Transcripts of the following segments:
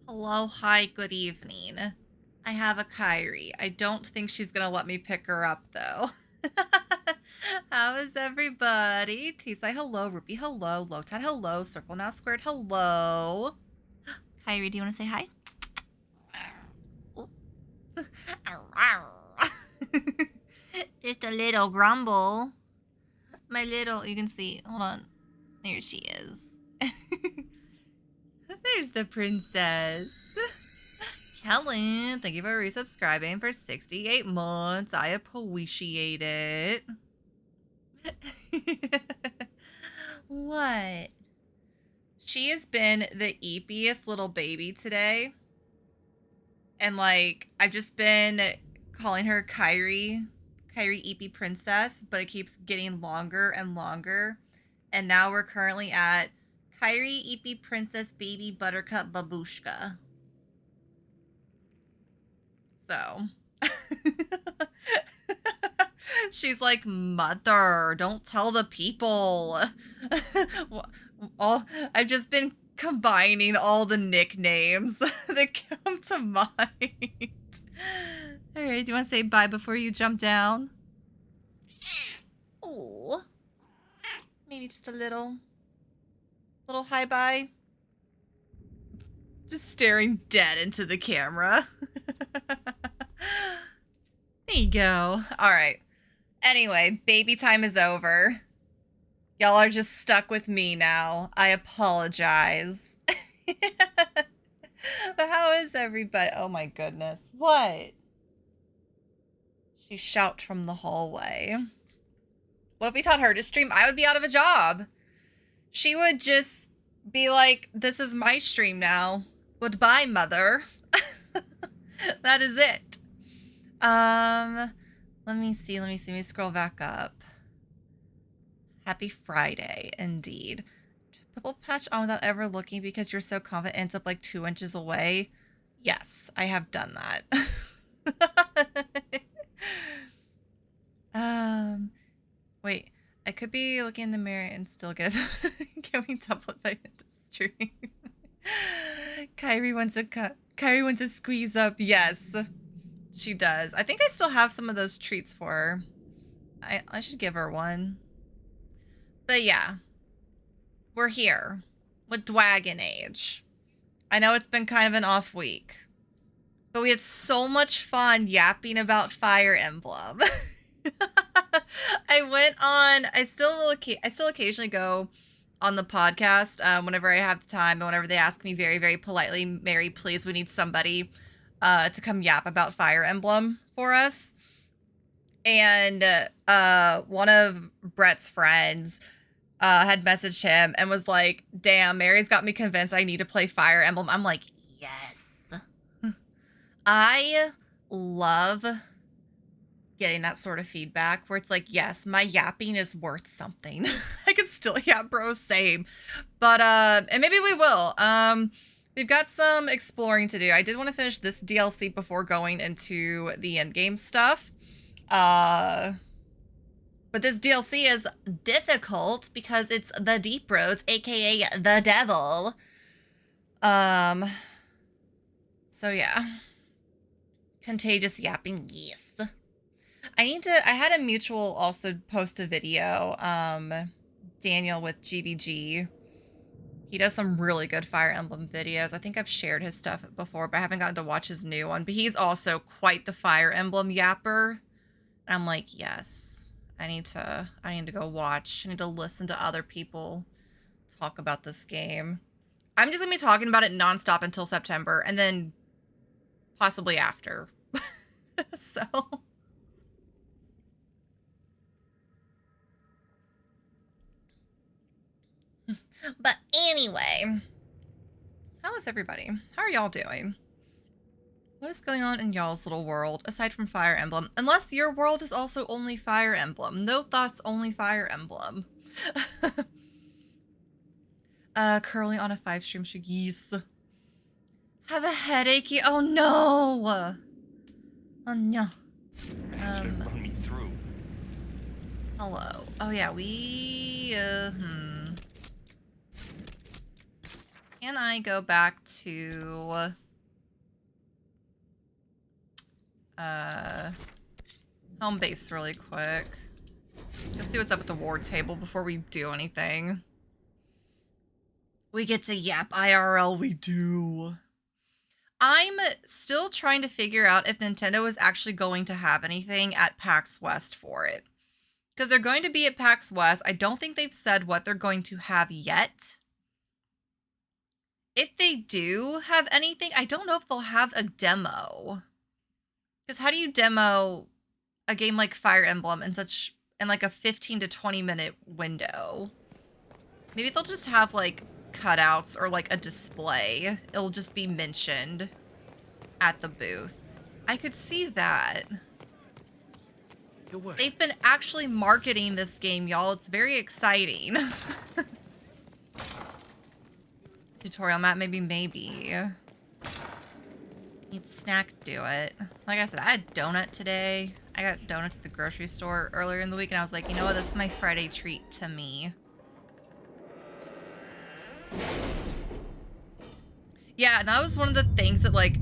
Hello, hi, good evening. I have a Kyrie. I don't think she's gonna let me pick her up though. How is everybody? T-Sai, hello. Ruby, hello. Lotad, hello. Circle Now Squared, hello. Kyrie, do you want to say hi? Just a little grumble. My little, you can see, hold on. There she is. There's the princess. Helen, thank you for resubscribing for 68 months. I appreciate it. What? She has been the eepiest little baby today. And like, I've just been calling her Kyrie Eepy Princess, but it keeps getting longer and longer. And now we're currently at Kyrie Eepy Princess Baby Buttercup Babushka. So she's like, Mother, don't tell the people. I've just been combining all the nicknames that come to mind. All right, do you want to say bye before you jump down? Oh, maybe just a little hi bye. Just staring dead into the camera. There you go. All right. Anyway, baby time is over. Y'all are just stuck with me now. I apologize. But how is everybody? Oh my goodness. What? She shouts from the hallway. What if we taught her to stream? I would be out of a job. She would just be like, this is my stream now. Goodbye, mother. That is it. Let me see. Let me scroll back up. Happy Friday, indeed. Pimple patch on without ever looking because you're so confident ends up like 2 inches away. Yes, I have done that. Wait. I could be looking in the mirror and still get can we double it by end of stream? Kyrie wants a squeeze up. Yes, she does. I think I still have some of those treats for her. I should give her one. But yeah, we're here with Dragon Age. I know it's been kind of an off week, but we had so much fun yapping about Fire Emblem. I still occasionally go on the podcast whenever I have the time and whenever they ask me very, very politely, Mary, please, we need somebody to come yap about Fire Emblem for us. And one of Brett's friends had messaged him and was like, damn, Mary's got me convinced I need to play Fire Emblem. I'm like, yes. I love getting that sort of feedback where it's like, yes, my yapping is worth something. I could still yap, bro, same. But and maybe we will. We've got some exploring to do. I did want to finish this DLC before going into the endgame stuff. But this DLC is difficult because it's the Deep Roads, aka the devil. So yeah. Contagious yapping, yes. I had a mutual also post a video, Daniel with GVG. He does some really good Fire Emblem videos. I think I've shared his stuff before, but I haven't gotten to watch his new one. But he's also quite the Fire Emblem yapper. And I'm like, yes, I need to go watch. I need to listen to other people talk about this game. I'm just gonna be talking about it nonstop until September, and then possibly after. So. But anyway, how is everybody? How are y'all doing? What is going on in y'all's little world, aside from Fire Emblem? Unless your world is also only Fire Emblem. No thoughts, only Fire Emblem. Curling on a 5 stream should yes. Have a headache? Oh no! Oh no. Run me through. Hello. Oh yeah, we Can I go back to home base really quick? Let's see what's up at the ward table before we do anything. We get to yap IRL, we do. I'm still trying to figure out if Nintendo is actually going to have anything at PAX West for it. Because they're going to be at PAX West. I don't think they've said what they're going to have yet. If they do have anything, I don't know if they'll have a demo. Because how do you demo a game like Fire Emblem in like a 15 to 20 minute window? Maybe they'll just have like cutouts or like a display. It'll just be mentioned at the booth. I could see that. They've been actually marketing this game, y'all. It's very exciting. Tutorial map, maybe. Need snack, do it. Like I said, I had donut today. I got donuts at the grocery store earlier in the week, and I was like, you know what? This is my Friday treat to me. Yeah, and that was one of the things that, like,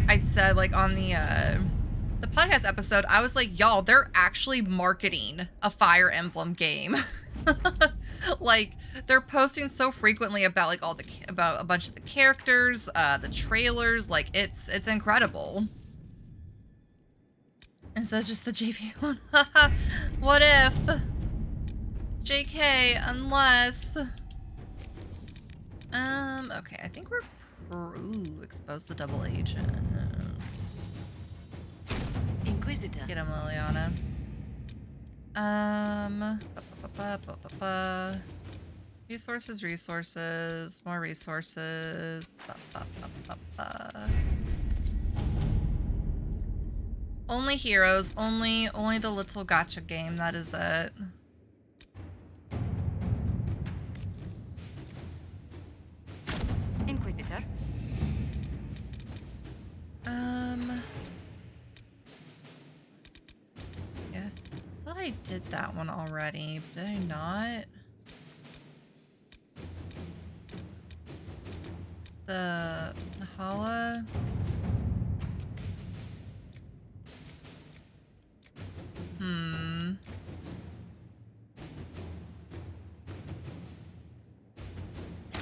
I said, like, on the podcast episode. I was like, y'all, they're actually marketing a Fire Emblem game. Like, they're posting so frequently about, like, about a bunch of the characters, the trailers. Like, it's incredible. Instead of just the JP one. What if? JK, unless... okay, I think we're... Ooh, expose the double agent. Inquisitor. Get him, Liliana. Resources, more resources. Only heroes, only the little gacha game, that is it. Inquisitor. Yeah. I thought I did that one already, but did I not? The Hala? You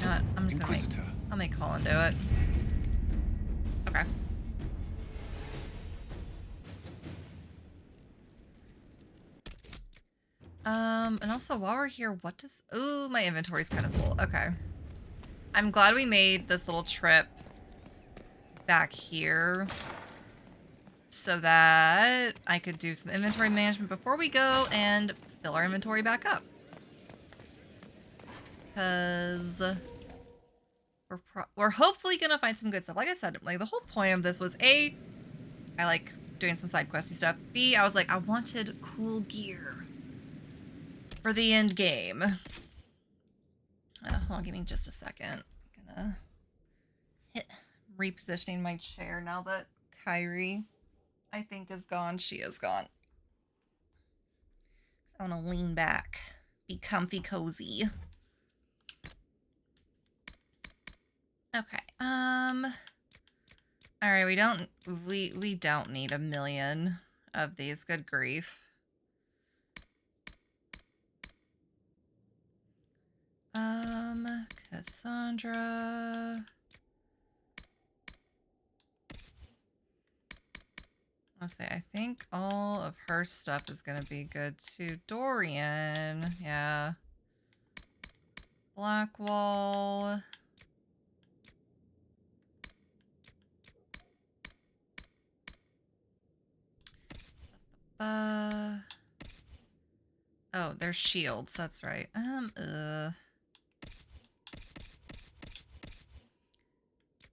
know what? I'm just I'll make Colin do it. Okay. And also while we're here, what does... Ooh, my inventory's kind of full. Okay. I'm glad we made this little trip back here so that I could do some inventory management before we go and fill our inventory back up. Because we're hopefully gonna find some good stuff. Like I said, like the whole point of this was A, I like doing some side questy stuff. B, I was like, I wanted cool gear for the end game. Hold on, give me just a second. I'm gonna hit repositioning my chair now that Kyrie, I think, is gone. She is gone. So I want to lean back, be comfy, cozy. Okay. All right. We don't need a million of these. Good grief. Cassandra. Let's say I think all of her stuff is gonna be good too. Dorian, yeah. Blackwall. Oh, they're shields, that's right.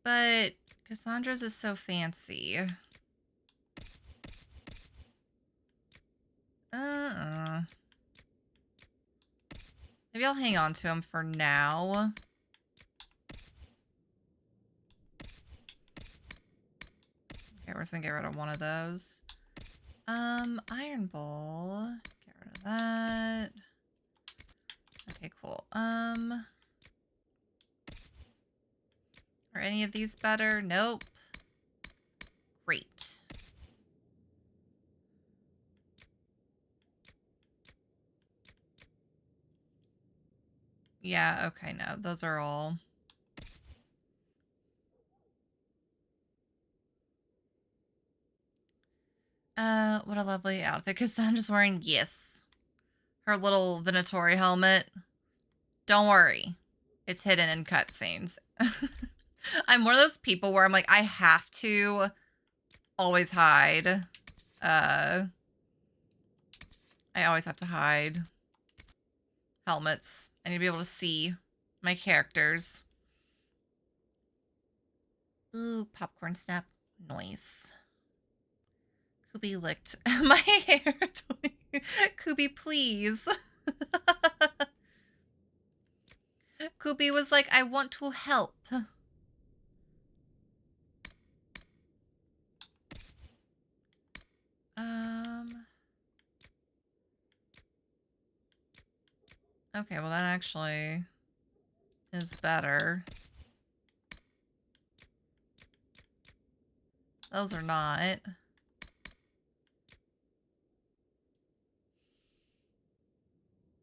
But Cassandra's is so fancy. Maybe I'll hang on to him for now. Okay, we're just gonna get rid of one of those. Iron Bowl. Get rid of that. Okay, cool. any of these better? Nope. Great. Yeah, okay, no, those are all. What a lovely outfit. Cassandra's wearing, yes, her little Venatori helmet. Don't worry. It's hidden in cutscenes. I'm one of those people where I'm like, I have to always hide. I always have to hide helmets. I need to be able to see my characters. Ooh, popcorn snap. Noise. Kubi licked my hair. Kubi, please. Kubi was like, I want to help. Okay, well that actually is better. Those are not.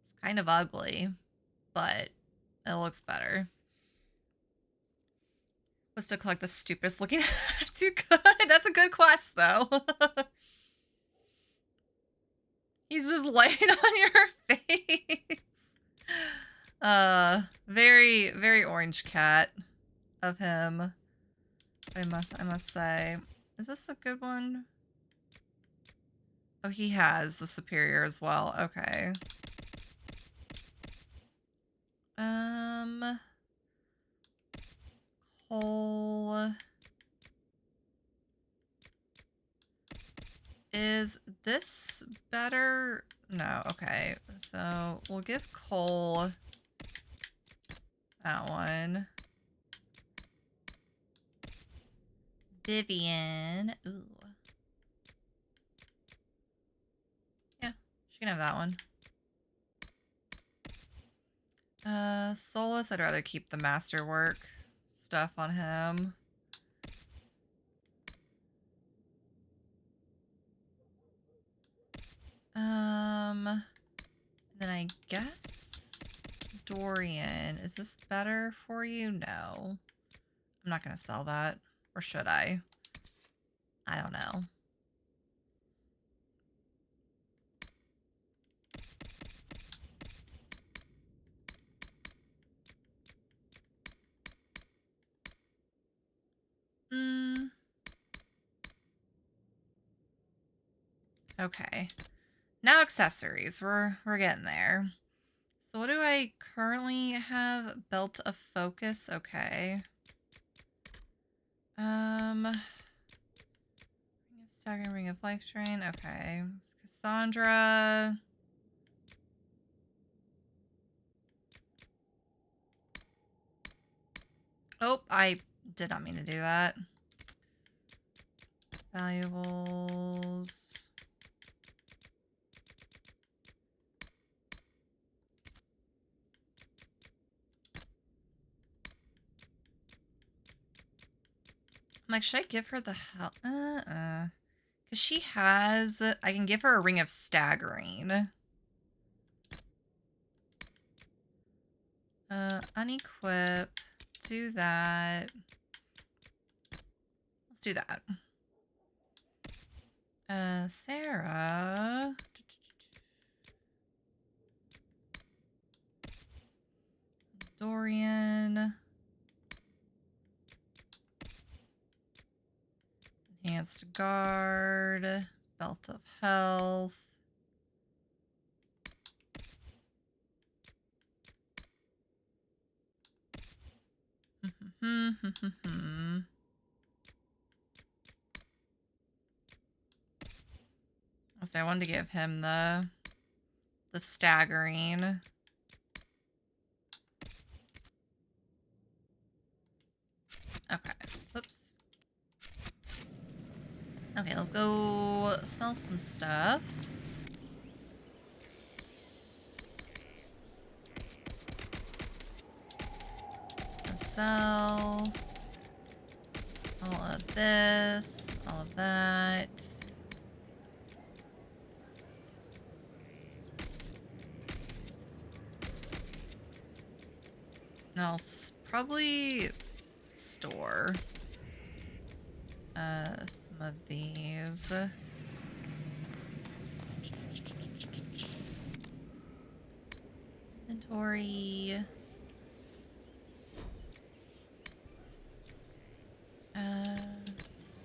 It's kind of ugly, but it looks better. Was to collect the stupidest looking too good. That's a good quest though. He's just laying on your face. Very, very orange cat of him. I must say. Is this a good one? Oh, he has the superior as well. Okay. Cole. Is this better? No, okay. So we'll give Cole that one. Vivian. Ooh. Yeah, she can have that one. Solus, I'd rather keep the masterwork stuff on him. Then I guess Dorian. Is this better for you? No. I'm not gonna sell that. Or should I? I don't know. Okay. Now accessories. We're getting there. So what do I currently have? Belt of focus. Okay. Staggering ring of life drain. Okay. Cassandra. Oh, I did not mean to do that. Valuables. I'm like, should I give her the hell? Because she has... I can give her a ring of staggering. Unequip. Do that. Let's do that. Sarah. Dorian. Enhanced guard. Belt of health. I wanted to give him the staggering. Okay. Whoops. Okay, let's go sell some stuff. Sell. All of this, all of that. And I'll probably store some of these. Inventory.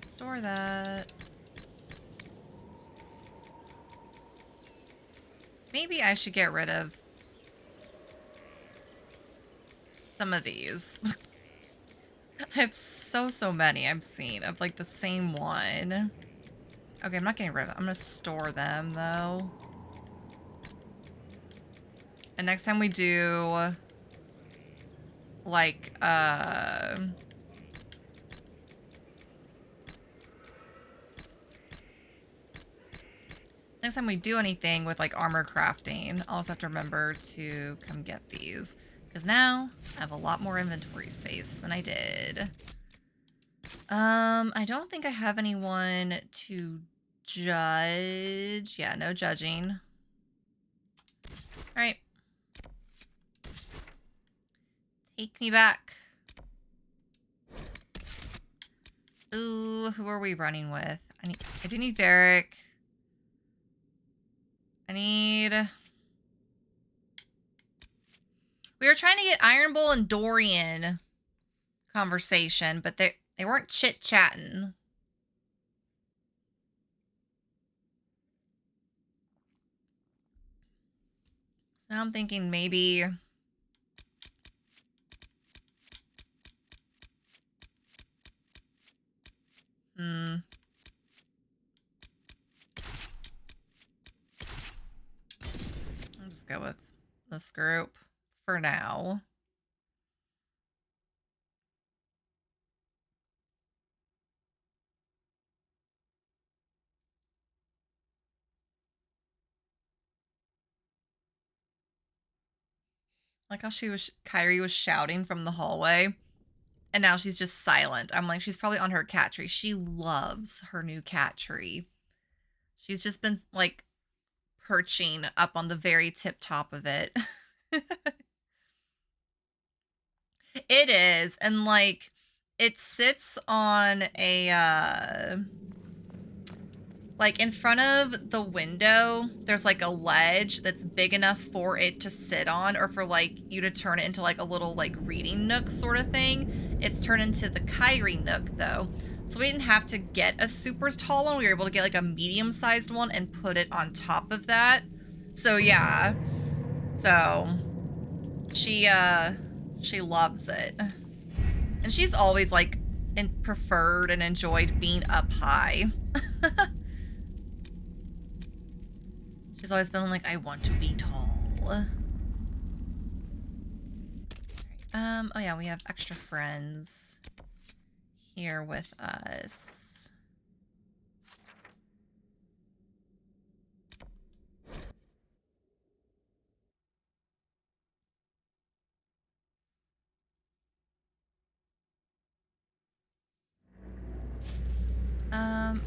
Store that. Maybe I should get rid of some of these. I have so many I've seen of like the same one. Okay, I'm not getting rid of them. I'm gonna store them though. And next time we do like next time we do anything with like armor crafting, I'll also have to remember to come get these. Because now I have a lot more inventory space than I did. I don't think I have anyone to judge. Yeah, no judging. All right. Take me back. Ooh, who are we running with? I do need Varric. We were trying to get Iron Bull and Dorian conversation, but they weren't chit-chatting. So now I'm thinking maybe... I'll just go with this group for now. Like how Kyrie was shouting from the hallway, and now she's just silent. I'm like, she's probably on her cat tree. She loves her new cat tree. She's just been like perching up on the very tip top of it. It is, and like it sits on a like in front of the window, there's like a ledge that's big enough for it to sit on, or for like you to turn it into like a little like reading nook sort of thing. It's turned into the Kyrie nook though. So we didn't have to get a super tall one. We were able to get like a medium-sized one and put it on top of that. So yeah. So she loves it. And she's always like preferred and enjoyed being up high. She's always been like, I want to be tall. Oh yeah, we have extra friends here with us.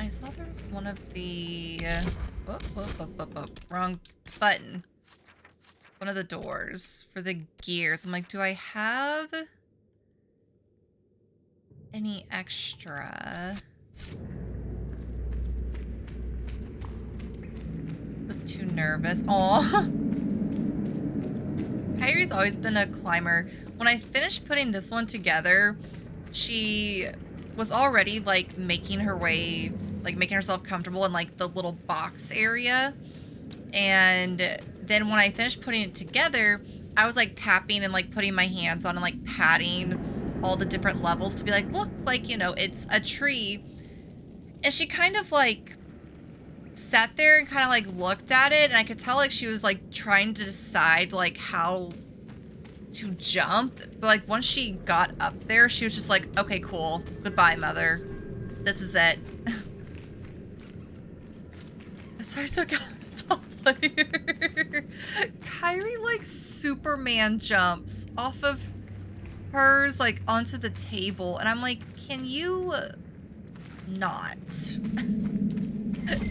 I saw there was one of the... wrong button. One of the doors for the gears. I'm like, do I have any extra? Was too nervous. Aw. Kyrie's always been a climber. When I finished putting this one together, she was already like making her way, like making herself comfortable in like the little box area. And then when I finished putting it together, I was like tapping and like putting my hands on and like patting all the different levels to be like, look, like, you know, it's a tree. And she kind of like sat there and kind of like looked at it, and I could tell like she was like trying to decide like how to jump. But like once she got up there, she was just like, okay, cool. Goodbye, mother. This is it. So I took out the top layer. Kyrie like Superman jumps off of hers like onto the table, and I'm like, can you not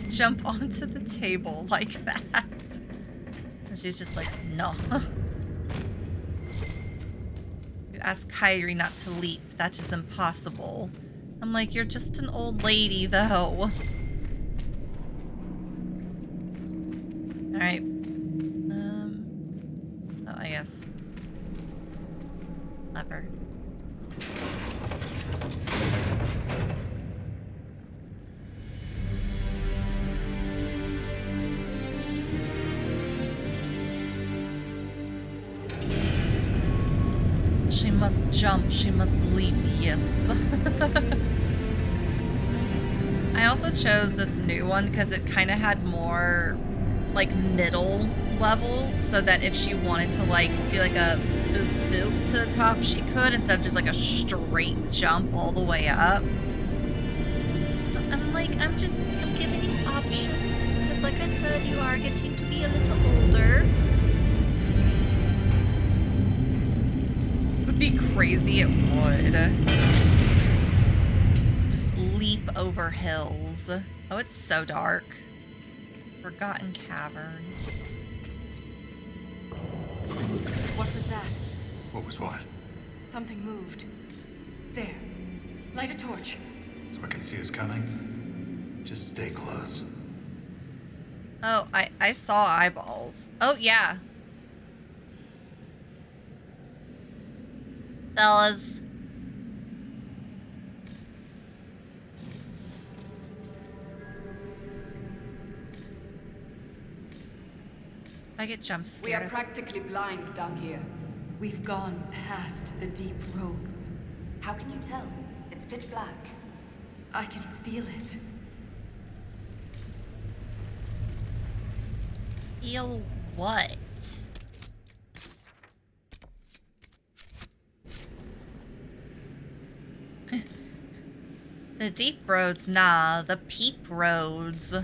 jump onto the table like that. And she's just like, no. You ask Kyrie not to leap. That is impossible. I'm like, you're just an old lady, though. Alright. Oh, I guess. Lever. She must jump. She must leap. Yes. I also chose this new one because it kind of had more, like, middle levels, so that if she wanted to, like, do, like, a boop boop to the top, she could, instead of just, like, a straight jump all the way up. I'm like, I'm giving you options. Because, like I said, you are getting to be a little older. Would be crazy, it would. Just leap over hills. Oh, it's so dark. Forgotten caverns. What was that? What was what? Something moved. There. Light a torch. So I can see us coming? Just stay close. Oh, I saw eyeballs. Oh, yeah. Fellas. I get jump scares. We are practically blind down here. We've gone past the deep roads. How can you tell? It's pitch black. I can feel it. Feel what? The deep roads, nah. The peep roads.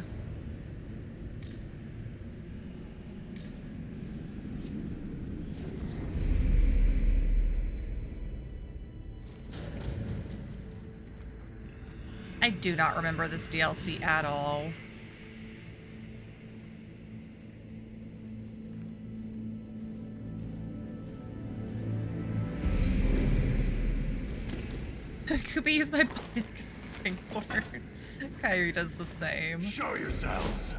I do not remember this DLC at all. Kubi is my biggest springboard. Kyrie does the same. Show yourselves.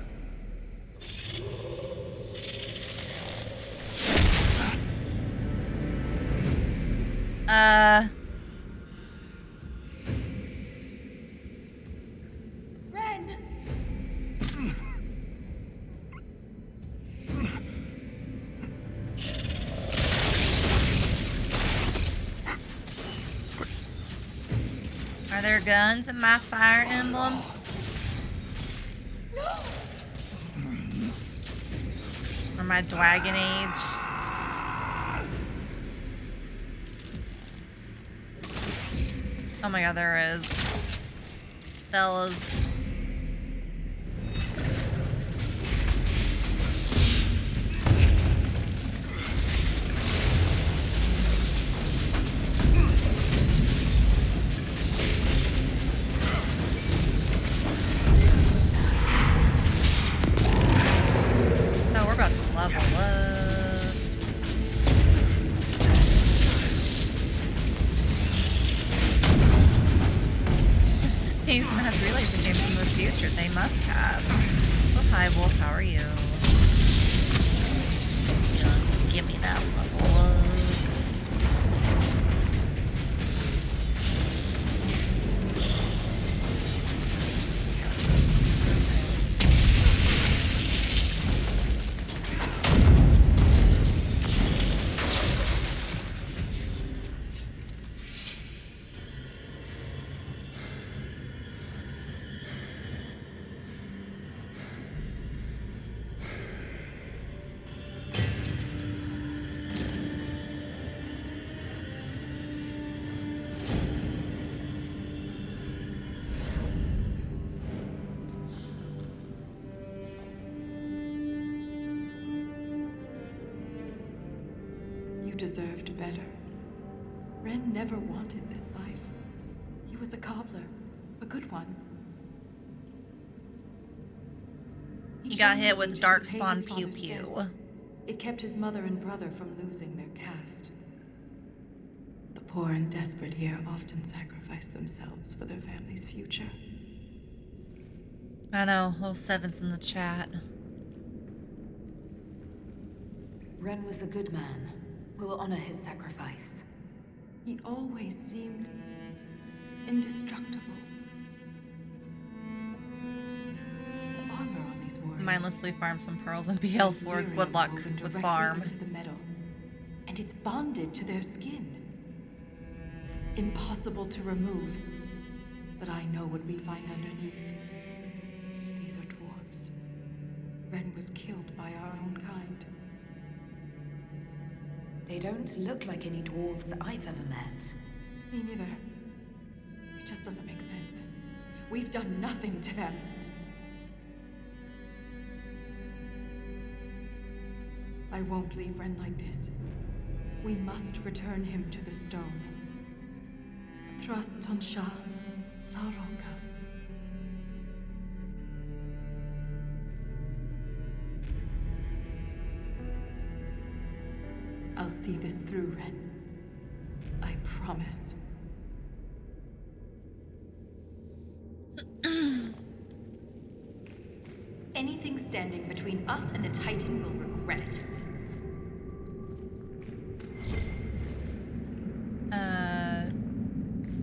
Ren! Are there guns in my Fire Emblem? No! Or my Dragon Age? Oh my god, there is. Fellas. Oh, we're about to level up. Games has relays and games from the future. They must have. So hi, Wolf. How are you? Just give me that level up. You deserved better. Ren never wanted this life. He was a cobbler. A good one. He got joined hit the with Legion dark to pay spawn his pew father's pew. debts. It kept his mother and brother from losing their caste. The poor and desperate here often sacrifice themselves for their family's future. I know, whole seven's in the chat. Ren was a good man. We'll honor his sacrifice. He always seemed indestructible. The armor on these warriors Mindlessly farm some pearls and is BL4. Good luck woven with directly farm. into the metal, and it's bonded to their skin. Impossible to remove, but I know what we'd find underneath. These are dwarves. Ren was killed by our own kind. They don't look like any dwarves I've ever met. Me neither. It just doesn't make sense. We've done nothing to them. I won't leave Ren like this. We must return him to the stone. Thrust Tonsha Saroka. I'll see this through, Ren. I promise. Anything standing between us and the Titan will regret it.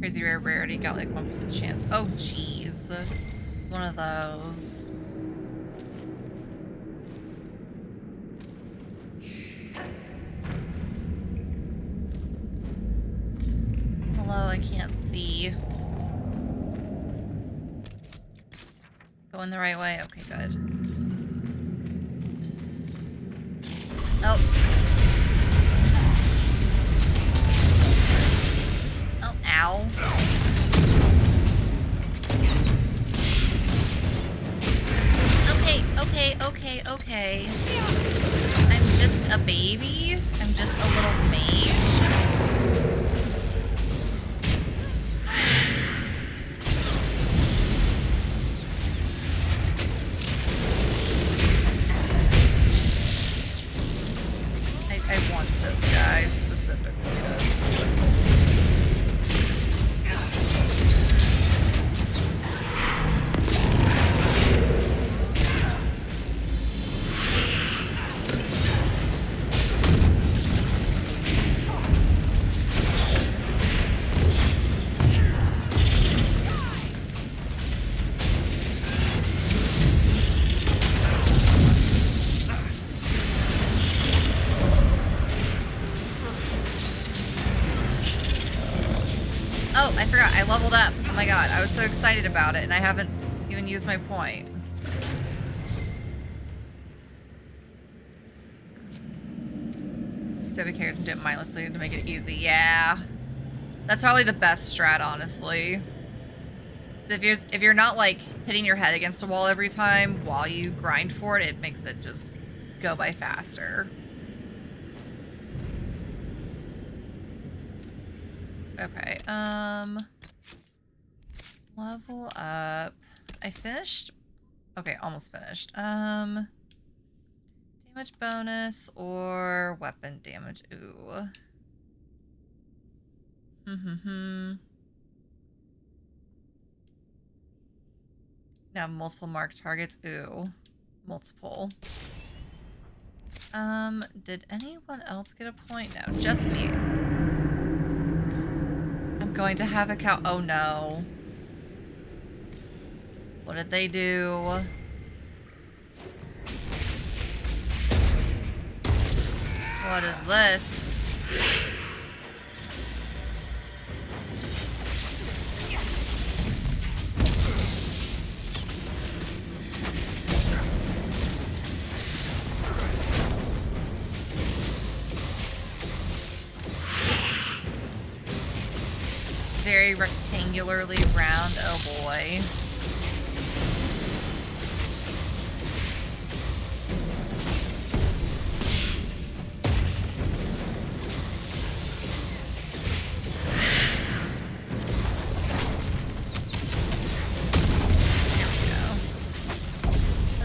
Crazy rare rarity got like 1% chance. Oh jeez. It's one of those. Hello, I can't see. Going the right way? Okay, good. Oh. Oh, ow. Okay. I'm just a baby. I'm just a little mage. I want this guy specifically to... Oh, I forgot. I leveled up. Oh my god. I was so excited about it, and I haven't even used my point. So who cares and do it mindlessly to make it easy. Yeah. That's probably the best strat, honestly. If you're not, like, hitting your head against a wall every time while you grind for it, it makes it just go by faster. Okay, level up. I finished? Okay, almost finished. Damage bonus or weapon damage. Ooh. Now multiple marked targets. Ooh. Multiple. Did anyone else get a point? No, just me. I'm going to have a cow. Oh no. What did they do? What is this? Very rectangularly round. Oh boy.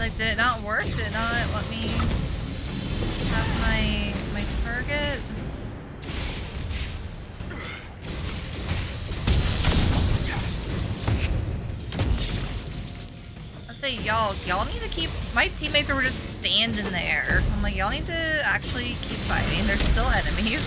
Like, did it not work? Did it not let me have my target? I say, y'all need to keep. My teammates were just standing there. I'm like, y'all need to actually keep fighting. There's still enemies.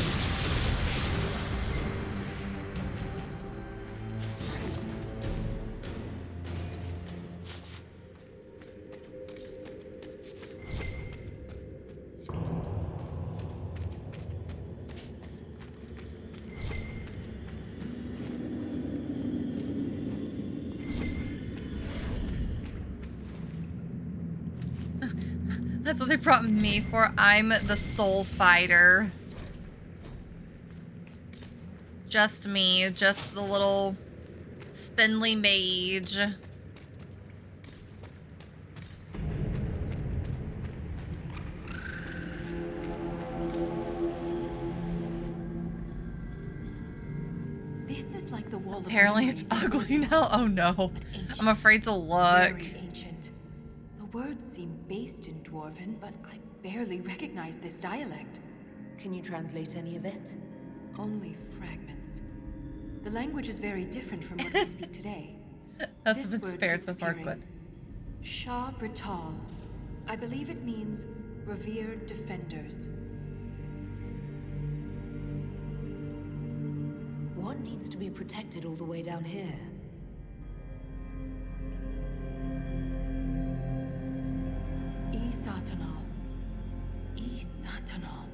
That's what they brought me for. I'm the soul fighter. Just me, just the little spindly mage. This is like the wall. Apparently it's ugly now. Oh no. I'm afraid to look. Very ancient. The words seem based in Dwarven, but I barely recognize this dialect. Can you translate any of it? Only fragments. The language is very different from what we speak today. That's This been word spared keeps so far, appearing. good. Shah Brital. I believe it means revered defenders. What needs to be protected all the way down here? Satanal. Satanal.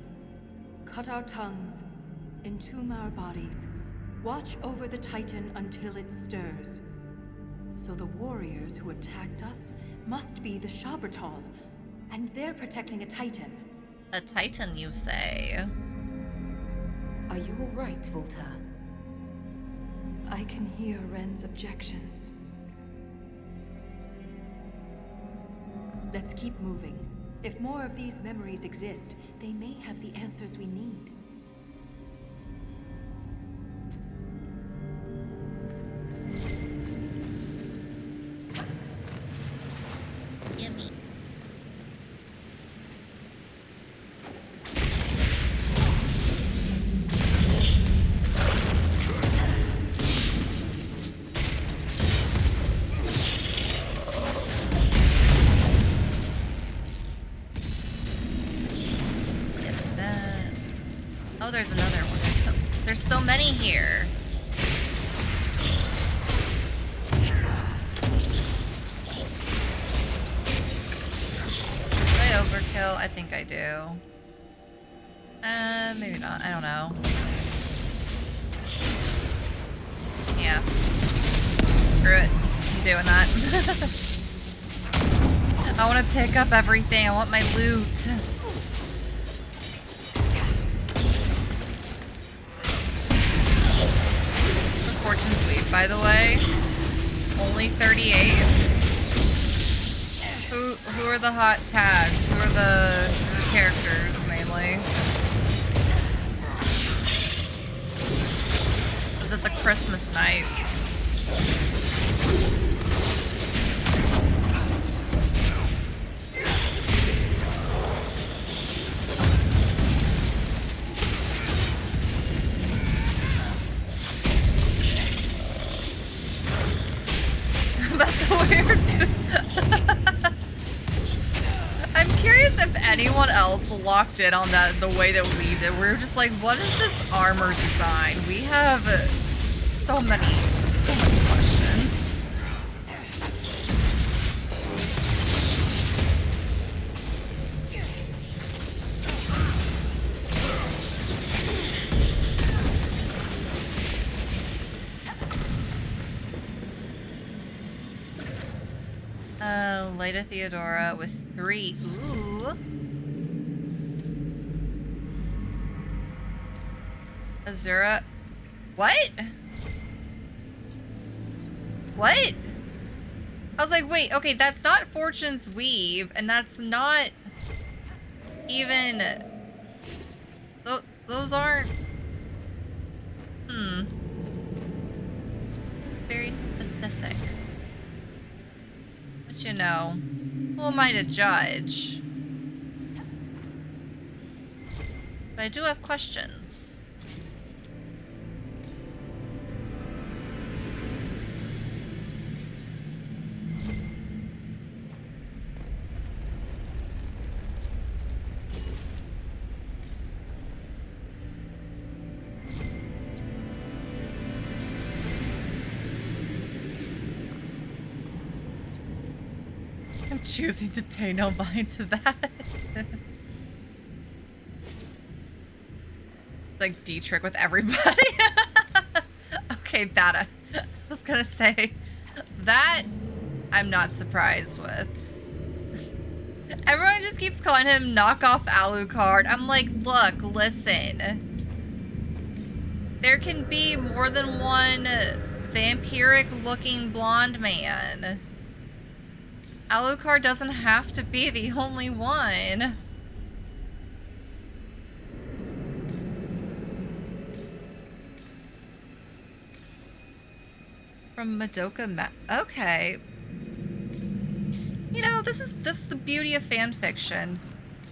Cut our tongues, entomb our bodies, watch over the Titan until it stirs. So the warriors who attacked us must be the Shabratal, and they're protecting a Titan. A Titan, you say? Are you all right, Volta? I can hear Ren's objections. Let's keep moving. If more of these memories exist, they may have the answers we need. Yummy. Oh, there's another one. There's so many here. Did I overkill? I think I do. Maybe not. I don't know. Yeah. Screw it. I'm doing that. I want to pick up everything. I want my loot. Fortune Sweep, by the way. Only 38. Who are the hot tags? Who are the characters mainly? Is it the Christmas nights? That's the weird. I'm curious if anyone else locked in on that the way that we did. We were just like, what is this armor design? We have so many questions. Leda Theodora with 3. Ooh. Azura. What? What? I was like, wait, okay, that's not Fortune's Weave, and that's not even... Those aren't... It's very specific. But you know... Who am I to judge? But I do have questions. I'm choosing to pay no mind to that. It's like Dietrich with everybody. Okay, that I was gonna say that I'm not surprised with. Everyone just keeps calling him knockoff Alucard. I'm like, look, listen. There can be more than one vampiric-looking blonde man. Alucard doesn't have to be the only one. From Madoka okay. You know, this is the beauty of fan fiction.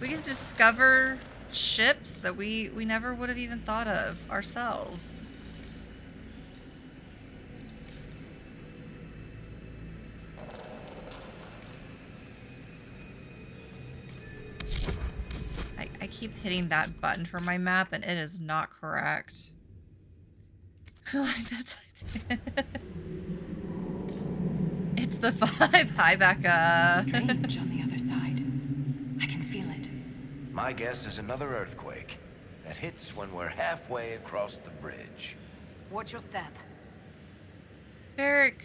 We get to discover ships that we never would have even thought of ourselves. I keep hitting that button for my map and it is not correct. Like that's it's the vibe. Hi, Becca. Strange on the other side. I can feel it. My guess is another earthquake that hits when we're halfway across the bridge. Watch your step. Eric,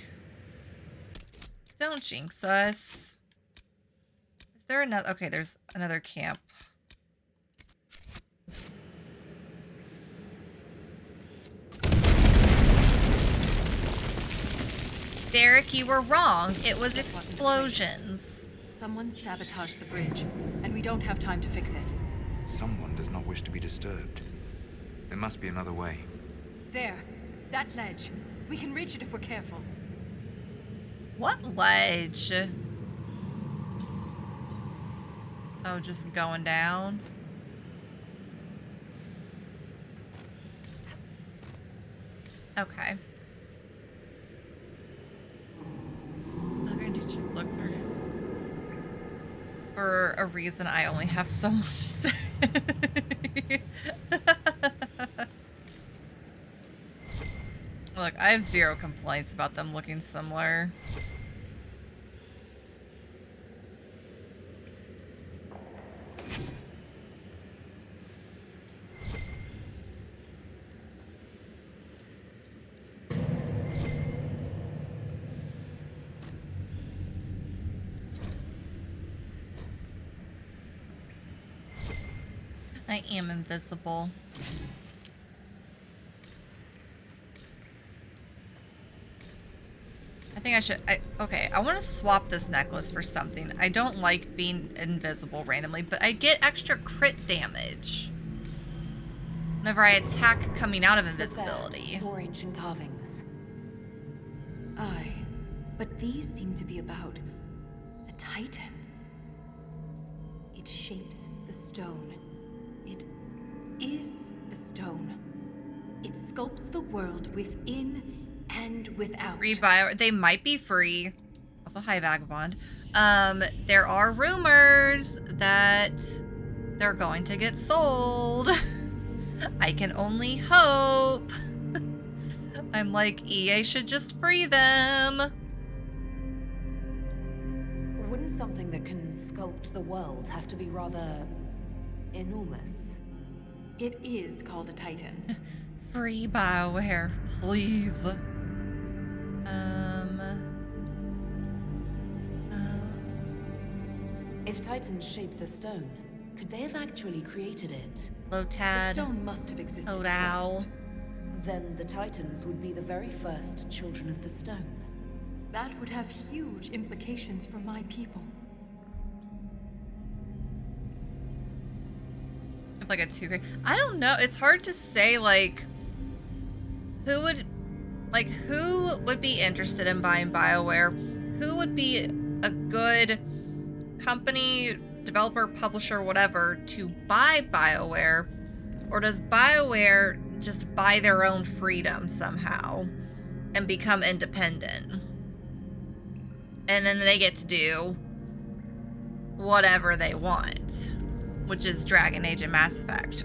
don't jinx us. Is there another? Okay, there's another camp. Derek, you were wrong. It was explosions. Someone sabotaged the bridge, and we don't have time to fix it. Someone does not wish to be disturbed. There must be another way. There. That ledge. We can reach it if we're careful. What ledge? Oh, just going down? Okay. Just looks for a reason I only have so much to say. Look, I have zero complaints about them looking similar. I am invisible. I think I should... okay, I want to swap this necklace for something. I don't like being invisible randomly, but I get extra crit damage whenever I attack coming out of invisibility. More ancient carvings. Aye, but these seem to be about the Titan. It shapes the stone. It is the stone. It sculpts the world within and without. Rebuy. They might be free. Also, hi, Vagabond. There are rumors that they're going to get sold. I can only hope. I'm like, EA should just free them. Wouldn't something that can sculpt the world have to be rather enormous? It is called a Titan. Free BioWare, please. If Titans shaped the stone, could they have actually created it? Hello, The Tad. stone must have existed Hello, Owl. first. Then the Titans would be the very first children of the stone. That would have huge implications for my people. Like a 2K. I don't know. It's hard to say, like, who would be interested in buying BioWare? Who would be a good company, developer, publisher, whatever, to buy BioWare? Or does BioWare just buy their own freedom somehow and become independent? And then they get to do whatever they want, which is Dragon Age and Mass Effect.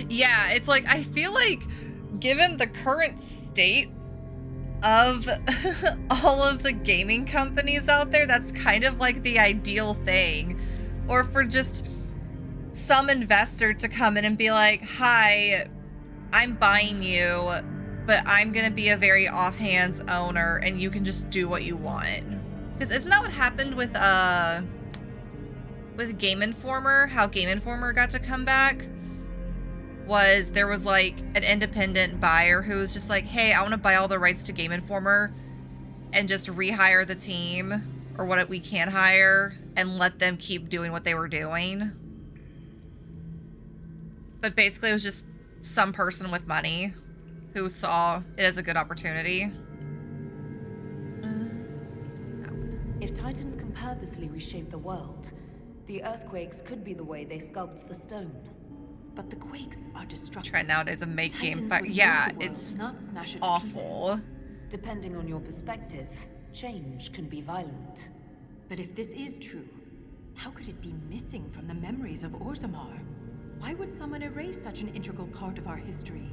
Yeah, it's like, I feel like given the current state of all of the gaming companies out there, that's kind of like the ideal thing. Or for just some investor to come in and be like, hi, I'm buying you, but I'm gonna be a very offhands owner and you can just do what you want. Because isn't that what happened with Game Informer? How Game Informer got to come back? Was there was like an independent buyer who was just like, hey, I want to buy all the rights to Game Informer and just rehire the team or what we can hire and let them keep doing what they were doing. But basically it was just some person with money who saw it as a good opportunity. If Titans can purposely reshape the world, the earthquakes could be the way they sculpt the stone. But the quakes are destructive. Try nowadays to make game Titans fire. would Yeah, build the world, it's not smash it to awful. pieces. Depending on your perspective, change can be violent. But if this is true, how could it be missing from the memories of Orzammar? Why would someone erase such an integral part of our history?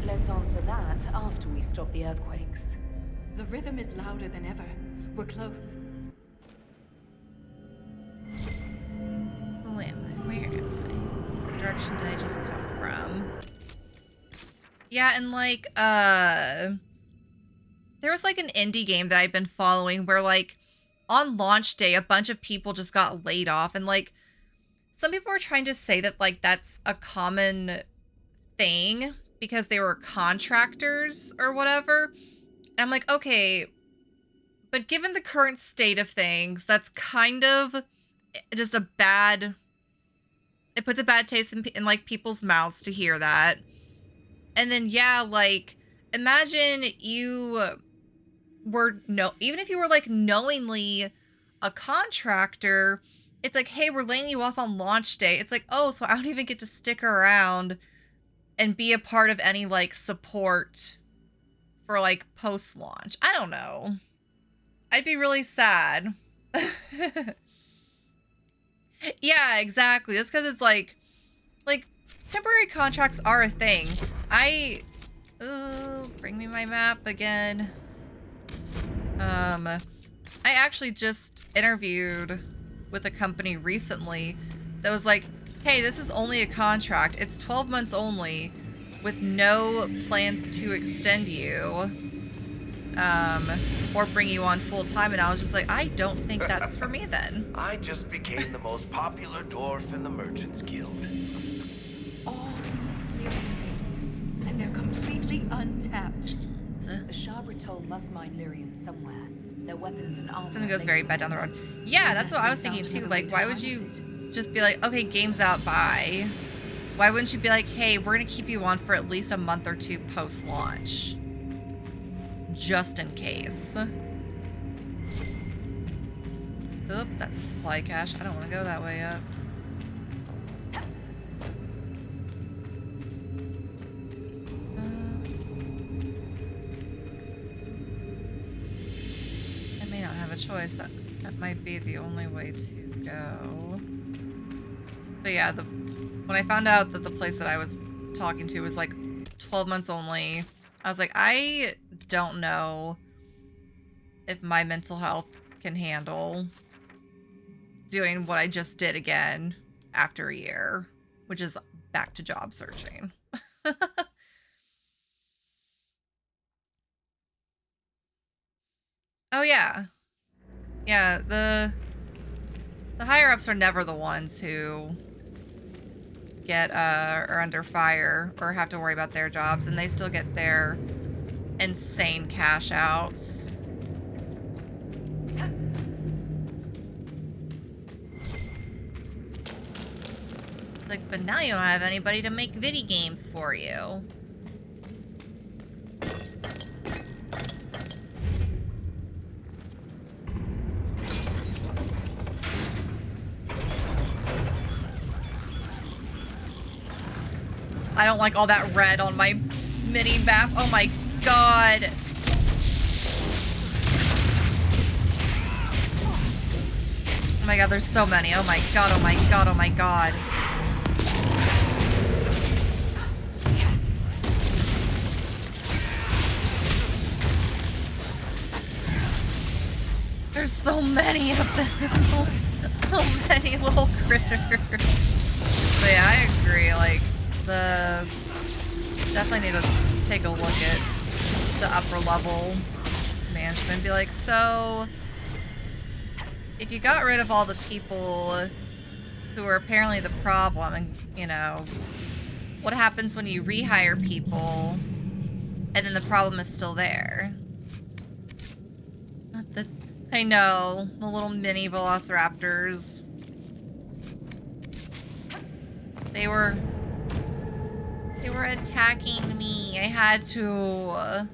Let's answer that after we stop the earthquakes. The rhythm is louder than ever. We're close. Where am I? Where am I? What direction did I just come from? Yeah, and like, there was like an indie game that I'd been following where like on launch day, a bunch of people just got laid off. And like, some people were trying to say that like that's a common thing because they were contractors or whatever. And I'm like, okay, but given the current state of things, that's kind of just a bad, it puts a bad taste in like people's mouths to hear that. And then yeah, like imagine you were even if you were like knowingly a contractor, it's like, hey, we're laying you off on launch day. It's like, oh, so I don't even get to stick around and be a part of any like support for like post launch. I don't know. I'd be really sad. Yeah, exactly. Just because it's like temporary contracts are a thing. Bring me my map again. I actually just interviewed with a company recently that was like, hey, this is only a contract. It's 12 months only with no plans to extend you or bring you on full time. And I was just like, I don't think that's for me then. I just became the most popular dwarf in the Merchants Guild. All these lyrium veins, and they're completely untapped. The Sharbritol must mine lyrium somewhere. Their weapons and armor. Something goes very bad down the road. Yeah, that's what I was thinking too. Like, why would you just be like, okay, game's out, bye? Why wouldn't you be like, hey, we're gonna keep you on for at least a month or two post-launch? Just in case. Oop, that's a supply cache. I don't want to go that way yet. I may not have a choice. That might be the only way to go. But yeah, when I found out that the place that I was talking to was like 12 months only, I was like, I don't know if my mental health can handle doing what I just did again after a year, which is back to job searching. Oh yeah. Yeah, the higher ups are never the ones who get are under fire or have to worry about their jobs, and they still get their insane cash outs. Like, but now you don't have anybody to make video games for you. I don't like all that red on my mini map. Oh my god. Oh my god, there's so many. Oh my god, oh my god, oh my god. There's so many of them. So many little critters. But yeah, I agree. Like, definitely need to take a look at the upper level management. Be like, so if you got rid of all the people who are apparently the problem, and you know, what happens when you rehire people and then the problem is still there? Not the I know, the little mini velociraptors. They were attacking me. I had to.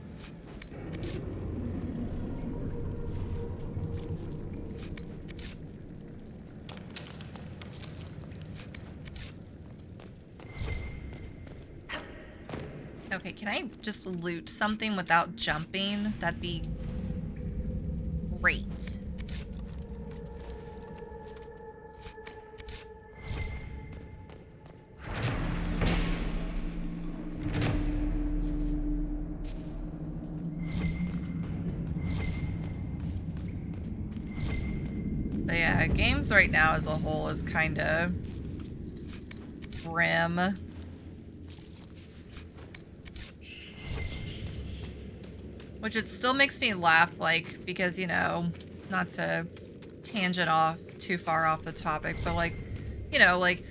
Okay, can I just loot something without jumping? That'd be great. But yeah, games right now as a whole is kind of grim. Which it still makes me laugh, like, because, you know, not to tangent off too far off the topic, but like, you know, like,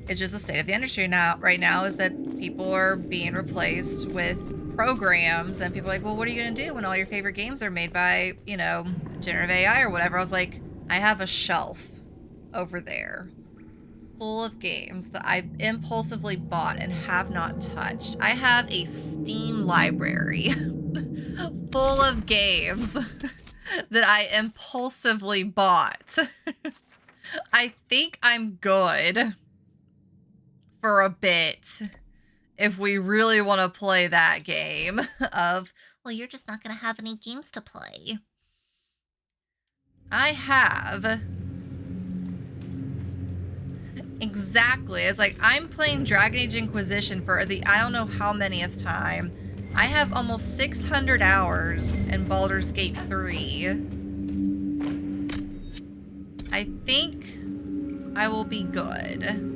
it's just the state of the industry now, right now, is that people are being replaced with programs, and people are like, well, what are you gonna do when all your favorite games are made by, you know, generative AI or whatever? I was like, I have a shelf over there full of games that I impulsively bought and have not touched. I have a Steam library full of games that I impulsively bought. I think I'm good for a bit if we really want to play that game of, well, you're just not going to have any games to play. I have. Exactly. It's like, I'm playing Dragon Age Inquisition for the I don't know how manyth time. I have almost 600 hours in Baldur's Gate 3. I think I will be good.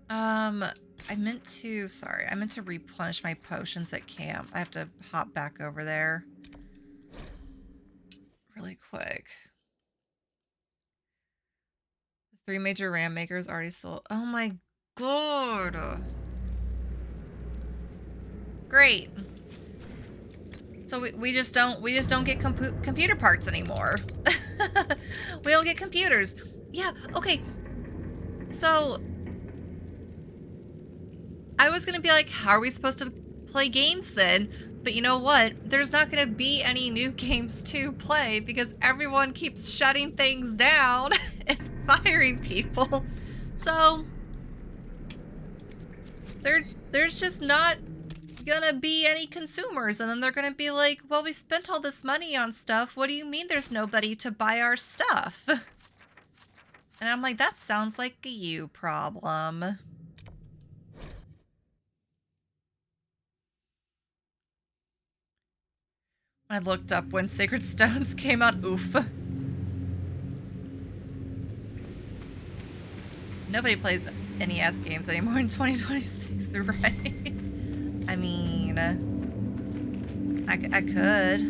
I meant to replenish my potions at camp. I have to hop back over there really quick. The 3 major RAM makers already sold. Oh my god. Great. So we just don't get computer parts anymore. We don't get computers. Yeah, okay. So I was gonna be like, how are we supposed to play games then? But you know what? There's not gonna be any new games to play because everyone keeps shutting things down and firing people. So there's just not gonna be any consumers, and then they're gonna be like, well, we spent all this money on stuff. What do you mean there's nobody to buy our stuff? And I'm like, that sounds like a you problem. I looked up when Sacred Stones came out. Oof. Nobody plays NES games anymore in 2026, right? I mean, I could.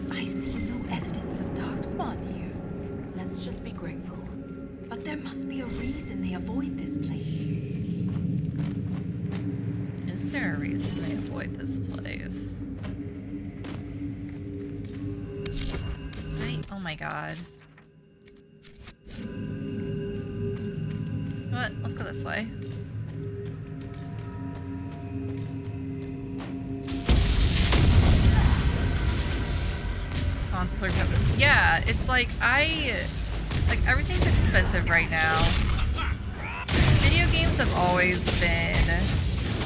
I see no evidence of darkspawn here. Let's just be grateful. But there must be a reason they avoid this place. Is there a reason they avoid this place? Oh my god. What? Let's go this way. consoles are yeah, it's like like everything's expensive right now. Video games have always been,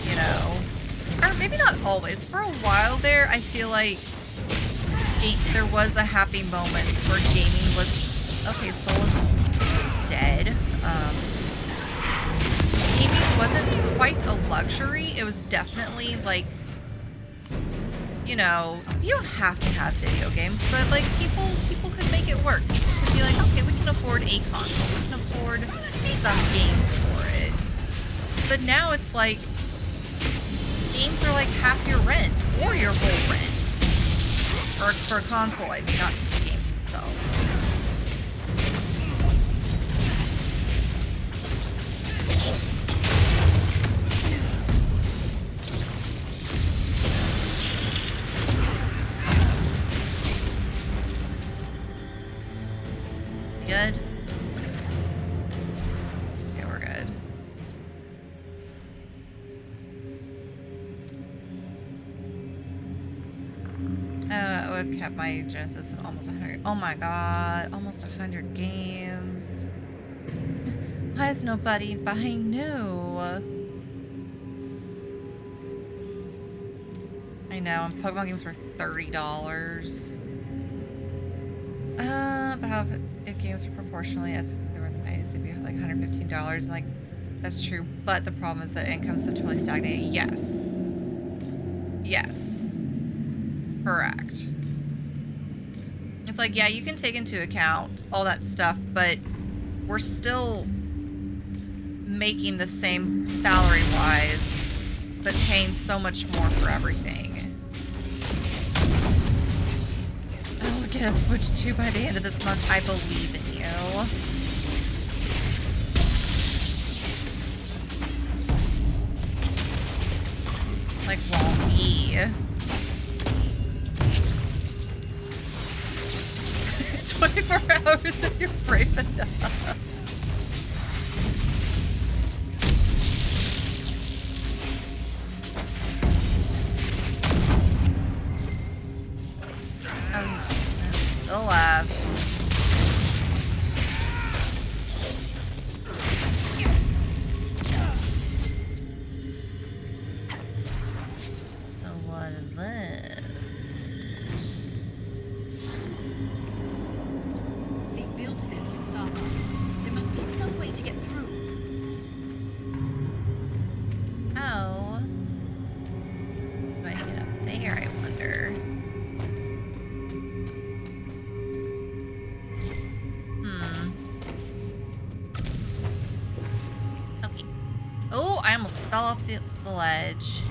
you know, or maybe not always. For a while there, I feel like there was a happy moment where gaming was okay. Solus is dead. Gaming wasn't quite a luxury. It was definitely like, you know, you don't have to have video games, but like people could make it work. People could be like, okay, we can afford a console, we can afford some games for it. But now it's like games are like half your rent or your whole rent. Or for a console, I mean, not the games themselves. Good? Okay, we're good. I kept my Genesis at almost 100. Oh my god, almost 100 games. Why is nobody buying new? I know, and Pokemon games were $30. But how if games were proportionally as they were the highest, they'd be like $115. Like, that's true, but the problem is that income's so totally stagnating. Yes. Yes. Correct. It's like, yeah, you can take into account all that stuff, but we're still making the same salary-wise, but paying so much more for everything. I'll get a Switch 2 by the end of this month. I believe in you. Like, won't be. 24 hours if you're brave enough. Oh, he's still alive. So what is this? This to stop us. There must be some way to get through. How do I get up there, I wonder? Okay. Oh, I almost fell off the ledge.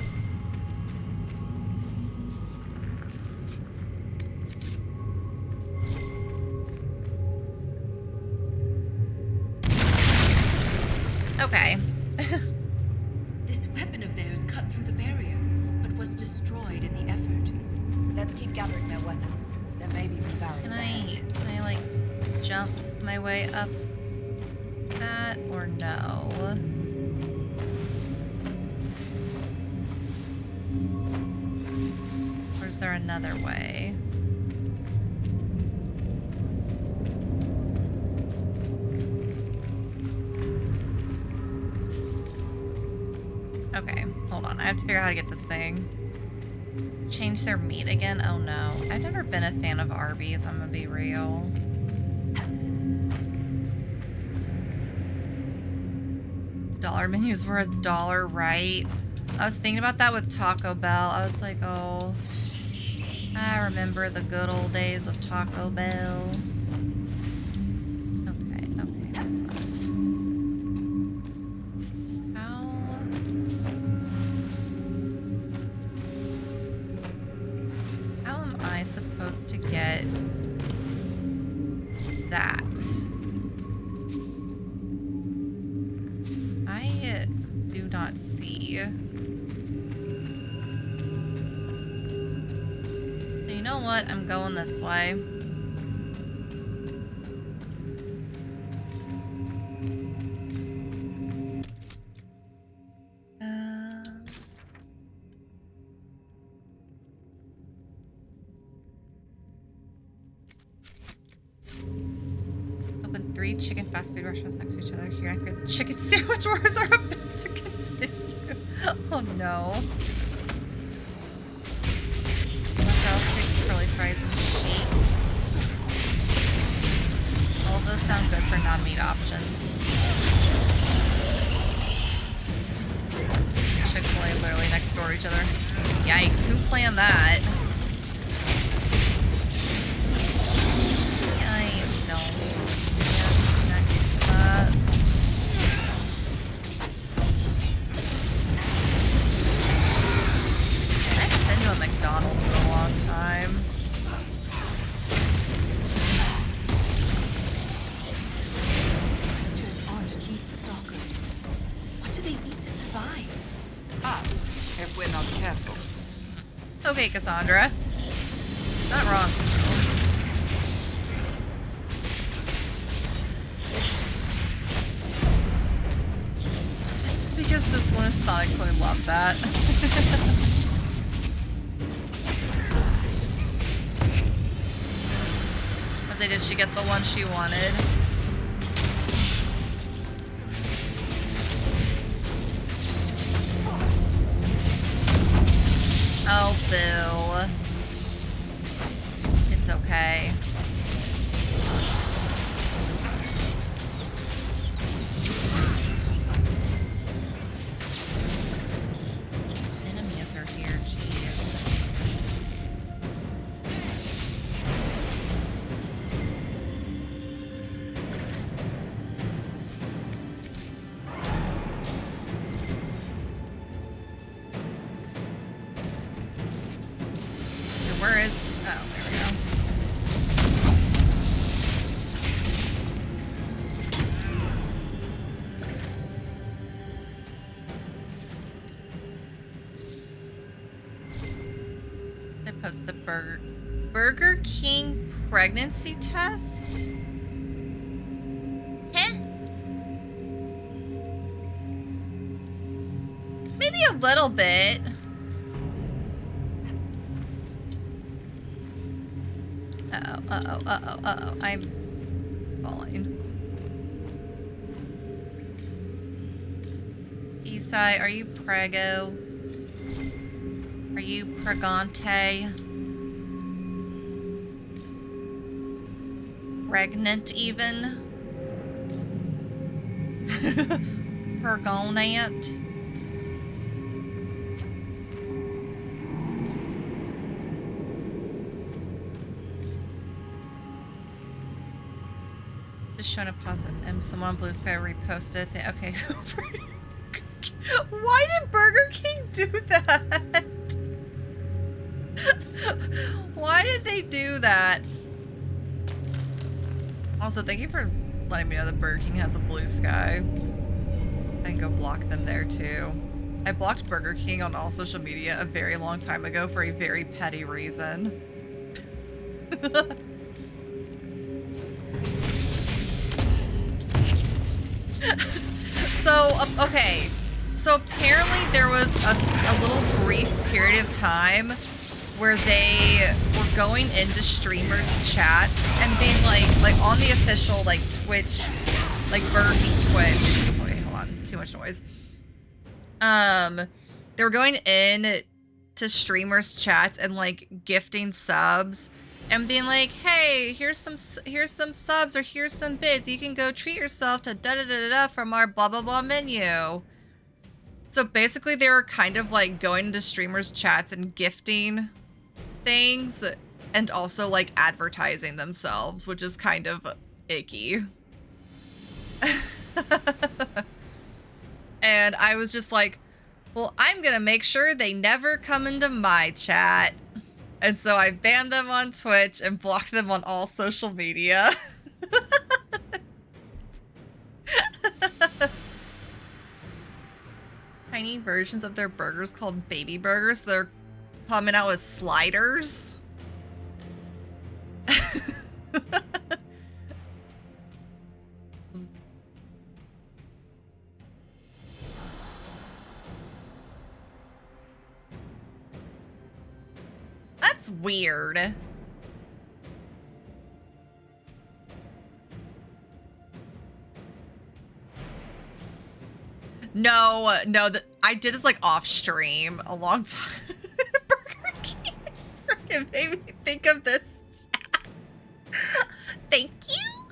Okay. This weapon of theirs cut through the barrier, but was destroyed in the effort. Let's keep gathering their weapons. There may be more barriers ahead. Can I like jump my way up that or no? Or is there another way? Okay, hold on. I have to figure out how to get this thing. Change their meat again? Oh no. I've never been a fan of Arby's, I'm gonna be real. Dollar menus were $1, right? I was thinking about that with Taco Bell. I was like, oh, I remember the good old days of Taco Bell. Okay, okay. How am I supposed to get that? I do not see. So you know what? I'm going this way. 3 chicken fast food restaurants next to each other here. I fear the chicken sandwich wars are about to continue. Oh no. Mozzarella sticks, curly fries, and meat. All of those sound good for non-meat options. Chick-fil-A literally next door to each other. Yikes, who planned that? I don't stand next to that. I haven't been to a McDonald's in a long time. Creatures aren't deep stalkers. What do they eat to survive? Us, if we're not careful. Okay, Cassandra. It's not wrong. Because this one is Sonic, so I love that. Was it, did she get the one she wanted? Oh, boo. It's okay. Enemies are here, jeez. Where is... Oh, there we go. They post the Burger King pregnancy test? Heh? Maybe a little bit. Uh-oh, I'm falling. Isai, are you prego? Are you pregante? Pregnant even? Pergonant? Showing a positive and someone on Blue Sky reposted it saying, okay, why did Burger King do that? Why did they do that? Also, thank you for letting me know that Burger King has a Blue Sky. I can go block them there too. I blocked Burger King on all social media a very long time ago for a very petty reason. So, okay. So apparently there was a little brief period of time where they were going into streamers' chats and being like on the official, like, Twitch, like, Burger King Twitch. Wait, hold on. Too much noise. They were going in to streamers' chats and, like, gifting subs and being like, hey, here's some subs or here's some bids. You can go treat yourself to da-da-da-da-da from our blah, blah, blah menu. So basically they were kind of like going into streamers' chats and gifting things and also like advertising themselves, which is kind of icky. And I was just like, well, I'm gonna make sure they never come into my chat. And so I banned them on Twitch and blocked them on all social media. Tiny versions of their burgers called baby burgers. They're coming out with sliders. That's weird. No, no, I did this like off stream a long time. Burger King freaking made me think of this. Thank you.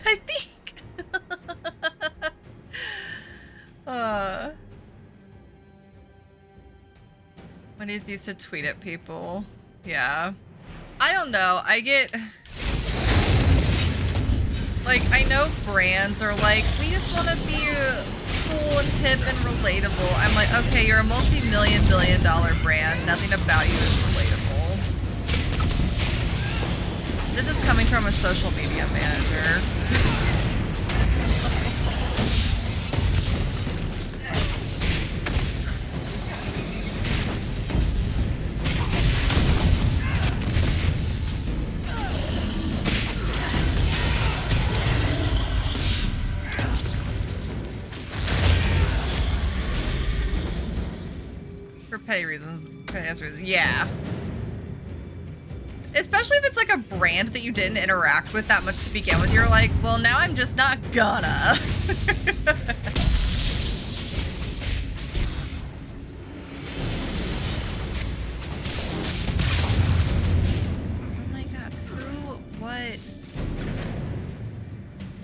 I think. When he's used to tweet at people. Yeah. I don't know. I get... Like, I know brands are like, we just want to be cool and hip and relatable. I'm like, okay, you're a multi-million billion dollar brand. Nothing about you is relatable. This is coming from a social media manager. For petty reasons. Petty ass reasons. Yeah. Especially if it's like a brand that you didn't interact with that much to begin with. You're like, well, now I'm just not gonna. Oh my god. Who? What?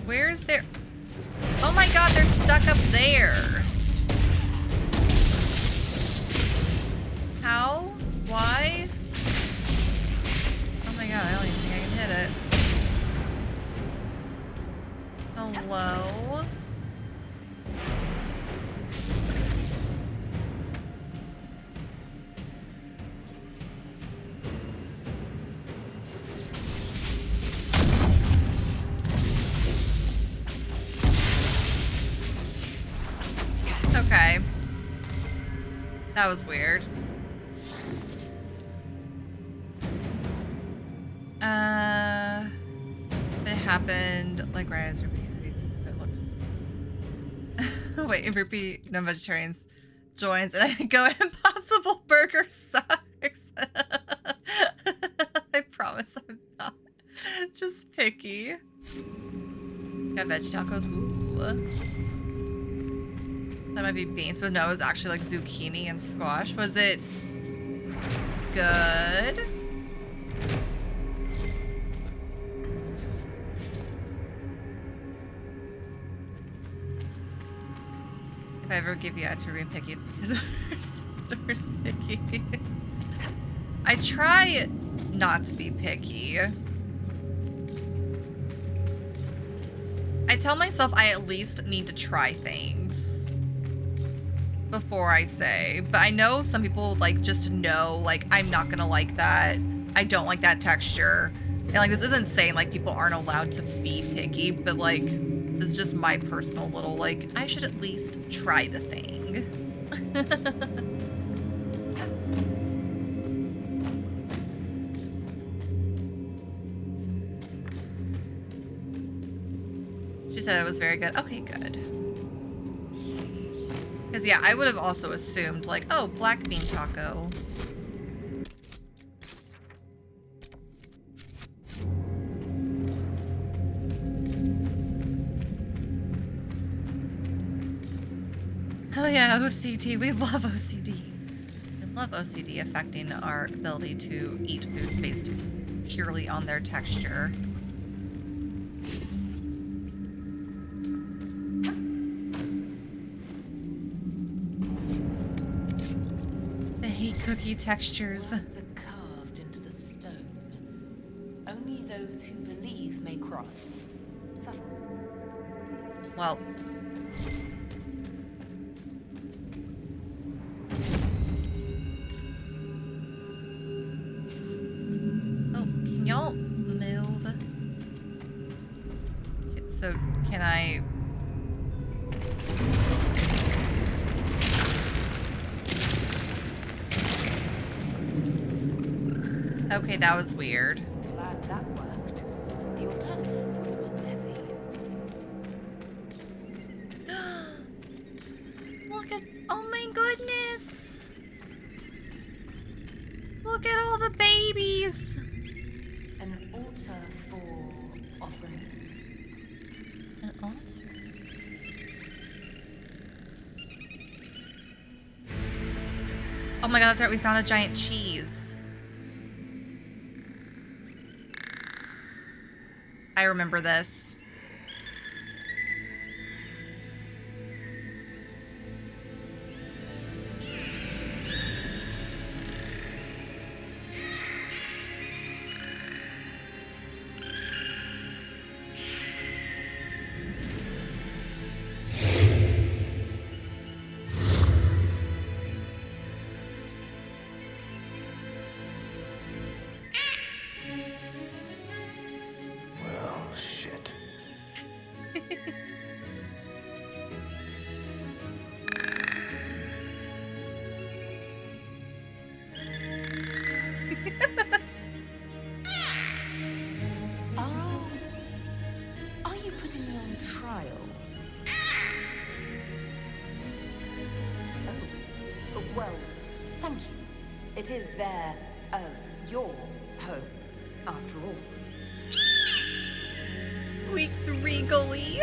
Where's their... Oh my god, they're stuck up there. How? Why? Oh my god, I don't even think I can hit it. Hello? Okay. That was weird. It happened like right as repeat. Looked. Wait, if repeat non-vegetarians joins and I go Impossible Burger sucks. I promise I'm not just picky. Got veggie tacos. Ooh. That might be beans, but no, it was actually like zucchini and squash. Was it good? If I ever give you a to being picky, it's because our sister's picky. I try not to be picky. I tell myself I at least need to try things before I say, but I know some people like just know like I'm not gonna like that. I don't like that texture. And like this isn't saying like people aren't allowed to be picky, but like this is just my personal little like I should at least try the thing. She said it was very good. Okay, good. Because, yeah, I would have also assumed, like, oh, black bean taco. Hell yeah, OCD. We love OCD. We love OCD affecting our ability to eat foods based purely on their texture. Cookie textures. Words are carved into the stone. Only those who believe may cross. Subtle. Well. Oh, can y'all move? So, can I... Okay, that was weird. Glad that worked. The alternative would have been messy. Look at... Oh my goodness! Look at all the babies! An altar for offerings. An altar. Oh my god, that's right, we found a giant cheese. I remember this. Well, shit. Oh, are you putting me on trial? Oh, well, thank you. It is your home, after all. Squeaks regally.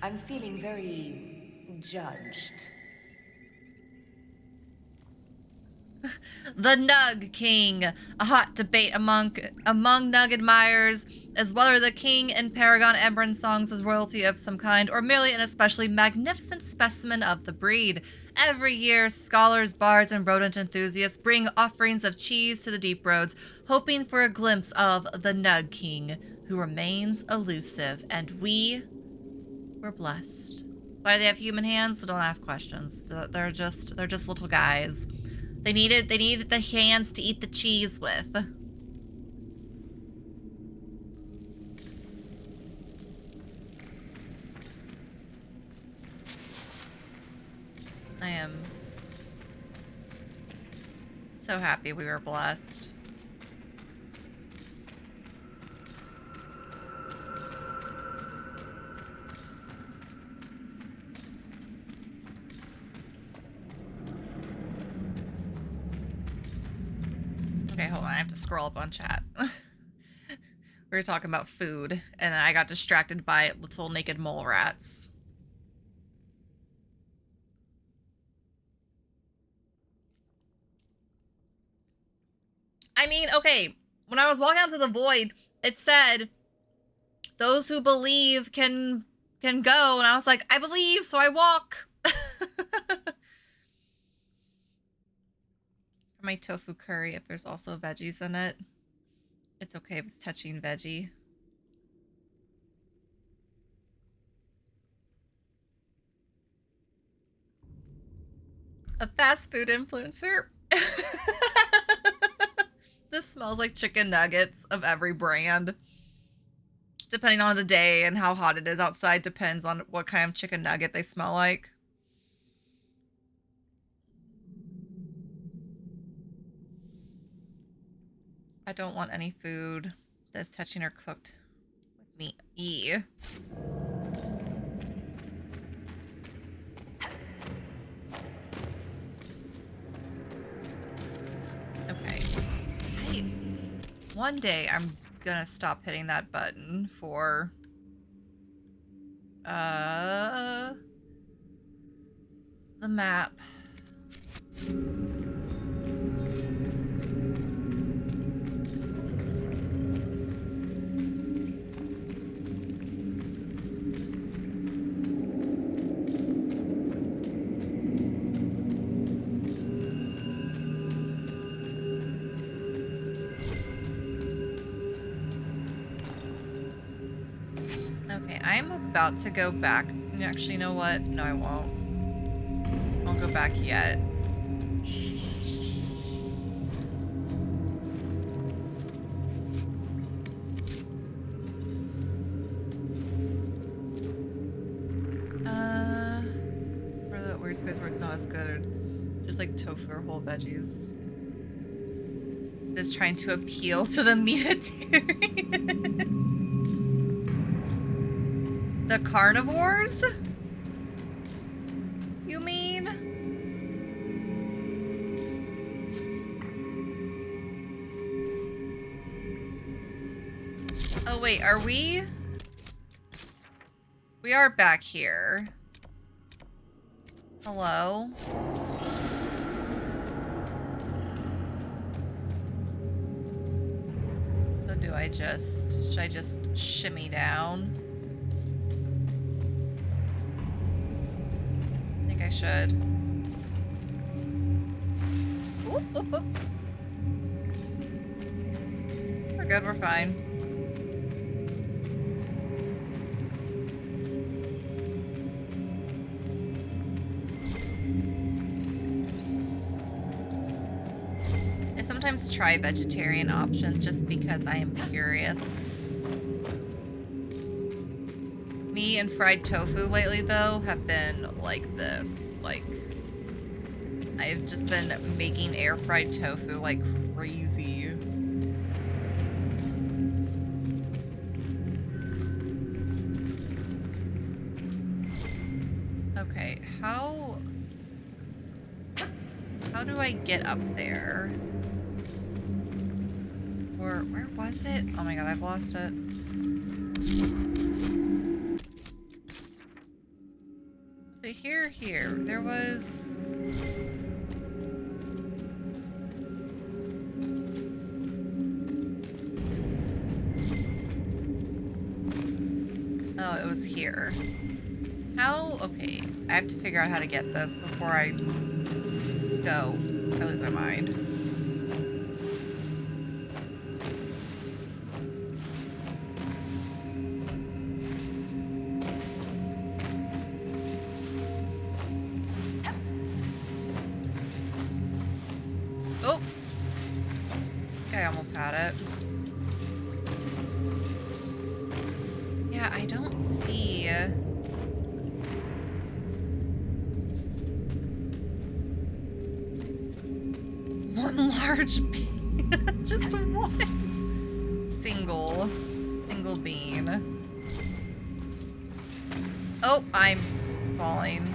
I'm feeling very judged. The Nug King, a hot debate among Nug admirers as whether the King and Paragon Embrun songs is royalty of some kind or merely an especially magnificent specimen of the breed. Every year, scholars, bards, and rodent enthusiasts bring offerings of cheese to the deep roads, hoping for a glimpse of the Nug King, who remains elusive, and we were blessed. Why do they have human hands? So don't ask questions. They're just little guys. They needed the hands to eat the cheese with. I am so happy we were blessed. Okay, hold on. I have to scroll up on chat. We were talking about food, and then I got distracted by little naked mole rats. I mean, okay, when I was walking out to the void, it said, those who believe can go, and I was like, I believe, so I walk. For my tofu curry, if there's also veggies in it, it's okay if it's touching veggie. A fast food influencer? This smells like chicken nuggets of every brand. Depending on the day and how hot it is outside, depends on what kind of chicken nugget they smell like. I don't want any food that's touching or cooked with meat. Ew. Okay. One day I'm gonna stop hitting that button for the map. I'm about to go back. Actually, you know what? No, I won't. I'll go back yet. It's for the weird space where it's not as good. Just like tofu or whole veggies. Just trying to appeal to the meatitarians. The carnivores? You mean? Oh, wait, are we? We are back here. Hello? So do I just... Should I just shimmy down? I think I should. Oop, oop, oop. We're good, we're fine. I sometimes try vegetarian options just because I am curious. Me and fried tofu lately, though, have been like this. Like, I've just been making air fried tofu like crazy. Okay, how do I get up there? Or where was it? Oh my god, I've lost it. Was it here? Here. There was... Oh, it was here. How? Okay, I have to figure out how to get this before I go. I lose my mind. Oh! I almost had it. Yeah, I don't see... One large bean. Just one. Single bean. Oh, I'm falling.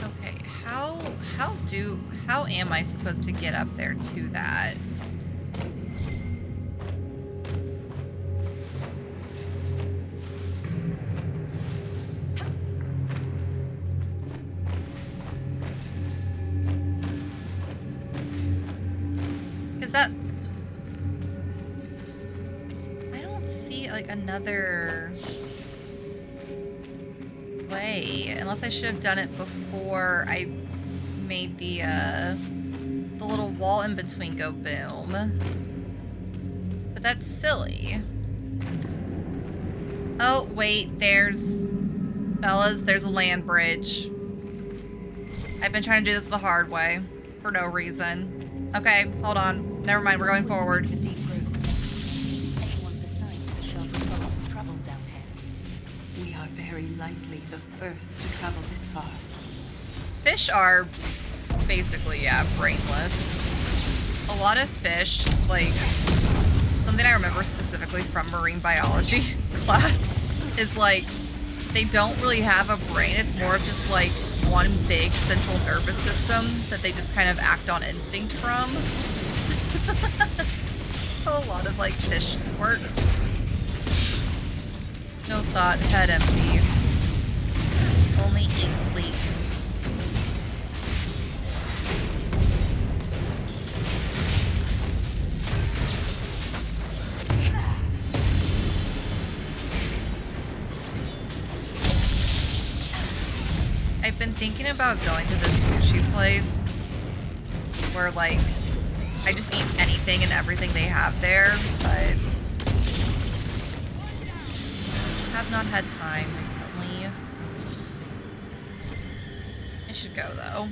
Okay, how am I supposed to get up there to that? Another way, unless I should have done it before I made the little wall in between go boom. But that's silly. Oh wait, there's fellas, there's a land bridge. I've been trying to do this the hard way for no reason. Okay, hold on. Never mind, we're going forward. Very likely the first to travel this far. Fish are basically, yeah, brainless. A lot of fish, like, something I remember specifically from marine biology class is like, they don't really have a brain. It's more of just like one big central nervous system that they just kind of act on instinct from. A lot of like fish work. No thought, head empty. Only eat, sleep. I've been thinking about going to this sushi place where, like, I just eat anything and everything they have there, but have not had time recently. I should go though.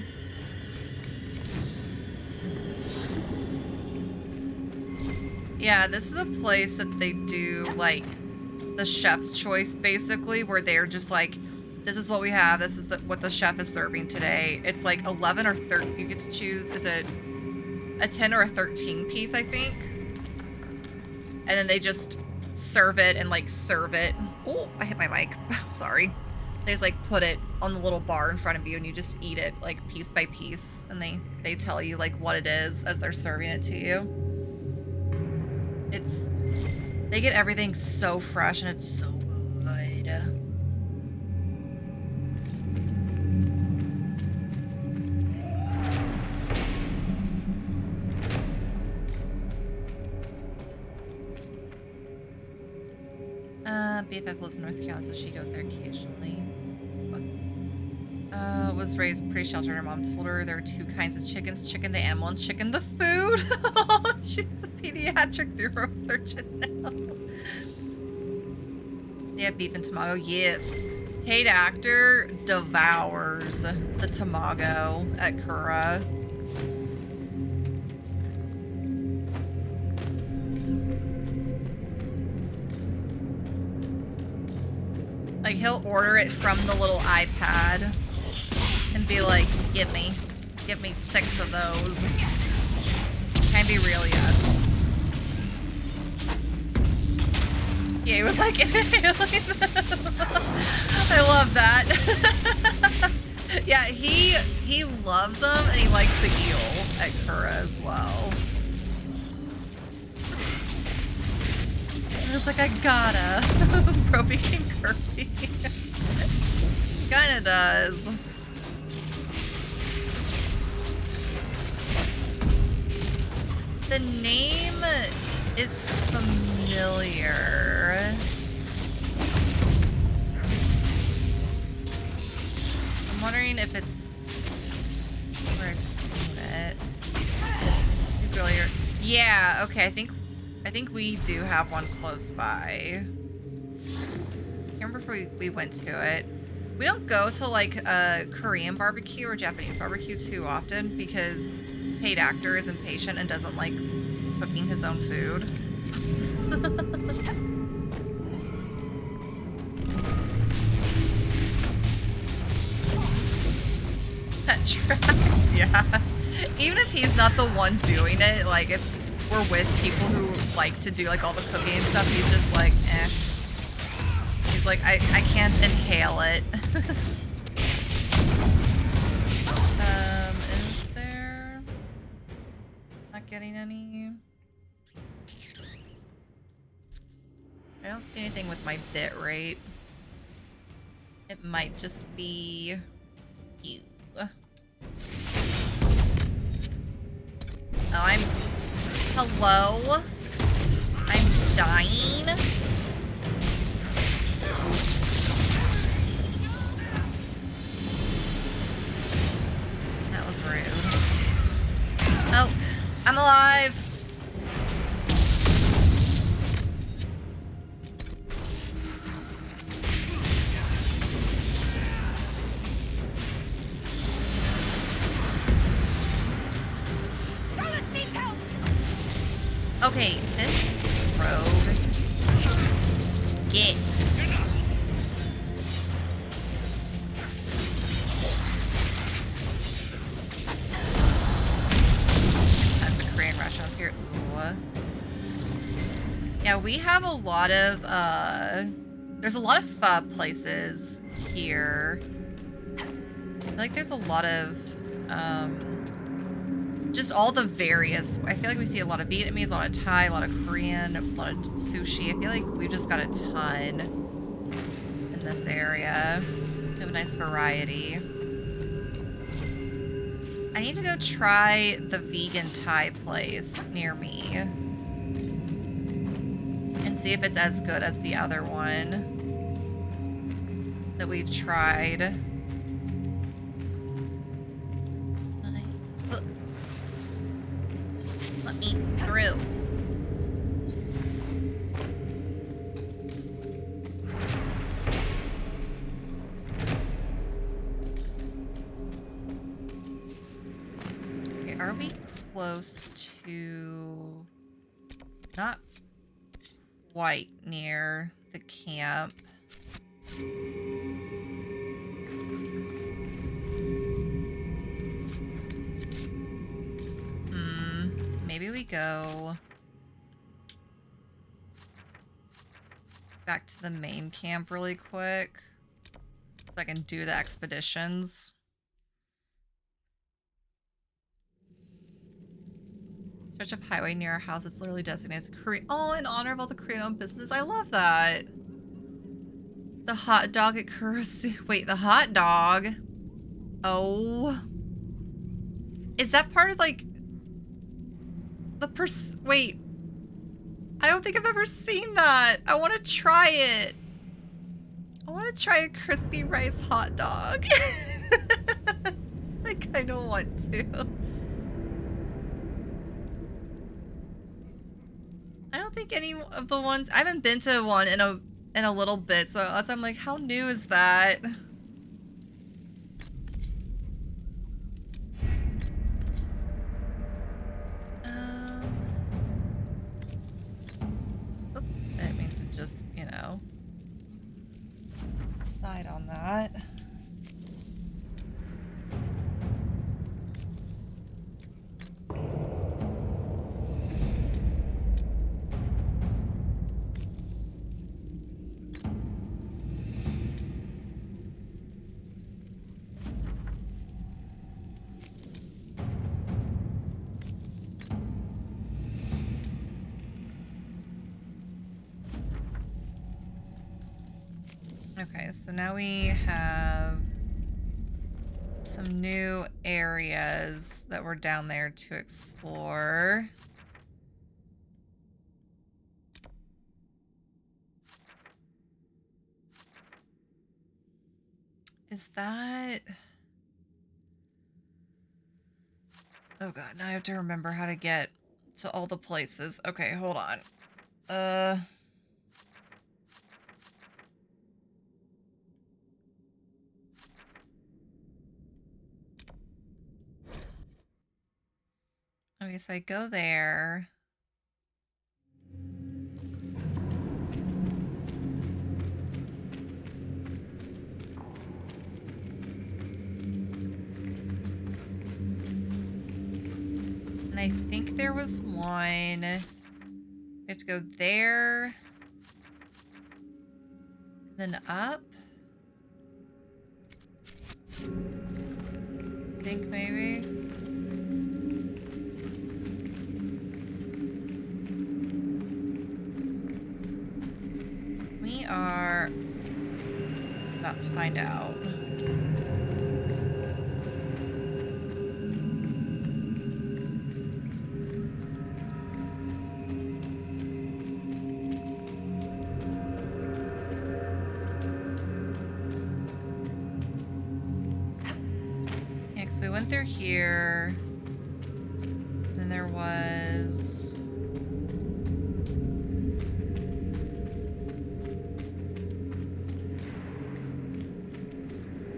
Yeah, this is a place that they do like the chef's choice basically, where they're just like, this is what we have, this is what the chef is serving today. It's like 11 or 13, you get to choose, is it a 10 or a 13 piece, I think? And then they just serve it and like serve it. Oh, I hit my mic. Sorry. They just like put it on the little bar in front of you and you just eat it like piece by piece, and they tell you like what it is as they're serving it to you. They get everything so fresh and it's so good. BFF lives in North Carolina, so she goes there occasionally. Was raised pretty sheltered. Her mom told her there are two kinds of chickens: chicken the animal and chicken the food. She's a pediatric neurosurgeon now. They have beef and tamago. Yes. Paid actor devours the tamago at Kura. Like, he'll order it from the little iPad and be like, give me 6 of those. Can be real, yes. Yeah, he was like, I love that. Yeah, he loves them and he likes the eel at Kura as well. I was like, I gotta. Bro became Kirby. Kinda does. The name is familiar. I'm wondering if it's where I've seen it. Earlier. Yeah, okay, I think we do have one close by. I can't remember if we went to it. We don't go to like a Korean barbecue or Japanese barbecue too often because paid actor is impatient and doesn't like cooking his own food. That tracks, yeah. Even if he's not the one doing it, like if we're with people who like to do like all the cooking and stuff, he's just like, eh. He's like, I can't inhale it. Is there... Not getting any... I don't see anything with my bit rate. It might just be you. Oh, I'm... Hello? I'm dying? That was rude. Oh, I'm alive! Okay, this rogue. Get. That's the Korean restaurants here. Ooh. Yeah, we have a lot of, there's a lot of pho places here. I feel like there's a lot of, just all the various. I feel like we see a lot of Vietnamese, a lot of Thai, a lot of Korean, a lot of sushi. I feel like we just got a ton in this area. We have a nice variety. I need to go try the vegan Thai place near me and see if it's as good as the other one that we've tried. Let me through. Okay, are we close to... Not quite near the camp. Maybe we go back to the main camp really quick. I can do the expeditions. Stretch of highway near our house. It's literally designated as Korean. Oh, in honor of all the Korean-owned businesses. I love that. The hot dog at Kurosu. Wait, the hot dog. Oh. Is that part of like the wait. I don't think I've ever seen that. I want to try it. I want to try a crispy rice hot dog. I kind of want to. I don't think any of the ones I haven't been to one in a little bit, so that's I'm like, how new is that? Oops, I didn't mean to just, you know, side on that. Okay, so now we have some new areas that we're down there to explore. Is that... Oh god, now I have to remember how to get to all the places. Okay, hold on. Okay, so I go there. And I think there was one. We have to go there. Then up. I think maybe. We are about to find out. Yeah, 'cause we went through here. Then there was...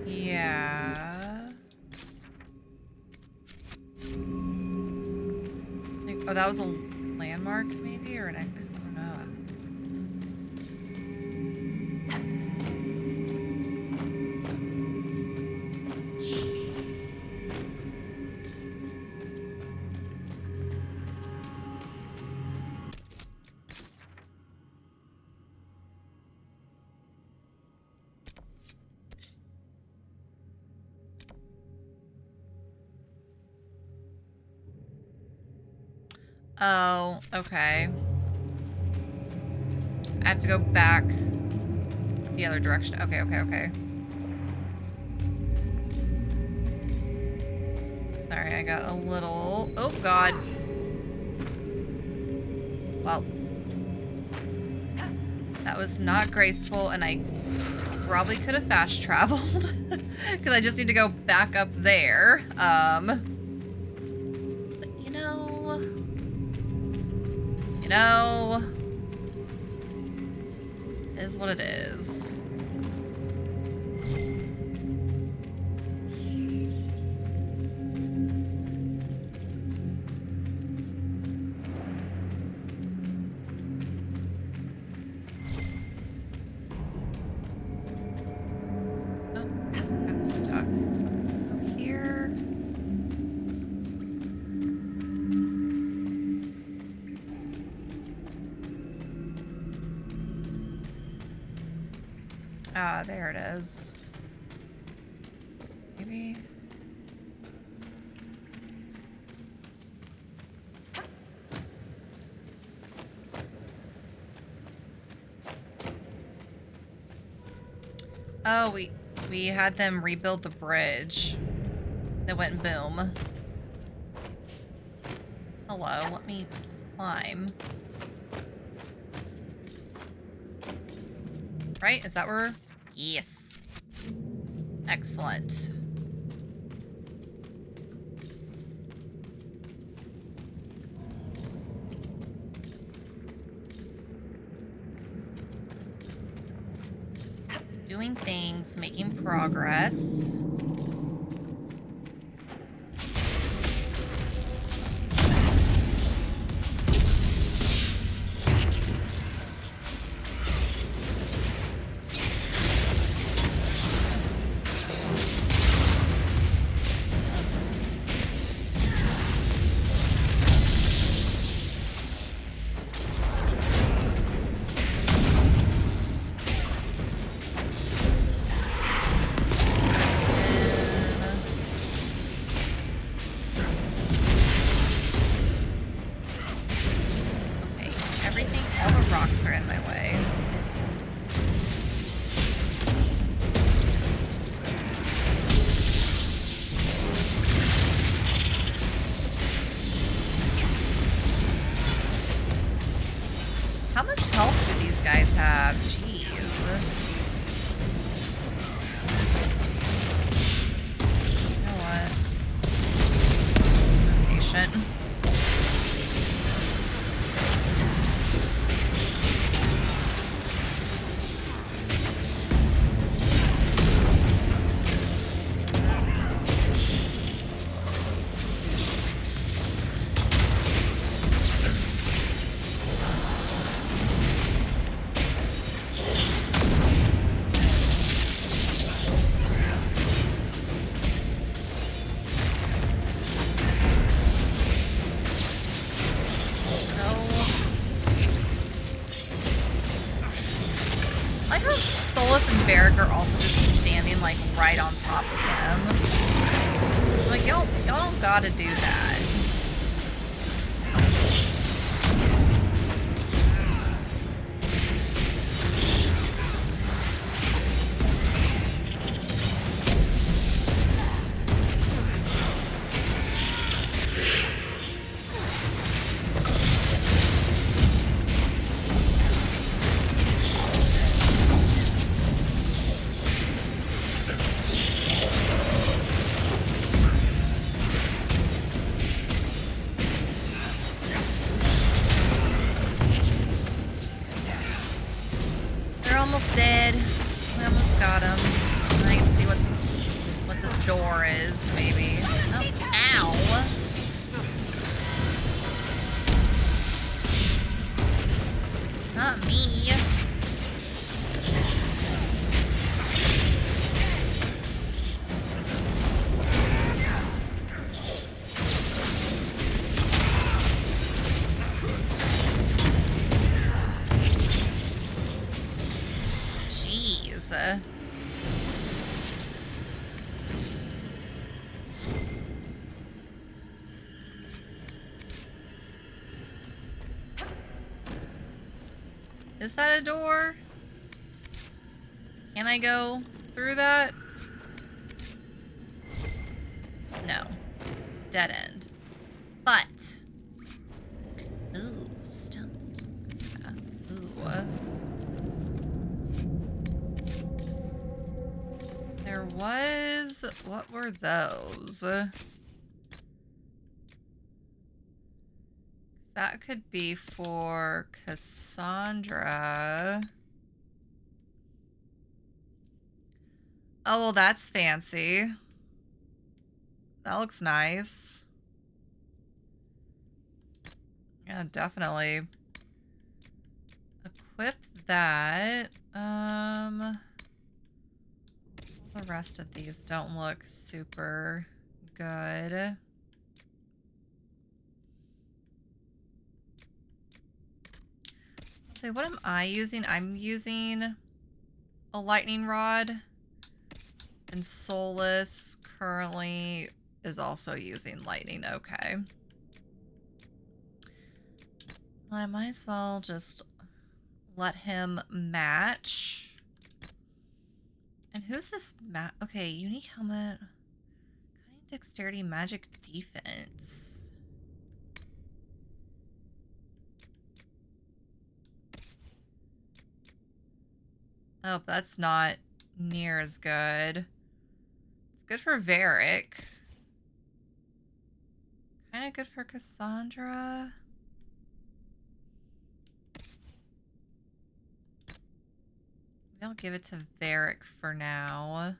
Yeah. Oh, that was a landmark, maybe, or an... I don't know. Oh, okay. I have to go back the other direction. Okay, okay, okay. Sorry, I got a little... Oh, God. Well. That was not graceful, and I probably could have fast traveled. Because I just need to go back up there. But, you know... You know... It is what it is. Ah, there it is. maybe? Oh, we had them rebuild the bridge. That went boom. Hello, let me climb. Right? Is that where? Yes. Excellent. Doing things, making progress. Barrack are also just standing like right on top of him. Like y'all don't gotta do that. Is that a door? Can I go through that? No. Dead end. But. Ooh, stumps. Ooh. There was. What were those? That could be for Cassandra. Oh, well, that's fancy. That looks nice. Yeah, definitely. Equip that. The rest of these don't look super good. So what am I using? I'm using a lightning rod. And Solus currently is also using lightning. Okay. Well, I might as well just let him match. And who's this okay, unique helmet. Cunning dexterity, magic defense. Oh, that's not near as good. It's good for Varric. Kind of good for Cassandra. Maybe I'll give it to Varric for now.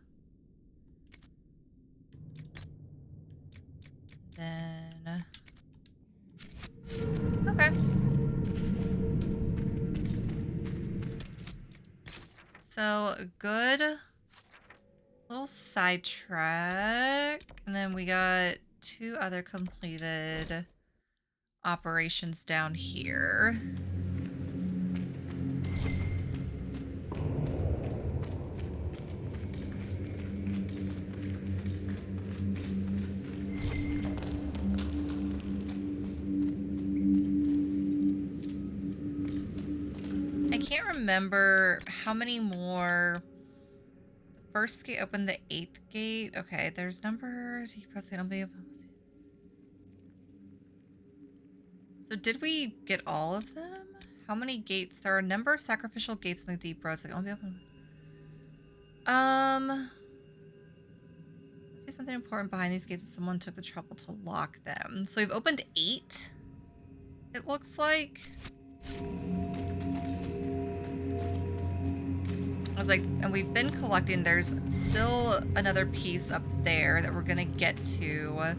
Then... Okay. So, good little sidetrack. And then we got 2 other completed operations down here. I can't remember how many more. The first gate opened the 8th gate. Okay, there's numbers. You press the be able. So did we get all of them? How many gates? There are a number of sacrificial gates in the deep roads. Like, I'll be open. Let's see something important behind these gates if someone took the trouble to lock them. So we've opened 8. It looks like. I was like, and we've been collecting. There's still another piece up there that we're gonna get to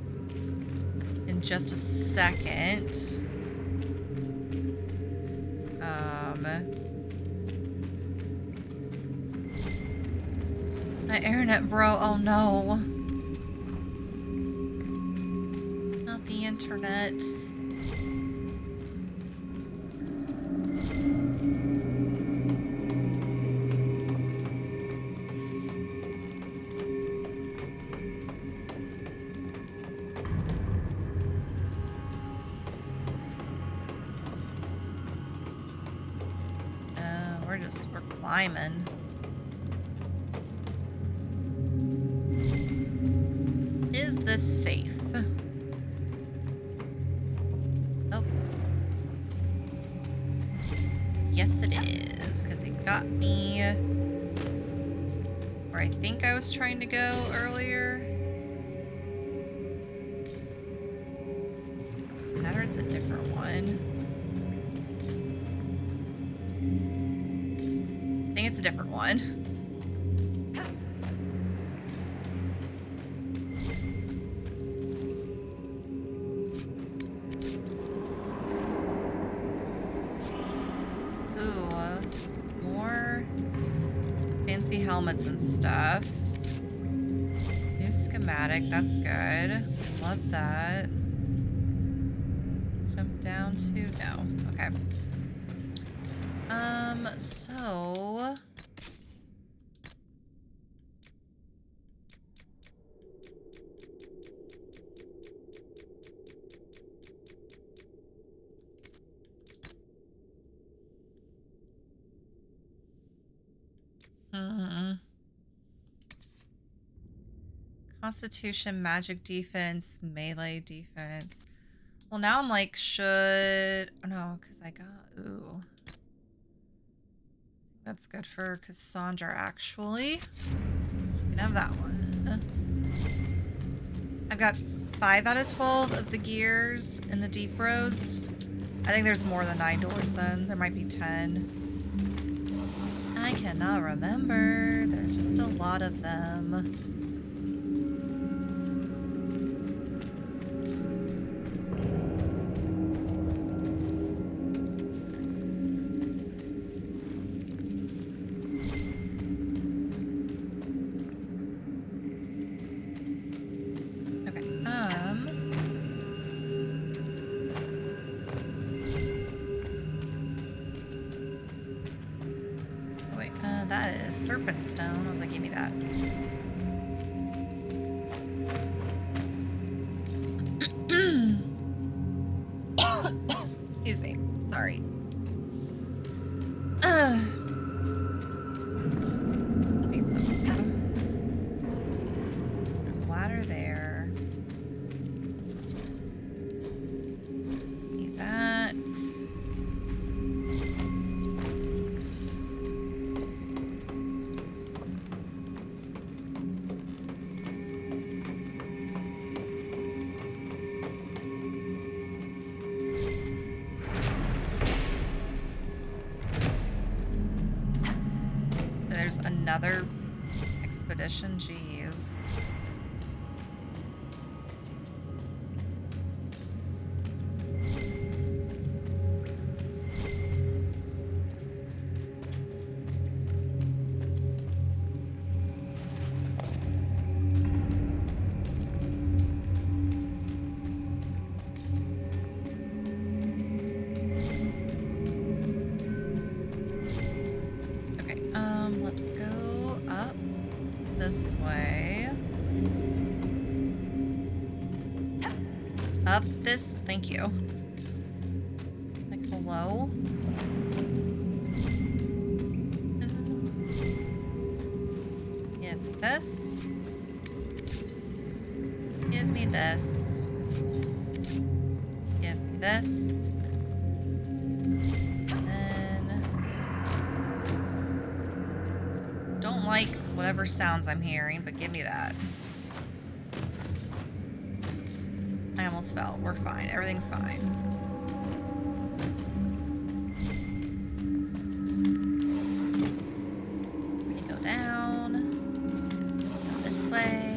in just a second. My internet, bro. Oh no. Not the internet. We're climbing. Is this safe? Oh. Yes, it is, because it got me where I think I was trying to go earlier. That or it's a different one. I think it's a different one. Ooh, more fancy helmets and stuff. New schematic, that's good. Love that. Jump down to no. Okay. So Constitution, magic defense, melee defense. Well, now I'm like, should... Oh, no, because I got... Ooh. That's good for Cassandra, actually. You can have that one. I've got 5 out of 12 of the gears in the deep roads. I think there's more than 9 doors then. There might be 10. I cannot remember. There's just a lot of them. That is serpent stone. I was like, give me that. Okay, so there's a ladder there. Need that. There's another expedition, jeez. Okay, let's go up this way. Up this, thank you. Like, hello? Give this. Give me this. Give me this. Then don't like whatever sounds I'm hearing, but give me that. I almost fell. We're fine. Everything's fine. We go down. Go this way.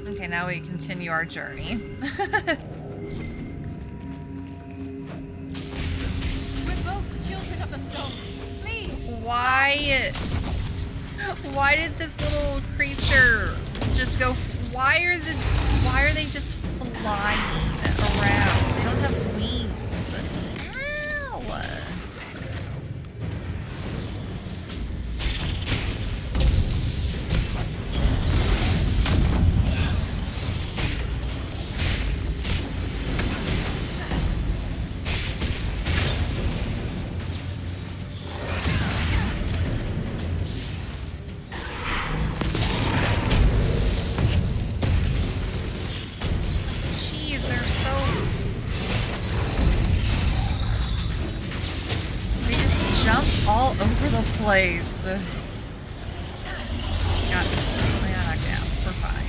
Okay, now we continue our journey. We're both children of the stone. Please! Why did this little creature just go? Why are they just flying around? They don't have wings. Ow! Jeez, they're so... They just jump all over the place. I got knocked down. We're fine.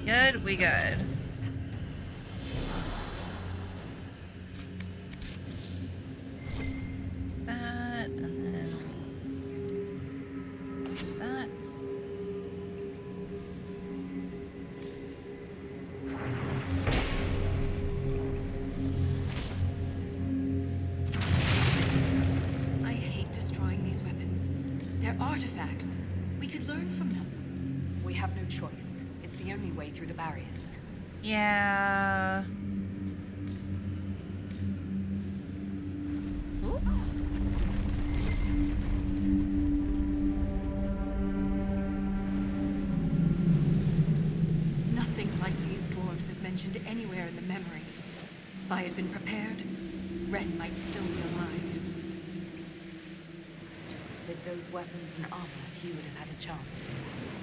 Good, we good. That, and then that. I hate destroying these weapons. They're artifacts. We could learn from them. We have no choice. It's the only way through the barriers. Yeah. Ooh. Nothing like these dwarves is mentioned anywhere in the memories. If I had been prepared, Ren might still be alive. With those weapons and armor, few would have had a chance.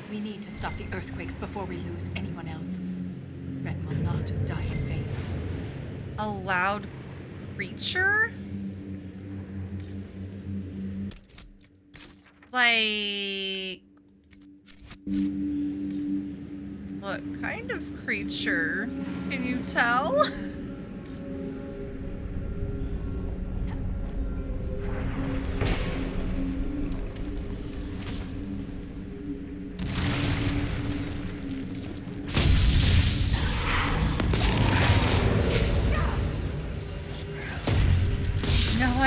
We need to stop the earthquakes before we lose anyone else. Ren will not die in vain. A loud creature? Like... What kind of creature? Can you tell?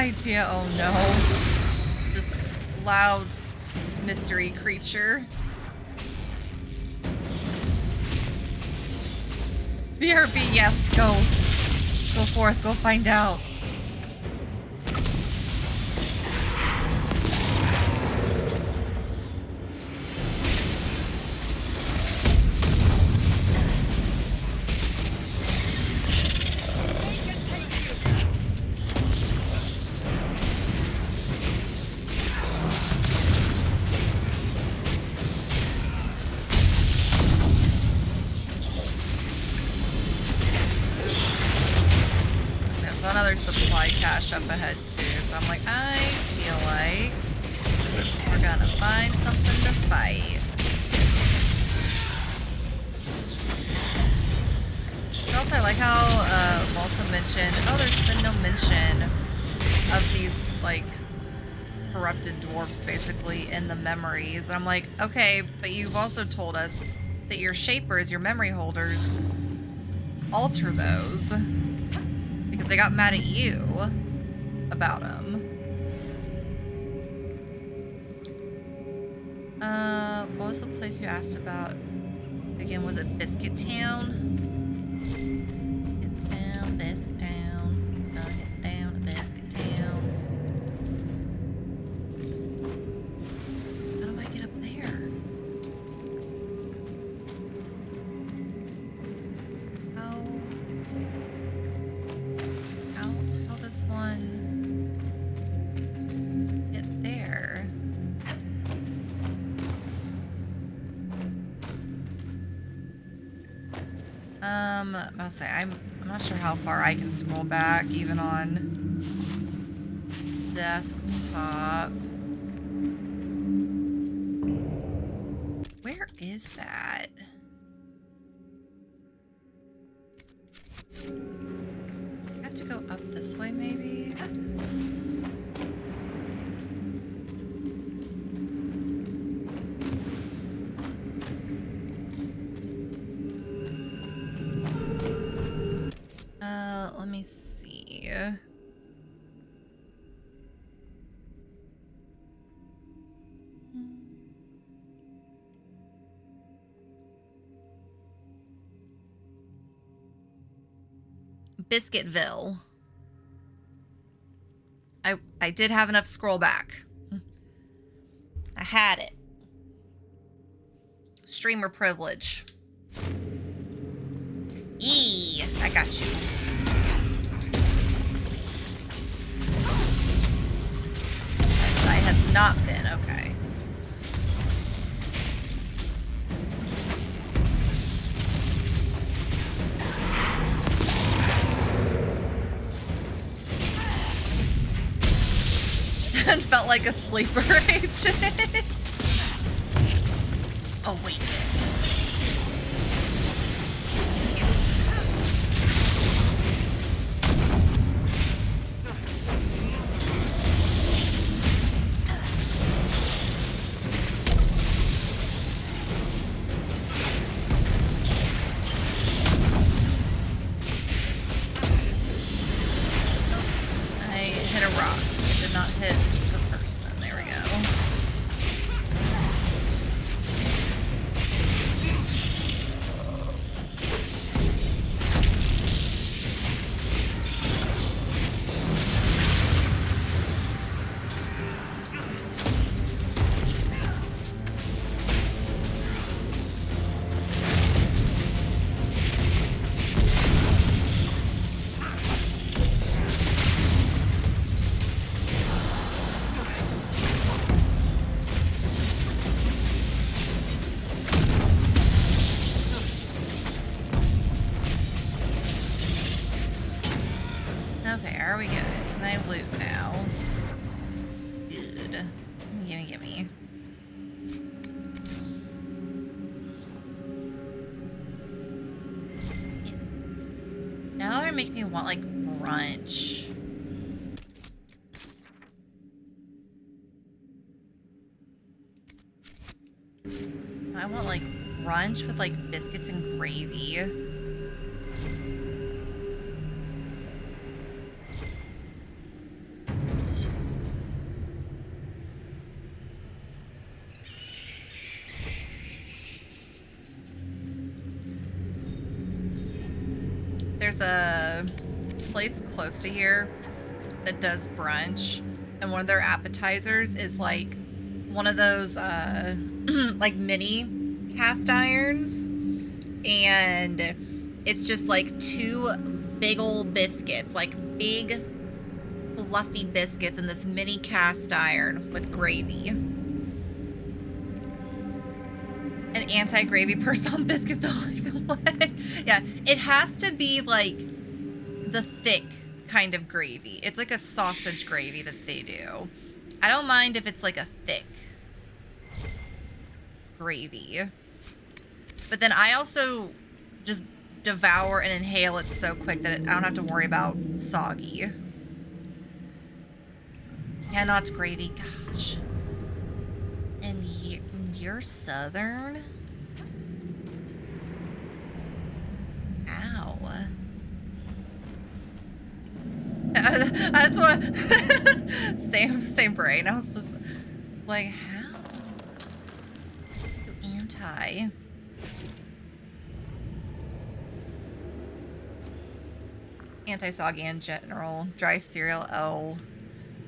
idea. Oh no. This loud mystery creature. BRB, yes, go. Go forth, go find out. Another supply cache up ahead too, so I'm like, I feel like we're gonna find something to fight. But also, I like how Malta mentioned, oh, there's been no mention of these like corrupted dwarfs basically in the memories, and I'm like, okay, but you've also told us that your shapers, your memory holders, alter those. Because they got mad at you about them. What was the place you asked about? Again, was it Biscuit Town? Biscuit Town. Gonna get down to Biscuit Town. How do I get up there? How does one get there? I'll say I'm not sure how far I can scroll back even on desktop. Where is that? I have to go up this way, maybe? Let me see. Biscuitville. I did have enough scroll back. I had it. Streamer privilege. I got you. I have not been, okay. Felt like a sleeper agent. Awaken. I hit a rock. I did not hit the person. There we go. Okay, are we good? Can I loot now? Good. Gimme. Now they're making me want, like, brunch. I want, like, brunch with, like, biscuits and gravy. There's a place close to here that does brunch, and one of their appetizers is like one of those like mini cast irons, and it's just like two big old biscuits, like big fluffy biscuits in this mini cast iron with gravy. An anti-gravy person on biscuits don't like the way. Yeah, it has to be like the thick kind of gravy. It's like a sausage gravy that they do. I don't mind if it's like a thick gravy. But then I also just devour and inhale it so quick that I don't have to worry about soggy. Yeah, no, it's gravy. Gosh. And you're Southern? Ow. That's what... same brain. I was just like, how? Anti. Anti-soggy in general. Dry cereal. Oh.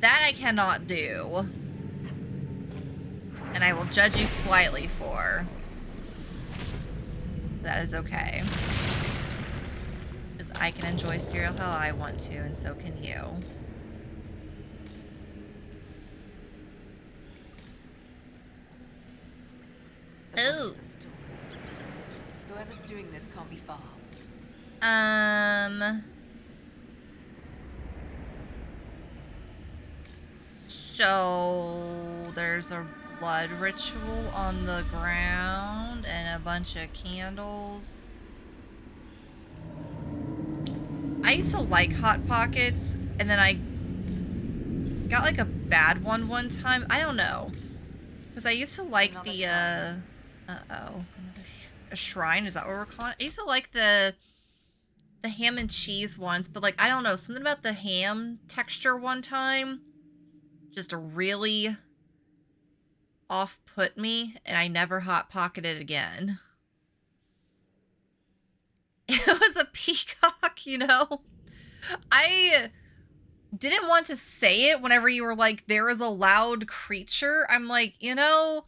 That I cannot do. And I will judge you slightly for. That is okay. Because I can enjoy cereal how I want to, and so can you. Ooh. Whoever's doing this can't be far. So there's a blood ritual on the ground and a bunch of candles. I used to like Hot Pockets, and then I got like a bad one time. I don't know. Because I used to like the, uh-oh. A shrine, is that what we're calling it? I used to like the ham and cheese ones, but like, I don't know, something about the ham texture one time just really off-put me, and I never Hot Pocketed again. It was a peacock, you know? I didn't want to say it whenever you were like, there is a loud creature. I'm like, you know,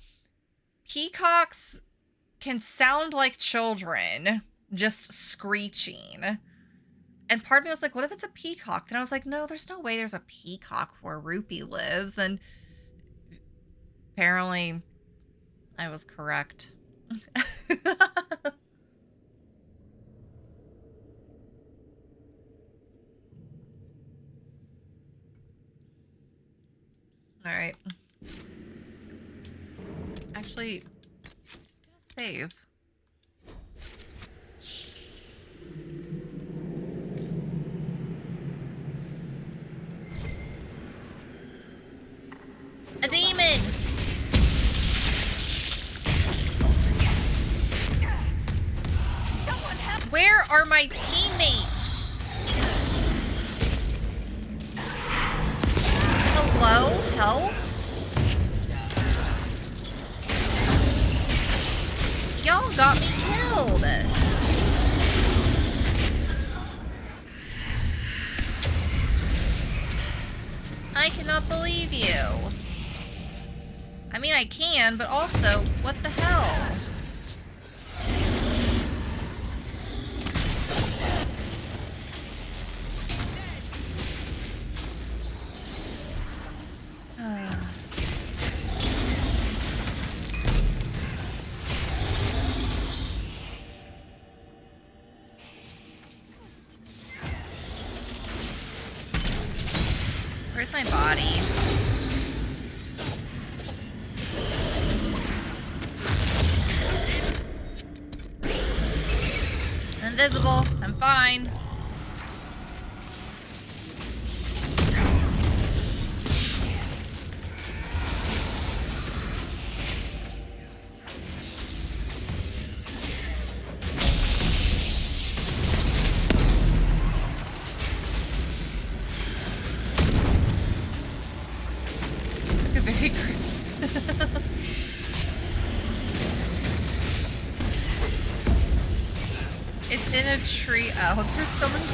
peacocks can sound like children just screeching. And part of me was like, what if it's a peacock? Then I was like, no, there's no way there's a peacock where Rupee lives. Then apparently I was correct. All right. Actually, I'm gonna save. A demon! Where are my teammates? Hello? Help? Y'all got me killed. I cannot believe you. I mean, I can, but also, what the hell? Where's my body? Invisible. I'm fine. Very crypt. It's in a tree. Oh, there's so many.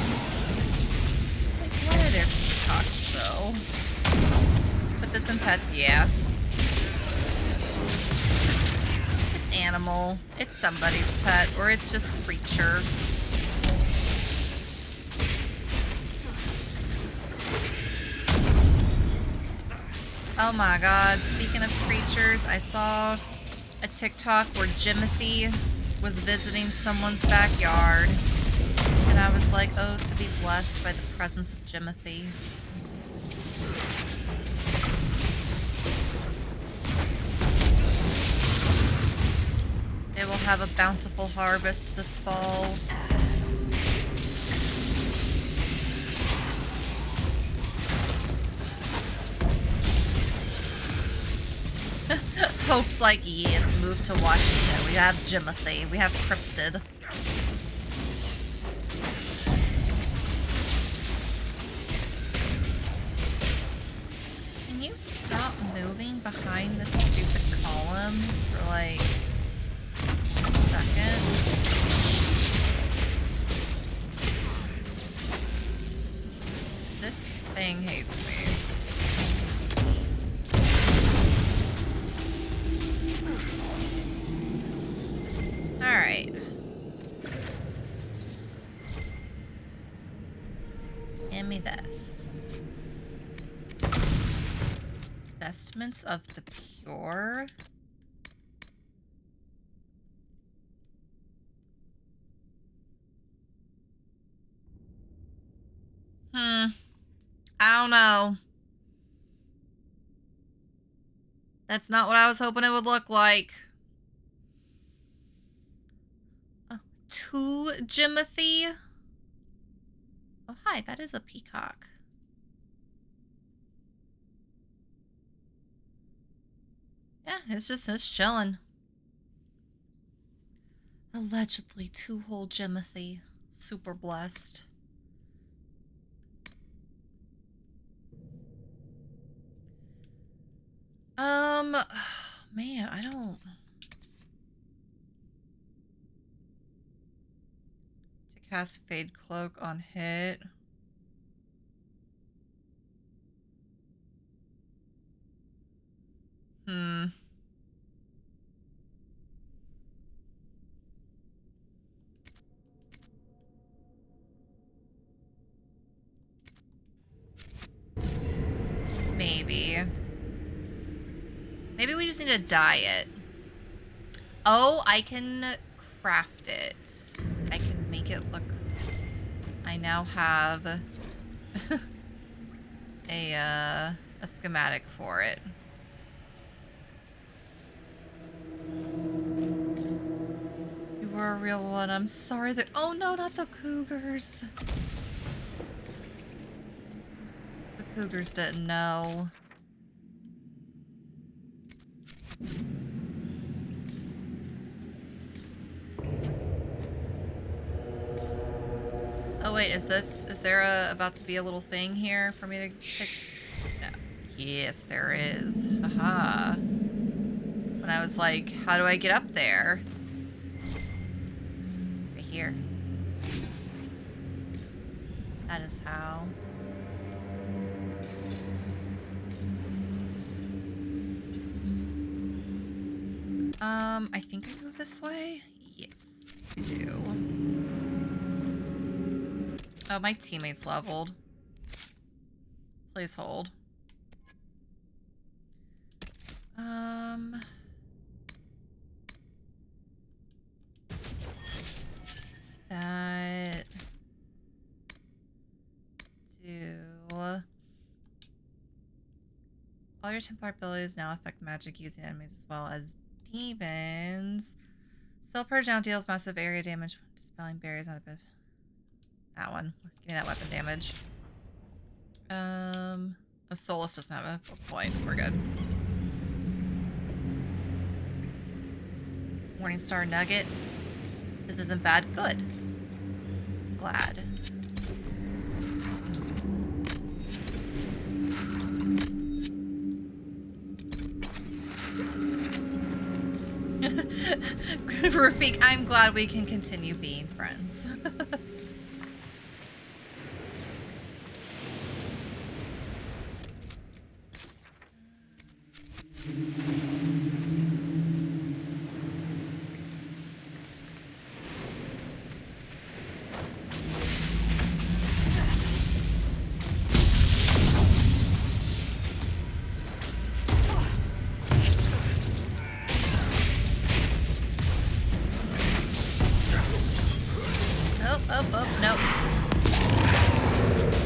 Like, what are there peacocks, though? Put this in pets, yeah. It's animal. It's somebody's pet, or it's just creature. Oh my god, speaking of creatures, I saw a TikTok where Jimothy was visiting someone's backyard. And I was like, oh, to be blessed by the presence of Jimothy. They will have a bountiful harvest this fall. Hope's like, yes, move to Washington. We have Jimothy. We have Cryptid. Can you stop moving behind this stupid column for like a second? This thing hates me. Alright. Hand me this. Vestments of the Pure. I don't know. That's not what I was hoping it would look like. To Jimothy. Oh, hi, that is a peacock. Yeah, it's chilling. Allegedly, two-hole Jimothy. Super blessed. Man, I don't... To cast Fade Cloak on hit. Maybe we just need to dye it. Oh, I can craft it. I can make it look... I now have a schematic for it. You were a real one. I'm sorry that... Oh no, not the cougars. The cougars didn't know. Oh wait, is there about to be a little thing here for me to pick? No. Yes, there is. Haha. When I was like, how do I get up there? Right here. That is how. I think I go this way? Yes, I do. Oh, my teammate's leveled. Please hold. That... Do... All your Templar abilities now affect magic using enemies as well as demons. Spell Purge now deals massive area damage when dispelling barriers on the bit. That one. Give me that weapon damage. Oh, Solus doesn't have a point. We're good. Morningstar Nugget. This isn't bad. Good. Glad. Rafik, I'm glad we can continue being friends. Oh, no.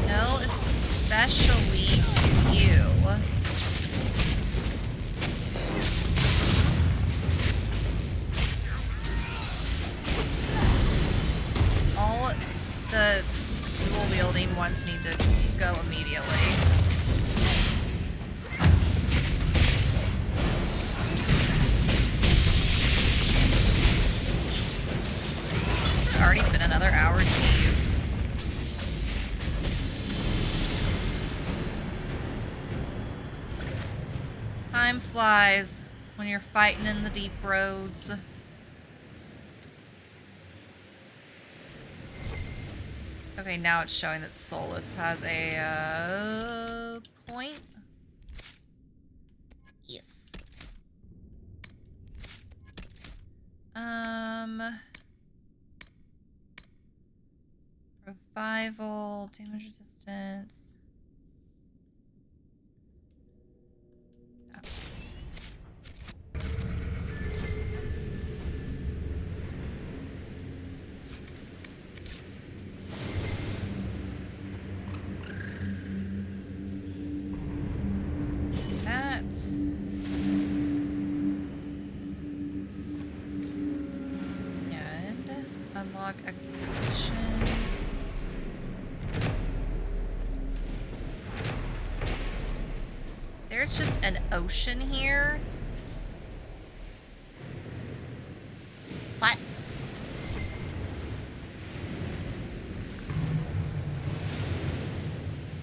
No, especially to you. All the dual wielding ones need to go immediately. It's already been another hour, geez. Time flies when you're fighting in the deep roads. Okay, now it's showing that Solus has a point. Yes. Revival, damage resistance. And unlock expedition. There's just an ocean here. What?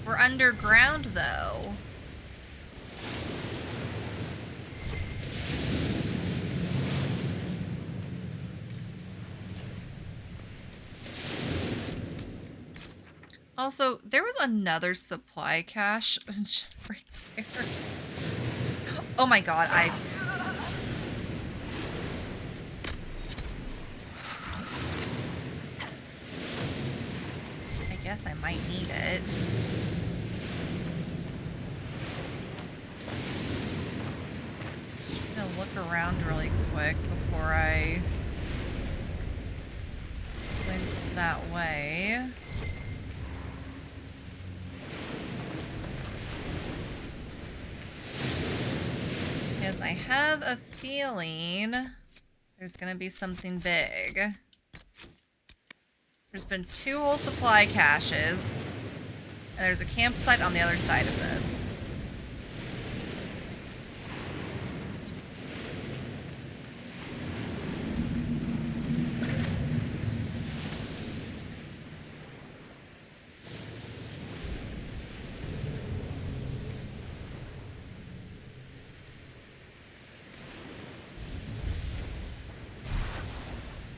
We're underground, though. Also, there was another supply cache right there. Oh my god, I guess I might need it. Just gonna look around really quick before I went that way. Because I have a feeling there's gonna be something big. There's been 2 whole supply caches, and there's a campsite on the other side of this.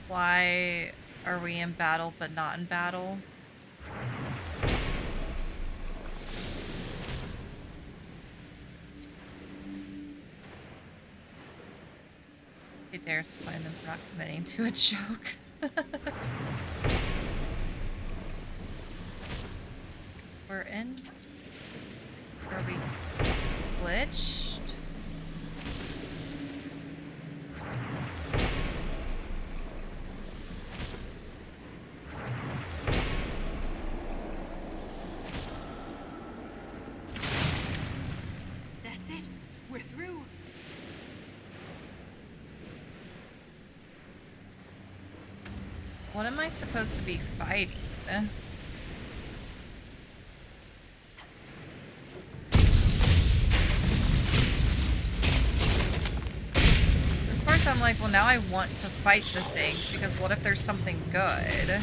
Why are we in battle but not in battle? I dare find them for not committing to a joke. We're in? Are we glitched? What am I supposed to be fighting? Of course I'm like, well now I want to fight the things, because what if there's something good?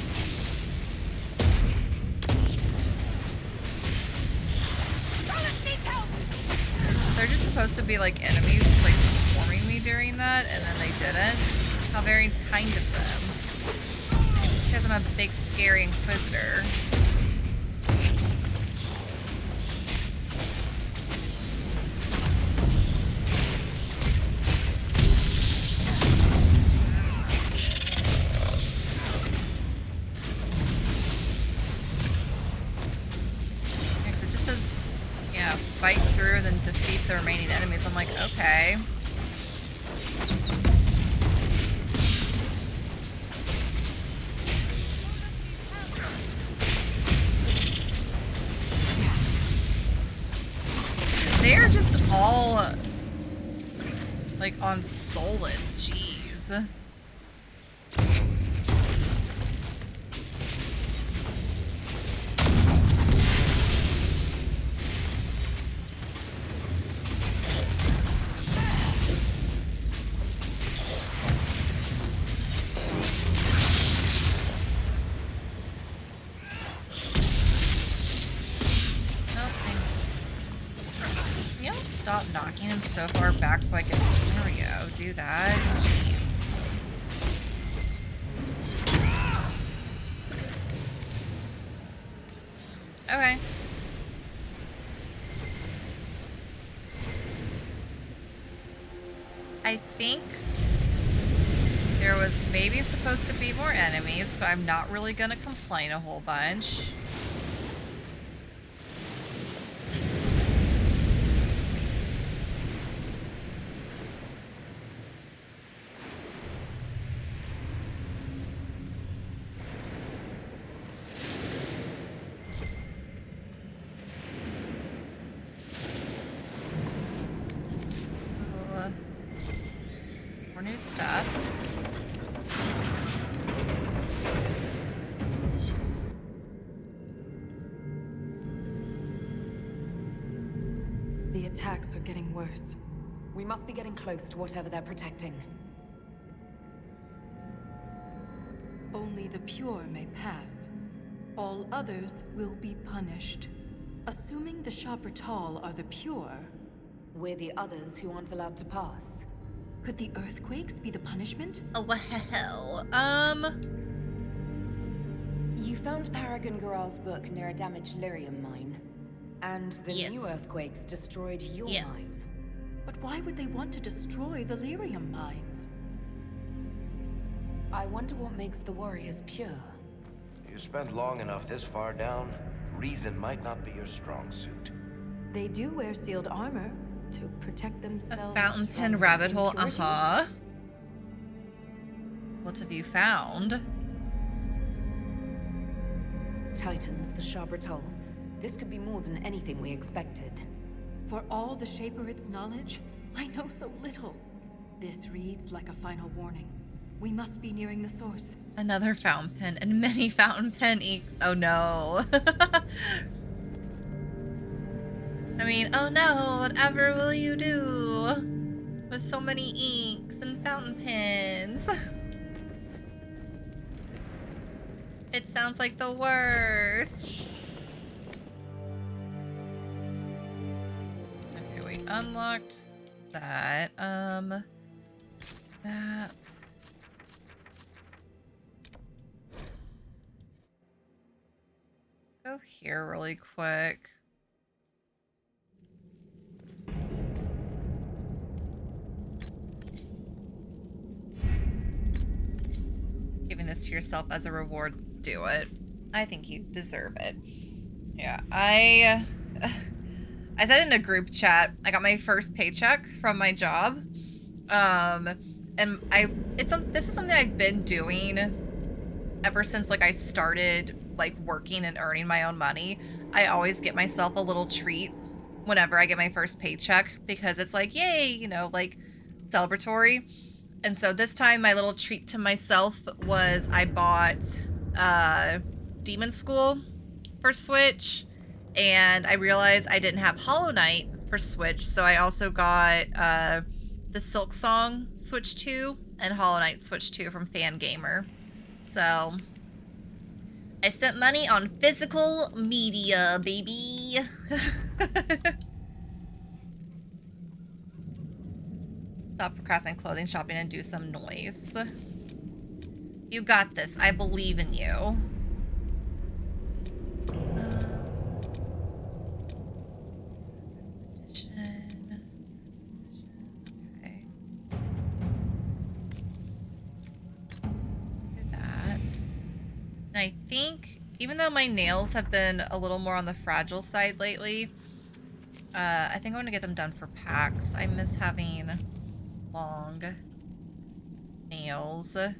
They're just supposed to be like enemies like swarming me during that, and then they didn't. How very kind of them. It's because I'm a big, scary Inquisitor. It just says, yeah, fight through, then defeat the remaining enemies. I'm like, okay. They're just all like on soulless, jeez. Stop knocking him so far back so I can, there we go, do that. Jeez. Okay. I think there was maybe supposed to be more enemies, but I'm not really gonna complain a whole bunch. New stuff. The attacks are getting worse. We must be getting close to whatever they're protecting. Only the pure may pass. All others will be punished. Assuming the Shabratal are the pure, We're the others who aren't allowed to pass. could the earthquakes be the punishment? Oh, well, You found Paragon Garal's book near a damaged lyrium mine. And the Yes. new earthquakes destroyed your Yes. mine. But why would they want to destroy the lyrium mines? I wonder what makes the warriors pure. You spent long enough this far down, reason might not be your strong suit. They do wear sealed armor to protect a themselves fountain pen from rabbit hole, impurities. What have you found? Titans, the Shabratal. This could be more than anything we expected. For all the Shaperit's knowledge, I know so little. This reads like a final warning. We must be nearing the source. Another fountain pen and many fountain pen inks. Oh no. I mean, oh no, whatever will you do with so many inks and fountain pens? It sounds like the worst. Okay, we unlocked that. Map. Let's go here really quick. Giving this to yourself as a reward, do it. I think you deserve it. Yeah, I said in a group chat, I got my first paycheck from my job. And this is something I've been doing ever since like I started like working and earning my own money. I always get myself a little treat whenever I get my first paycheck because it's like, yay, you know, like celebratory. And so this time my little treat to myself was I bought Demon School for Switch, and I realized I didn't have Hollow Knight for Switch, so I also got the Silk Song Switch 2 and Hollow Knight Switch 2 from Fangamer. So I spent money on physical media, baby. Stop procrastinating clothing shopping and do some noise. You got this. I believe in you. Expedition. Okay. Let's do that. And I think, even though my nails have been a little more on the fragile side lately, I think I want to get them done for PAX. I miss having long nails. Oh,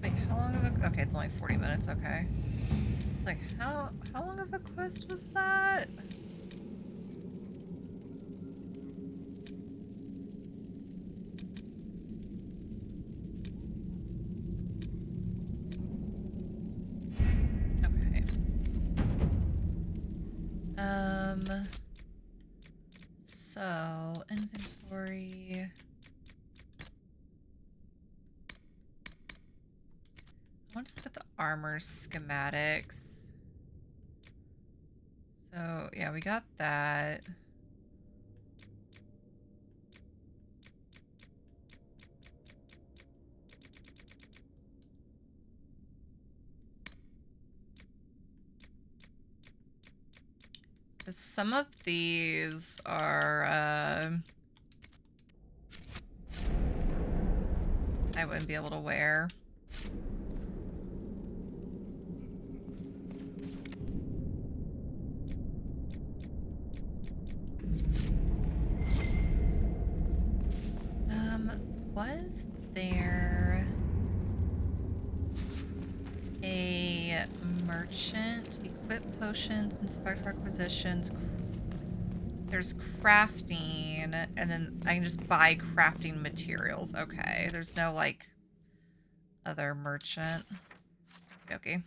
wait, how long of a... Okay, it's only 40 minutes, okay. It's like, how long of a quest was that? So, inventory. I want to look at the armor schematics. So, yeah, we got that. Some of these are, I wouldn't be able to wear. Was there a merchant? Equip potions, inspect requisitions. There's crafting, and then I can just buy crafting materials. Okay, there's no, like, other merchant. Okay.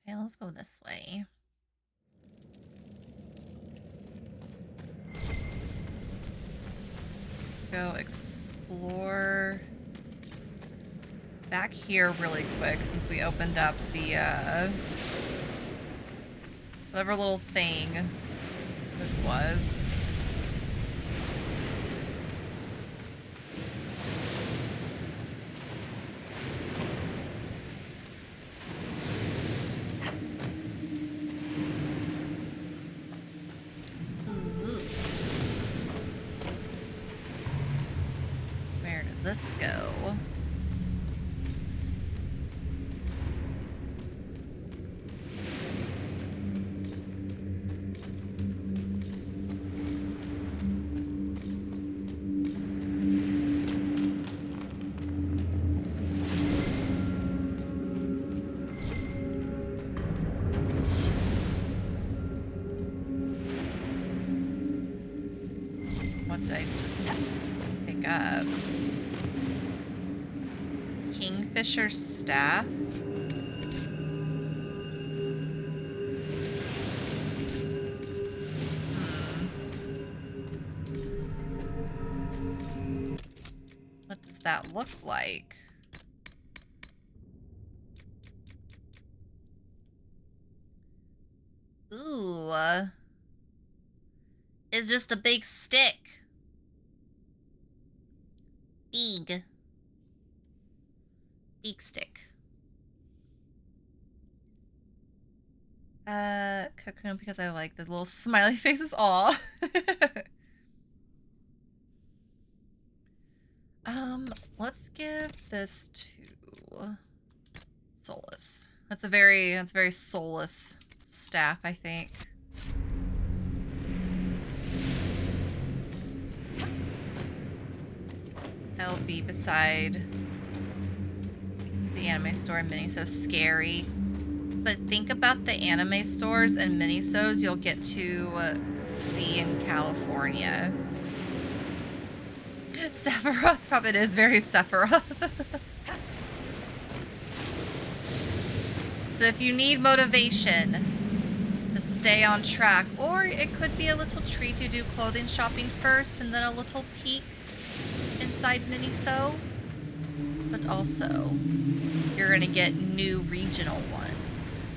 Okay, let's go this way. Go explore back here really quick since we opened up the whatever little thing this was. This go? What did I just pick up? Kingfisher staff. What does that look like? Ooh. It's just a big stick. Big. Beak stick. Cocoon because I like the little smiley faces. Aw. Let's give this to Solus. That's a very soulless staff, I think. That'll be beside the anime store and Miniso. Scary. But think about the anime stores and Minisos you'll get to see in California. Sephiroth probably is very Sephiroth. So if you need motivation to stay on track. Or it could be a little treat to do clothing shopping first and then a little peek inside Miniso. But also, you're gonna get new regional ones.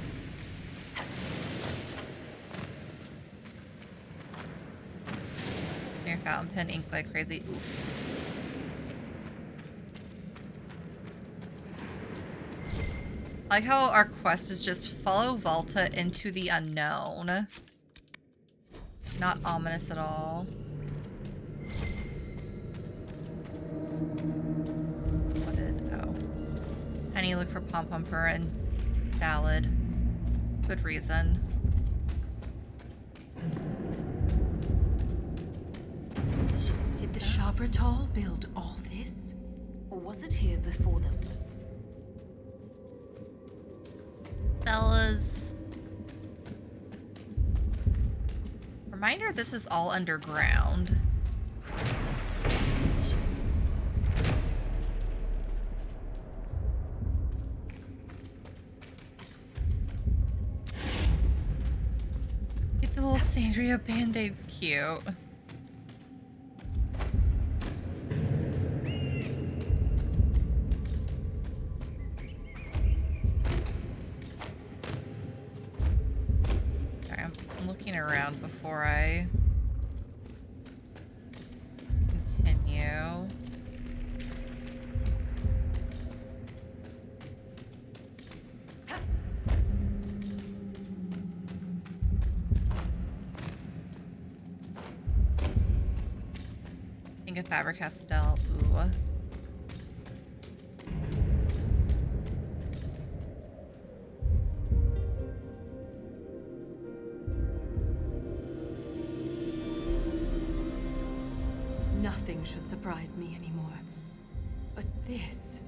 Smear fountain pen, ink like crazy. Oof. I like how our quest is just follow Volta into the unknown. Not ominous at all. What did... oh. Penny look for Pom-Pumper and Ballad. Good reason. Did the Shabratal build all this? Or was it here before them? Fellas. Reminder, this is all underground. Get the little Sandria band-aids cute. Around before I continue. Think of Faber-Castell. Ooh. Nothing should surprise me anymore. But this...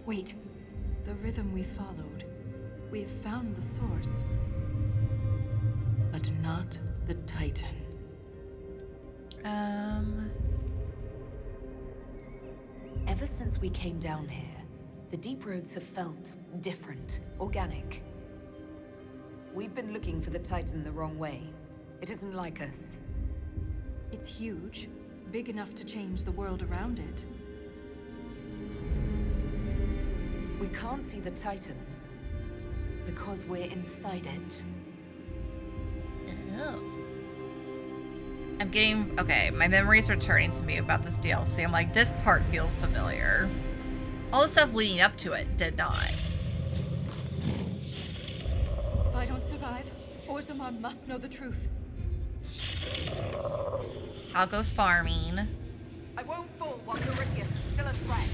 Wait. The rhythm we followed. We've found the source. But not the Titan. Ever since we came down here, the deep roads have felt different, organic. We've been looking for the Titan the wrong way. It isn't like us. It's huge. Big enough to change the world around it. We can't see the Titan because we're inside it. Oh. I'm getting... okay, my memory's returning to me about this DLC. I'm like, this part feels familiar. All the stuff leading up to it did not. If I don't survive, Orzammar must know the truth. I'll go farming. I won't fall while Euripius is still a threat.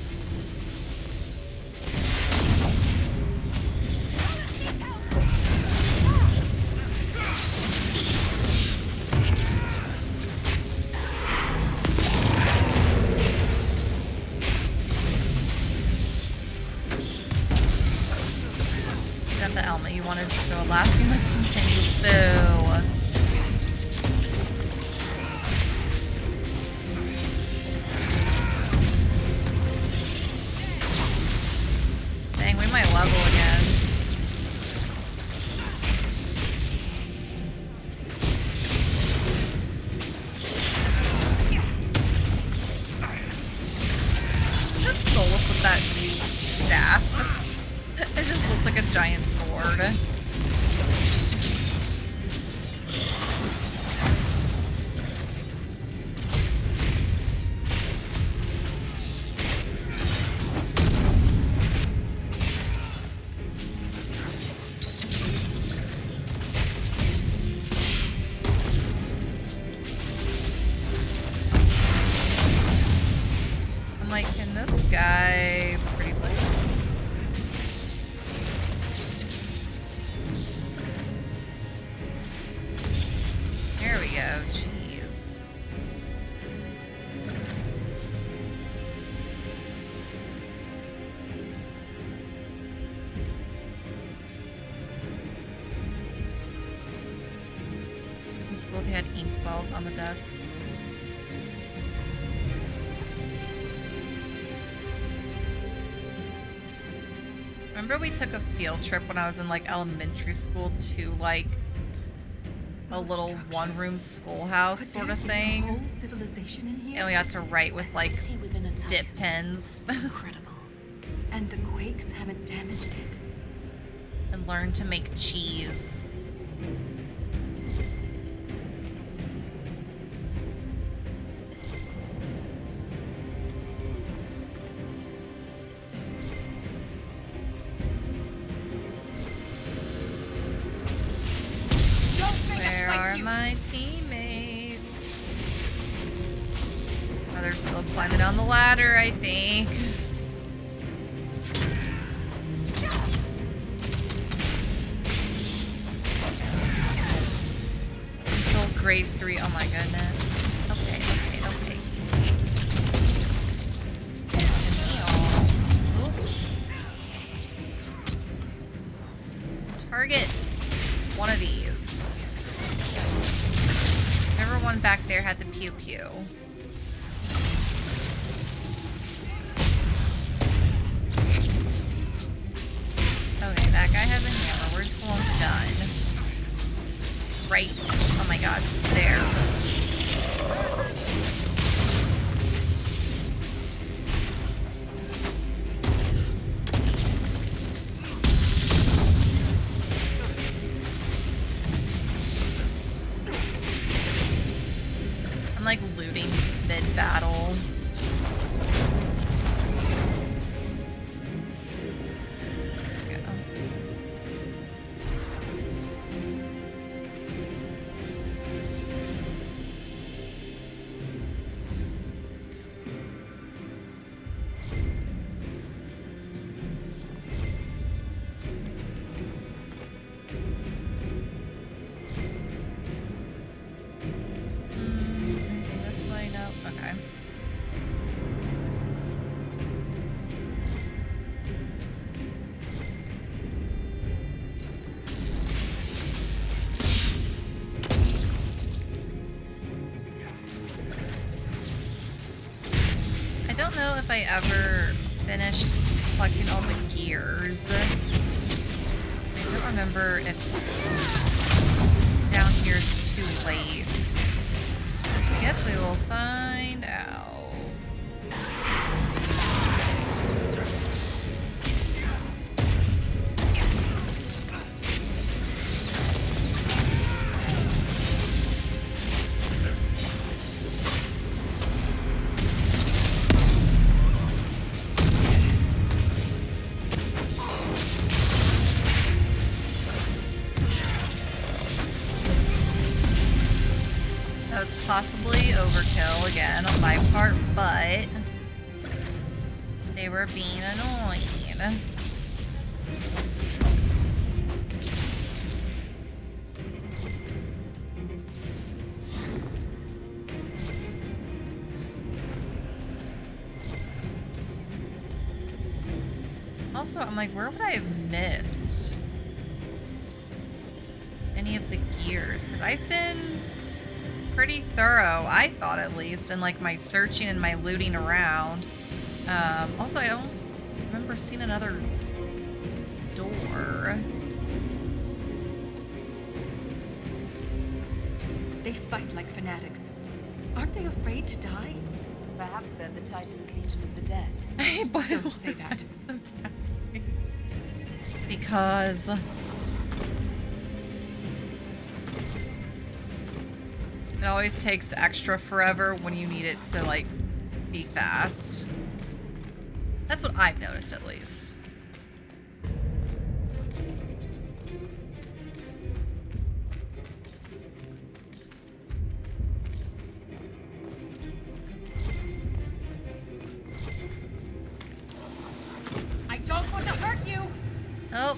Got the element you wanted, so last you must continue. Boo. Dang, we might level again. Just soulless with that staff. It just looks like a giant sword. I'm like, can this guy... pretty place? There we go. Jeez. In school, they had ink balls on the desk. Remember we took a field trip when I was in like elementary school to like a little one-room schoolhouse sort of thing. Whole civilization in here? And we got to write with like City within a dip titan. pens Incredible. And the quakes haven't damaged it. and learn to make cheese. Where are my teammates? Oh, they're still climbing on the ladder, I think. Until grade 3. Oh my goodness. Okay. Target one of these. Whichever one back there had the pew pew. Okay, that guy has a hammer. Where's the one with the gun? Right. Oh my god. There. I'm like looting mid-battle. There we go. Anything this way? Nope. Okay. I don't know if I ever finished collecting all the gears. I don't remember if down here is too late. I guess we will find out. That was possibly overkill again on my part, but they were being annoying. Also, I'm like, where would I have missed any of the gears? Because I've been pretty thorough, I thought at least, in like my searching and my looting around. Also, I don't remember seeing another door. They fight like fanatics. Aren't they afraid to die? Perhaps they're the Titan's Legion of the Dead. Don't say that. Because it always takes extra forever when you need it to like be fast. That's what I've noticed, at least. I don't want to hurt you! Oh.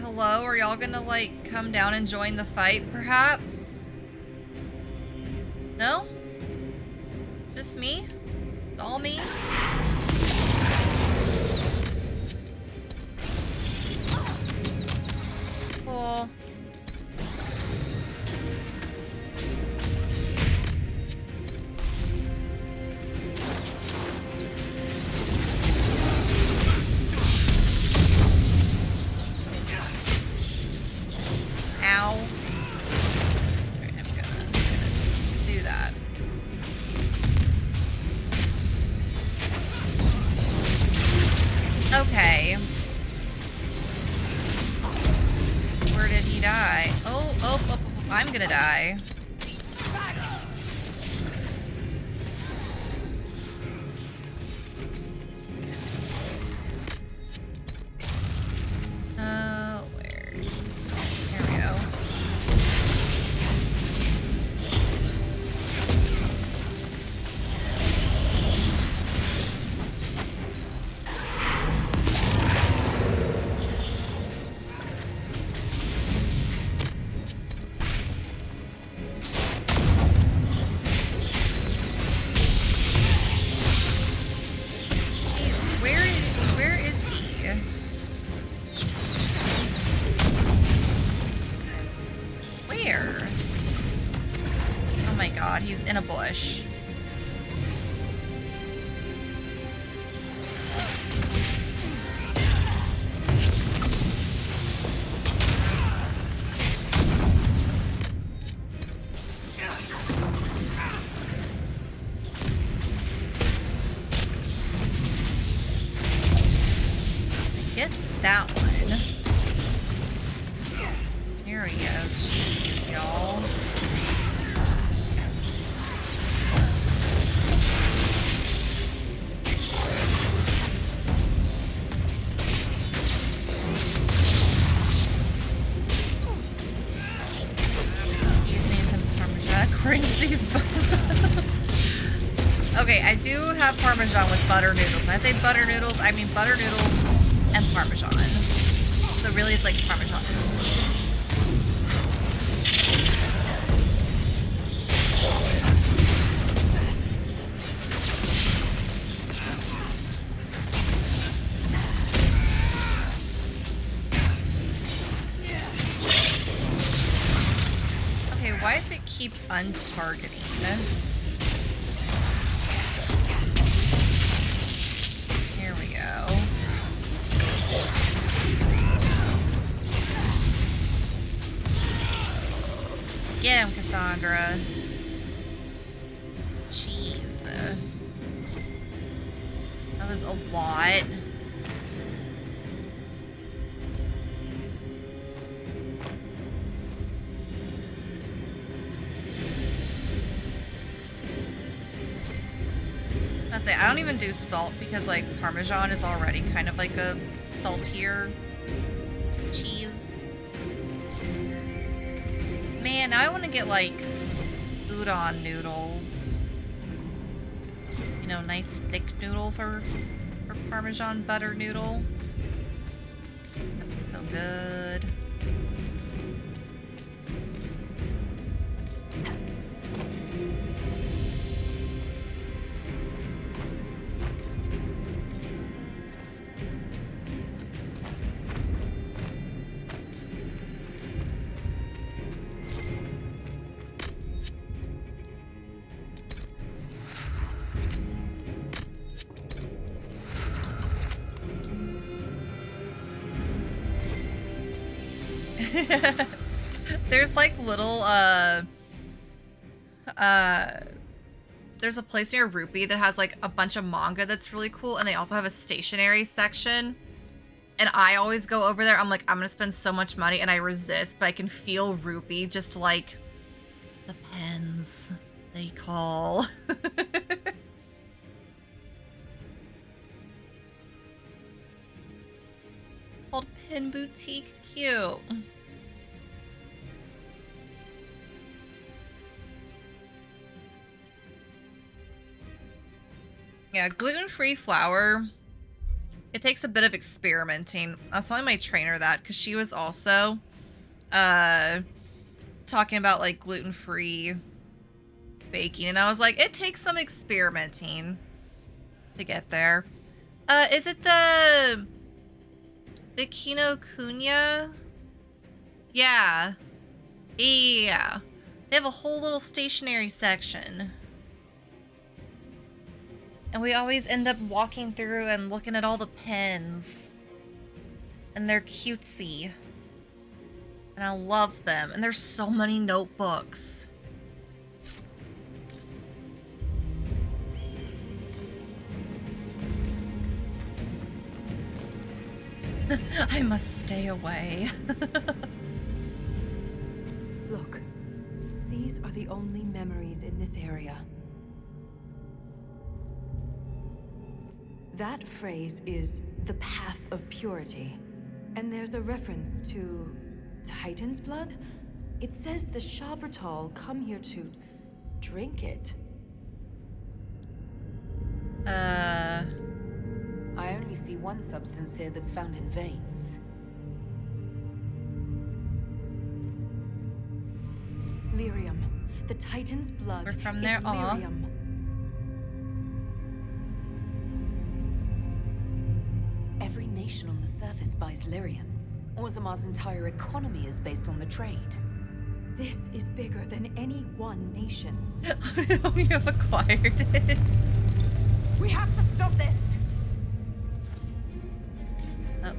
Hello? Are y'all gonna, like, come down and join the fight, perhaps? No? Just me? Just all me? Cool. is in a bush. Get that one. Here we go. Jeez, y'all. These need some Parmesan. Crank these buttons. Okay, I do have Parmesan with butter noodles. When I say butter noodles, I mean butter noodles and Parmesan. So really it's like Parmesan noodles. Okay, why does it keep untargeting? Here we go. Get him, Cassandra. Jeez. That was a lot. I don't even do salt because like Parmesan is already kind of like a saltier cheese. Man, now I want to get like udon noodles. You know, nice thick noodle for Parmesan butter noodle. That'd be so good. There's like little there's a place near Rupee that has like a bunch of manga that's really cool, and they also have a stationery section, and I always go over there. I'm like, I'm gonna spend so much money, and I resist, but I can feel Rupee just like the pens they call. Called Pen Boutique. Cute. Yeah, gluten-free flour. It takes a bit of experimenting. I was telling my trainer that because she was also talking about like gluten-free baking, and I was like, it takes some experimenting to get there. Is it the Kinokuniya? Yeah. Yeah. They have a whole little stationery section. And we always end up walking through and looking at all the pens. And they're cutesy. And I love them. And there's so many notebooks. I must stay away. Look, these are the only memories in this area. That phrase is the path of purity. And there's a reference to Titan's blood. It says the Shabratal come here to drink it. I only see one substance here that's found in veins. Lyrium. The Titan's blood We're from is there, aw. lyrium. Every nation on the surface buys lyrium. Orzamar's entire economy is based on the trade. This is bigger than any one nation. We have acquired it. We have to stop this! Oh.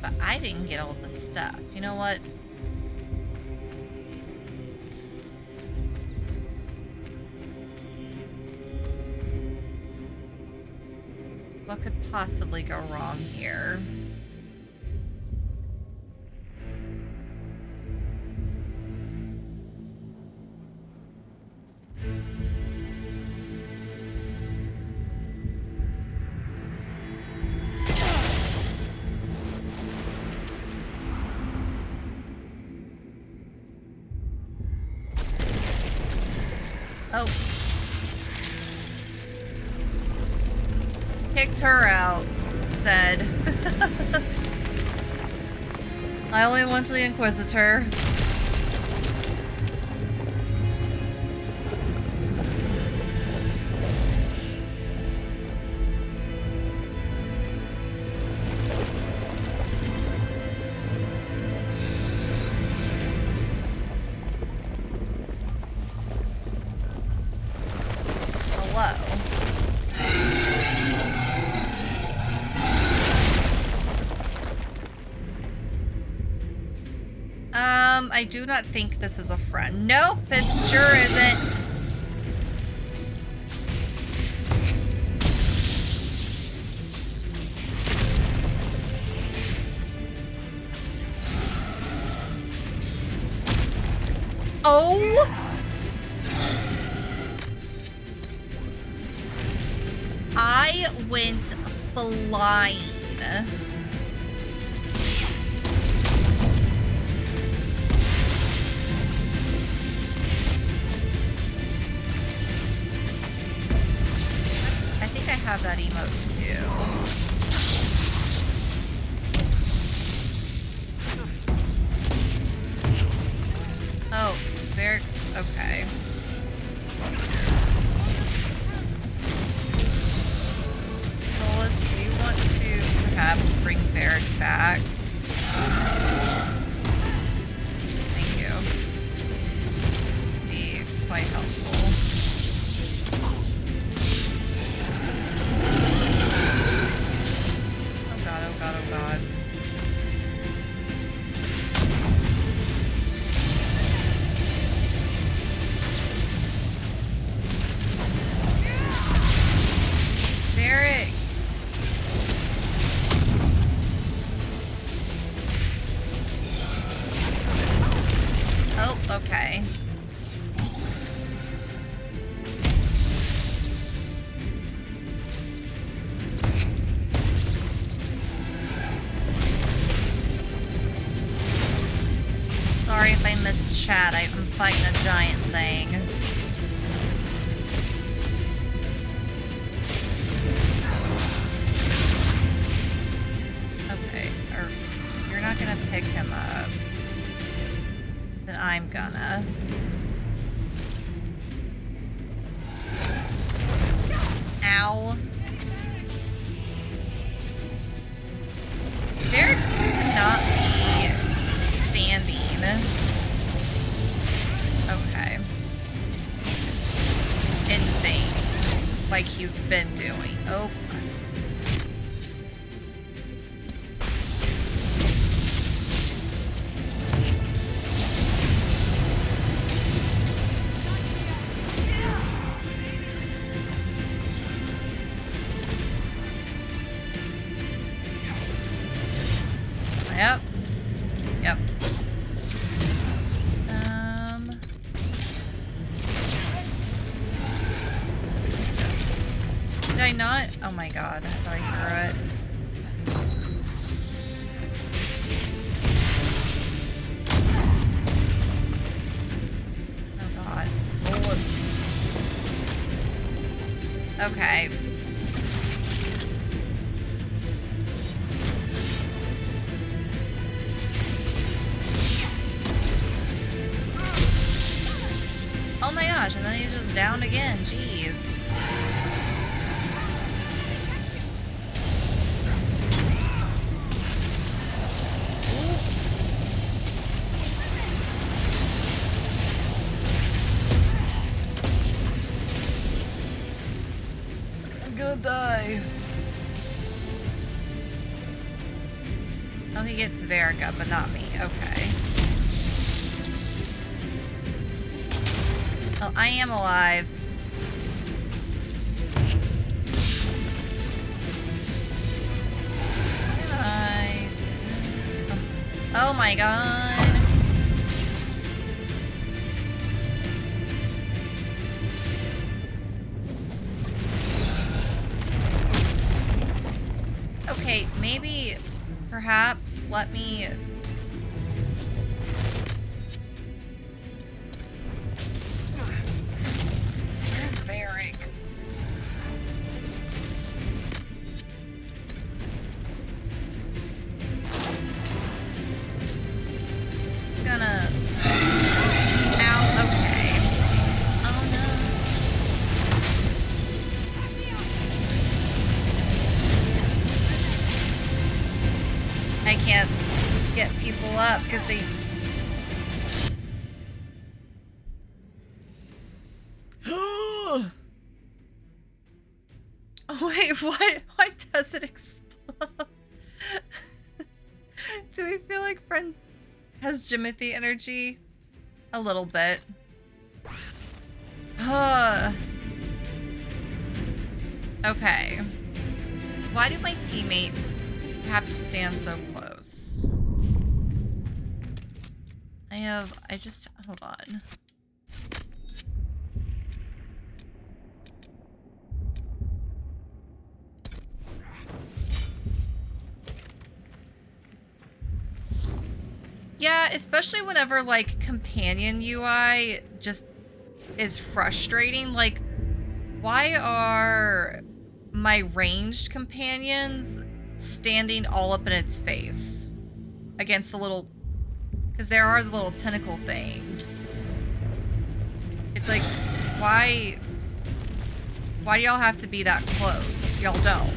But I didn't get all the stuff. You know what? What could possibly go wrong here? Oh. Kicked her out. Said. I only went to the Inquisitor. I do not think this is a friend. Nope, it sure isn't. Oh! I went flying. Have that emote too. Oh, Varric's okay. Solus, do you want to perhaps bring Varric back? Thank you. Be quite helpful. Okay. Sorry if I missed chat. I'm fighting a giant thing. Okay, you're not gonna pick him up. Then I'm gonna. Ow. Varric needs to not be standing. Okay. In things like he's been doing. Oh. Yep. Yep. Did I not? Oh my god, I thought I threw it. Oh god. Soulless. Okay. It's down again. Jeez. I'm gonna die. Oh, he gets Verica, but not me. Okay. Oh, I am alive. Oh my god. Okay, maybe, perhaps, let me... Where's Varric? Gonna... Ow, okay. Oh no. I can't get people up because they... Oh wait, why does it explode? Do we feel like friend has Jimothy energy? A little bit. Okay. Why do my teammates have to stand so close? Hold on. Yeah, especially whenever, like, companion UI just is frustrating. Like, why are my ranged companions standing all up in its face against the little... Because there are the little tentacle things. It's like, why do y'all have to be that close? Y'all don't.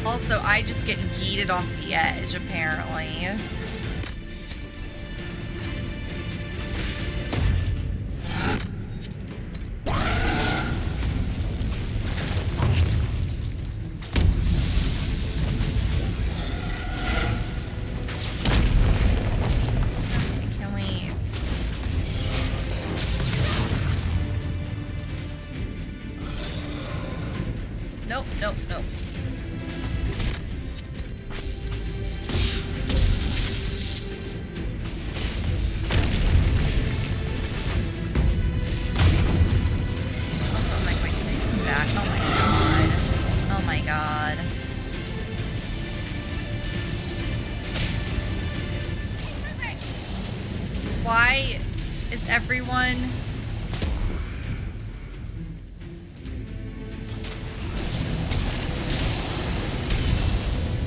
Also, I just get yeeted off the edge, apparently. Can we... Nope, nope, nope. Why is everyone...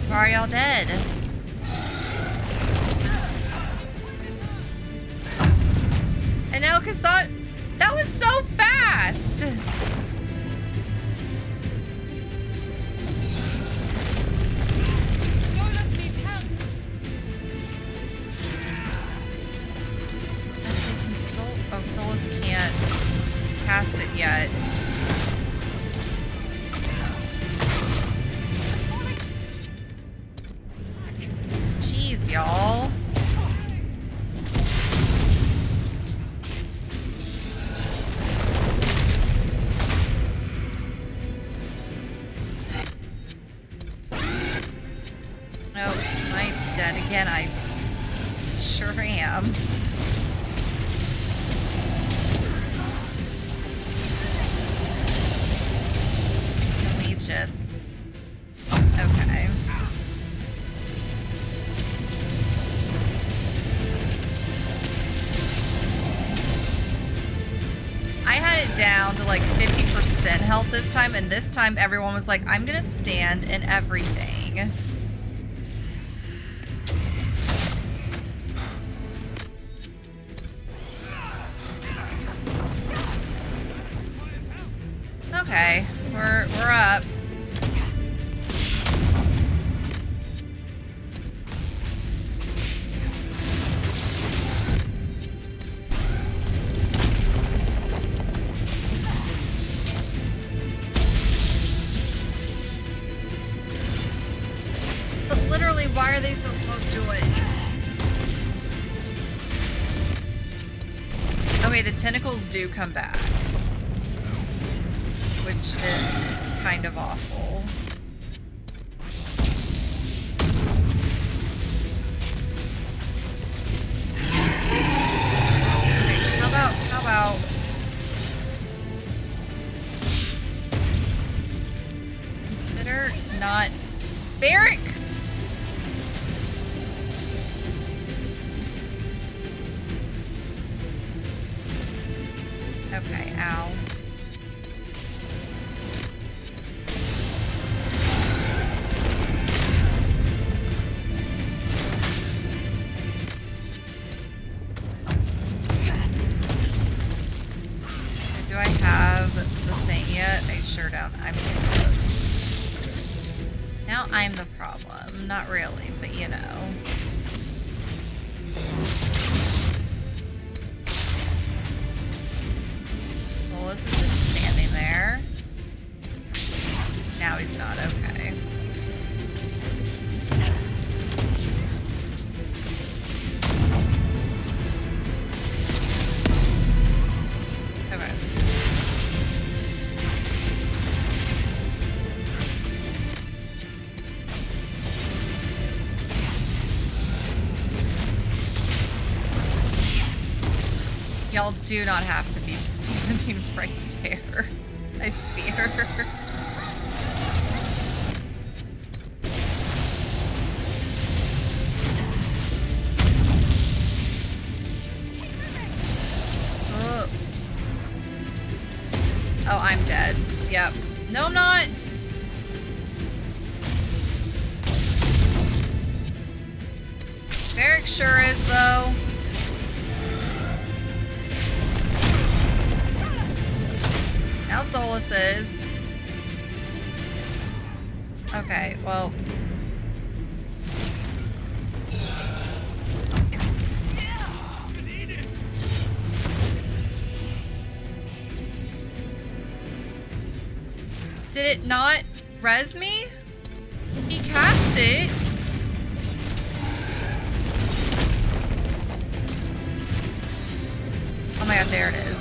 Why are y'all dead? And now Cassandra... That was so fast! Cast it yet. Jeez, y'all. Oh, am I dead again? I sure am. Okay. down to like 50% health this time, and this time everyone was like, I'm gonna stand in everything. Okay, we're up. But literally, why are they so close to it? Okay, the tentacles do come back, which is kind of awful. Okay, how about consider not Barrick? Okay, ow. Do I have the thing yet? I sure don't. I'm too close. Now I'm the problem. Not really, but you know. Solus is just standing there. Now he's not okay. Okay. Y'all do not have to be standing right there. I fear. Ugh. Oh, I'm dead. Yep. No, I'm not. Varric sure is, though. Now Solus is. Okay, well. Did it not res me? He cast it. Oh my god, there it is.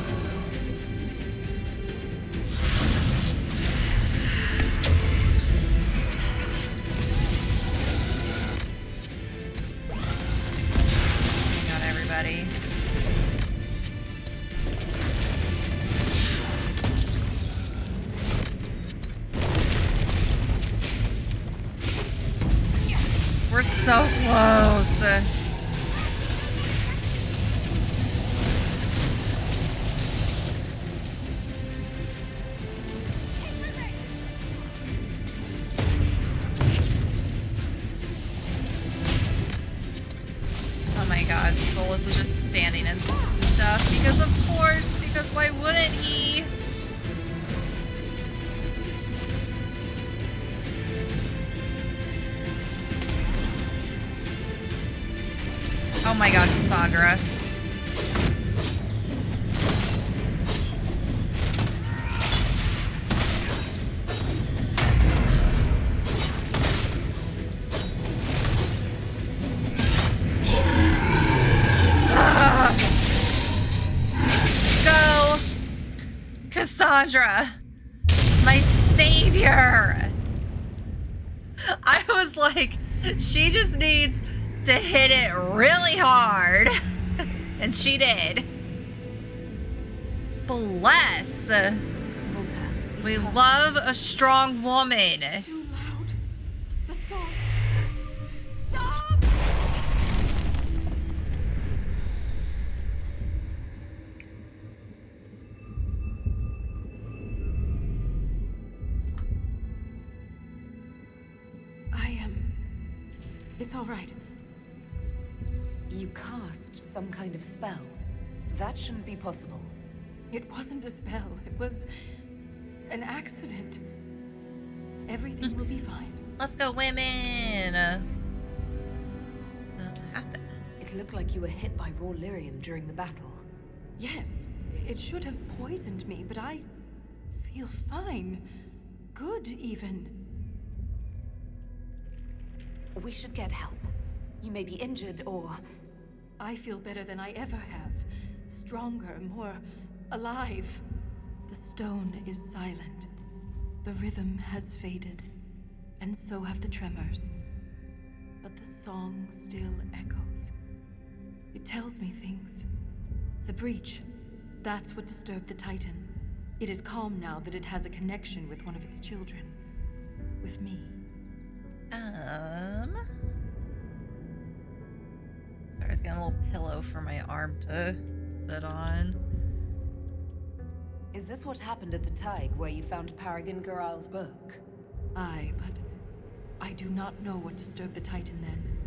Got everybody. We're so close. Oh my god, Solus was just standing in stuff because of course, because why wouldn't he? Oh my god, Cassandra. Go! Cassandra! My savior! I was like, she just needs to hit it really hard. And she did. Bless. Volta, We love a strong woman. Too loud. The song. Stop! It's all right. You cast some kind of spell. That shouldn't be possible. It wasn't a spell. It was an accident. Everything will be fine. Let's go, women! What happened? It looked like you were hit by raw lyrium during the battle. Yes, it should have poisoned me, but I feel fine. Good, even. We should get help. You may be injured or... I feel better than I ever have. Stronger, more alive. The stone is silent. The rhythm has faded, and so have the tremors. But the song still echoes. It tells me things. The breach, that's what disturbed the Titan. It is calm now that it has a connection with one of its children. With me. Sorry, I was getting a little pillow for my arm to sit on. Is this what happened at the Tig, where you found Paragon Garal's book? Aye, but I do not know what disturbed the Titan then.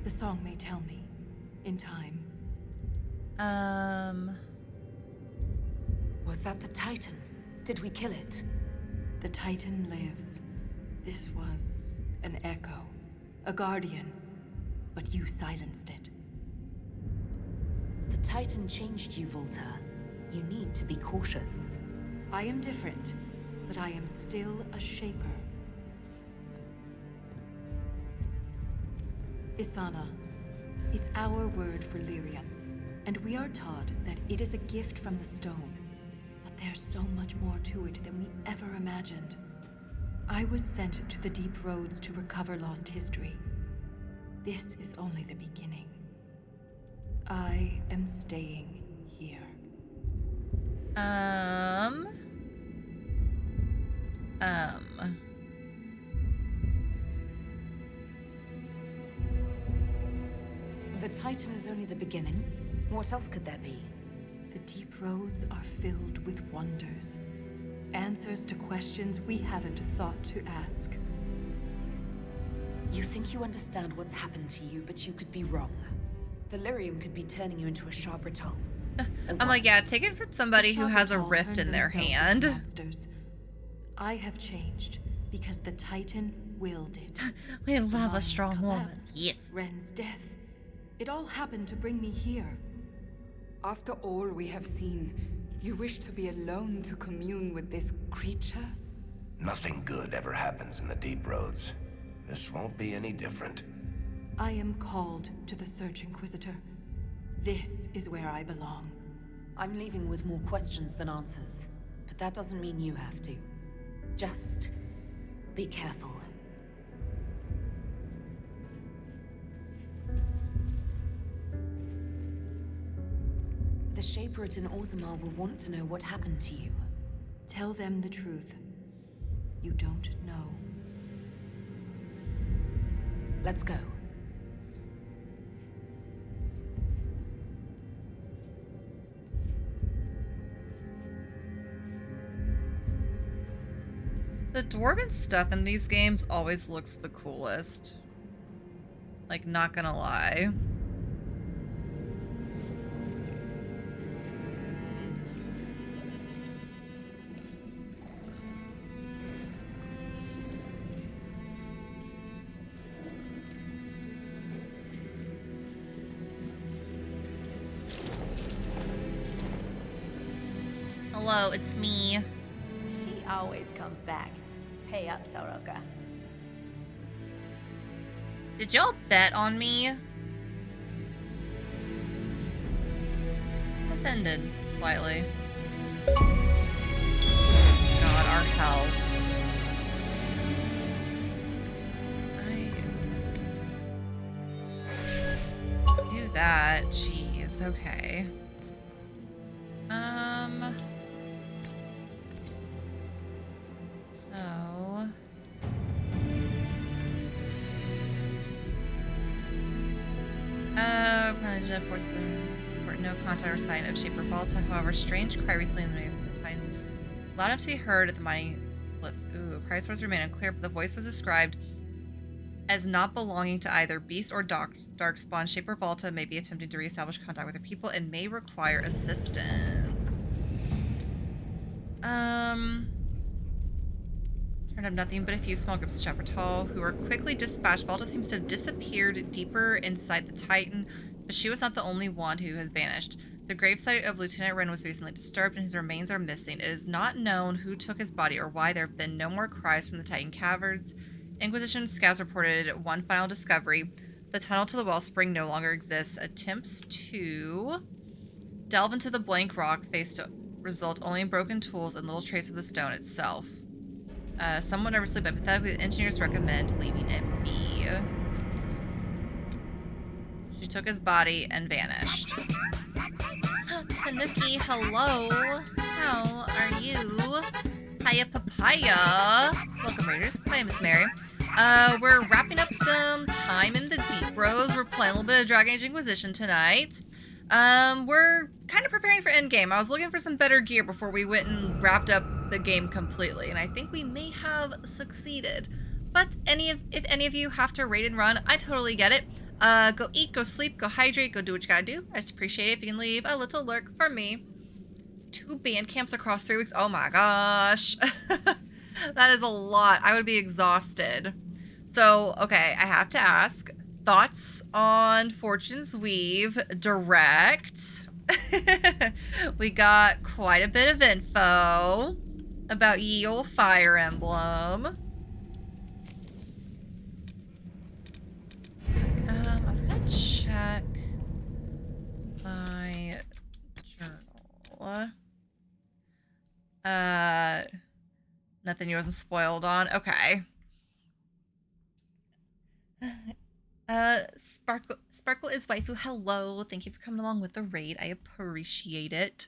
The song may tell me. In time. Was that the Titan? Did we kill it? The Titan lives. This was an echo. A guardian. But you silenced it. The Titan changed you, Volta. You need to be cautious. I am different, but I am still a Shaper. Isana. It's our word for lyrium, and we are taught that it is a gift from the stone. But there's so much more to it than we ever imagined. I was sent to the deep roads to recover lost history. This is only the beginning. I am staying here. The Titan is only the beginning. What else could there be? The deep roads are filled with wonders. Answers to questions we haven't thought to ask. You think you understand what's happened to you, but you could be wrong. The lyrium could be turning you into a sharper tongue. I'm like, yeah, take it from somebody who has a rift in their hand. Monsters. I have changed because the Titan willed it. We love a Mines strong woman. collapsed, Yes. Ren's death. It all happened to bring me here. After all we have seen, you wish to be alone to commune with this creature? Nothing good ever happens in the deep roads. This won't be any different. I am called to the Search Inquisitor. This is where I belong. I'm leaving with more questions than answers. But that doesn't mean you have to. Just be careful. The Shaper at in Orzammar will want to know what happened to you. Tell them the truth. You don't know. Let's go. The dwarven stuff in these games always looks the coolest. Like, not gonna lie. Hello, it's me. She always comes back. Pay up, Soroka. Did y'all bet on me? Offended, slightly. God, our health. Do that. Jeez, okay. So... forces report no contact or sign of Shaper Volta. However, strange cry recently in the name of the Titans allowed him to be heard at the mining cliffs. Ooh, cries was remain unclear, but the voice was described as not belonging to either beast or darkspawn. Shape or Volta may be attempting to reestablish contact with their people and may require assistance. Turned up nothing but a few small groups of Chapertal who were quickly dispatched. Volta seems to have disappeared deeper inside the Titan, but she was not the only one who has vanished. The gravesite of Lieutenant Wren was recently disturbed and his remains are missing. It is not known who took his body or why there have been no more cries from the Titan caverns. Inquisition scouts reported one final discovery. The tunnel to the wellspring no longer exists. Attempts to delve into the blank rock face to result only in broken tools and little trace of the stone itself. Somewhat nervously but pathetically, the engineers recommend leaving it be. She took his body and vanished. Tanuki, hello. How are you? Hiya Papaya. Welcome, Raiders. My name is Mary. We're wrapping up some time in the Deep Roads. We're playing a little bit of Dragon Age Inquisition tonight. We're kind of preparing for endgame. I was looking for some better gear before we went and wrapped up the game completely, and I think we may have succeeded. But if any of you have to raid and run, I totally get it. Go eat, go sleep, go hydrate, go do what you gotta do. I just appreciate it if you can leave a little lurk for me. 2 band camps across 3 weeks. Oh my gosh. That is a lot. I would be exhausted. So, okay, I have to ask. Thoughts on Fortune's Weave Direct? We got quite a bit of info about ye olde Fire Emblem. I was gonna check my journal. Nothing you wasn't spoiled on. Okay. Sparkle is waifu. Hello. Thank you for coming along with the raid. I appreciate it.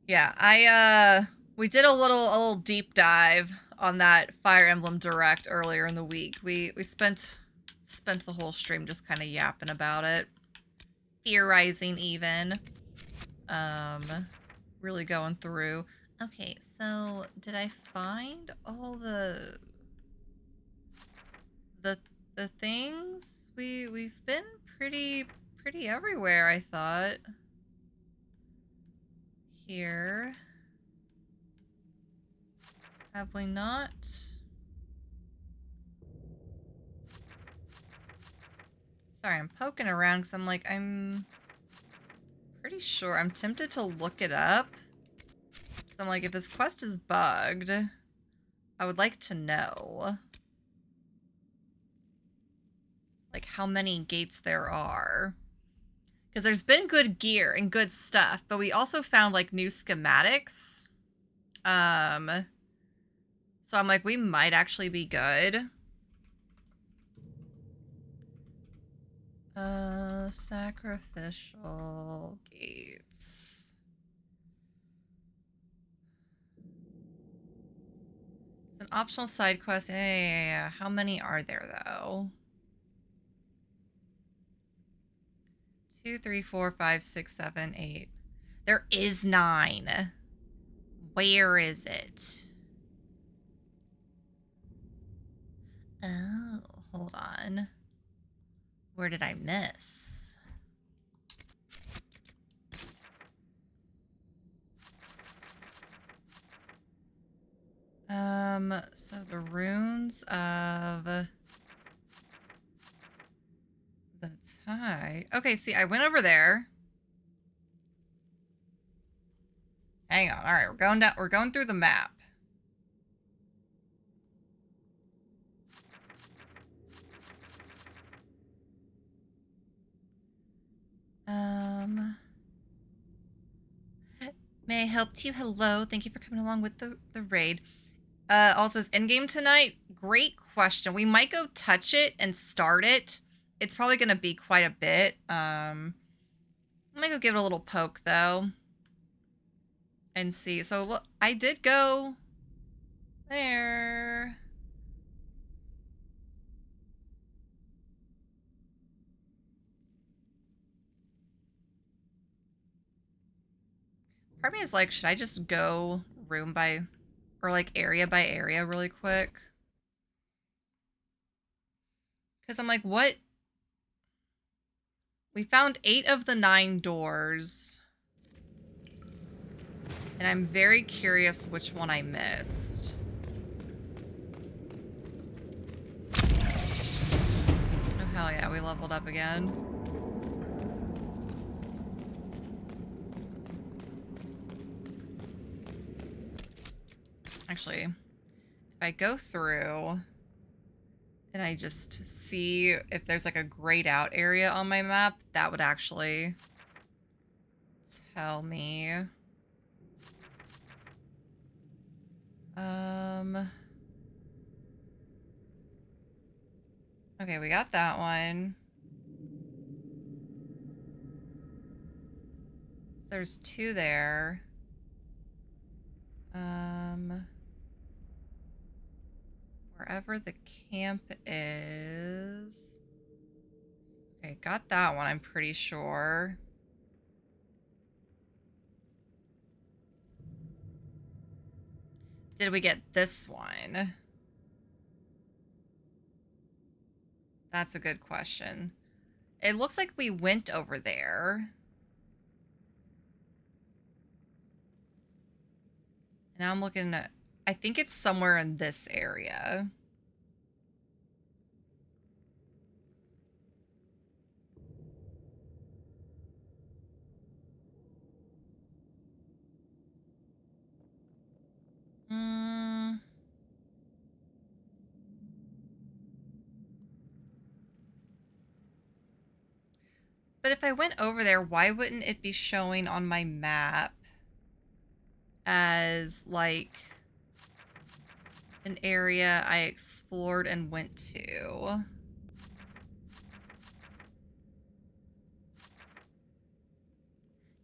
Yeah, we did a little deep dive on that Fire Emblem Direct earlier in the week. We spent the whole stream just kind of yapping about it, theorizing even. Really going through. Okay, so did I find all the things? We've been pretty everywhere, I thought. Here. Have we not? Sorry, I'm poking around because I'm pretty sure. I'm tempted to look it up. So I'm like, if this quest is bugged, I would like to know. Like how many gates there are. Because there's been good gear and good stuff, but we also found like new schematics. So I'm like, we might actually be good. Sacrificial gates. It's an optional side quest. Yeah. How many are there though? 2, 3, 4, 5, 6, 7, 8. There is 9. Where is it? Oh, hold on. Where did I miss? So the runes of the tie. Okay, see, I went over there. Hang on. All right, we're going down. We're going through the map. May I help you? Hello. Thank you for coming along with the raid. Also, is endgame tonight? Great question. We might go touch it and start it. It's probably going to be quite a bit. I might go give it a little poke, though. And see. So, look, I did go there. Part of me is like, should I just go room by, or like area by area really quick? Because I'm like, what? We found 8 of the 9 doors. And I'm very curious which one I missed. Oh, hell yeah, we leveled up again. Actually, if I go through and I just see if there's like a grayed out area on my map, that would actually tell me. Okay, we got that one. So there's 2 there. Wherever the camp is. Okay, got that one, I'm pretty sure. Did we get this one? That's a good question. It looks like we went over there. Now I'm looking at... I think it's somewhere in this area. But if I went over there, why wouldn't it be showing on my map as, like, an area I explored and went to?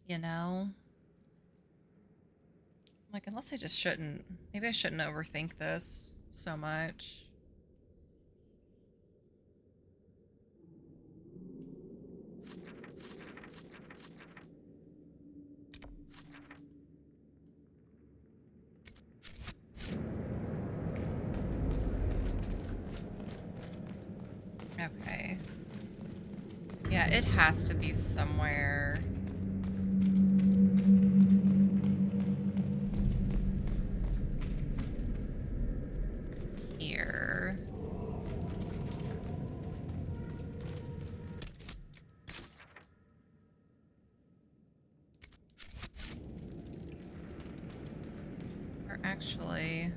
You know? Like, unless I just shouldn't... Maybe I shouldn't overthink this so much. Okay. Yeah, it has to be somewhere... here. Or actually...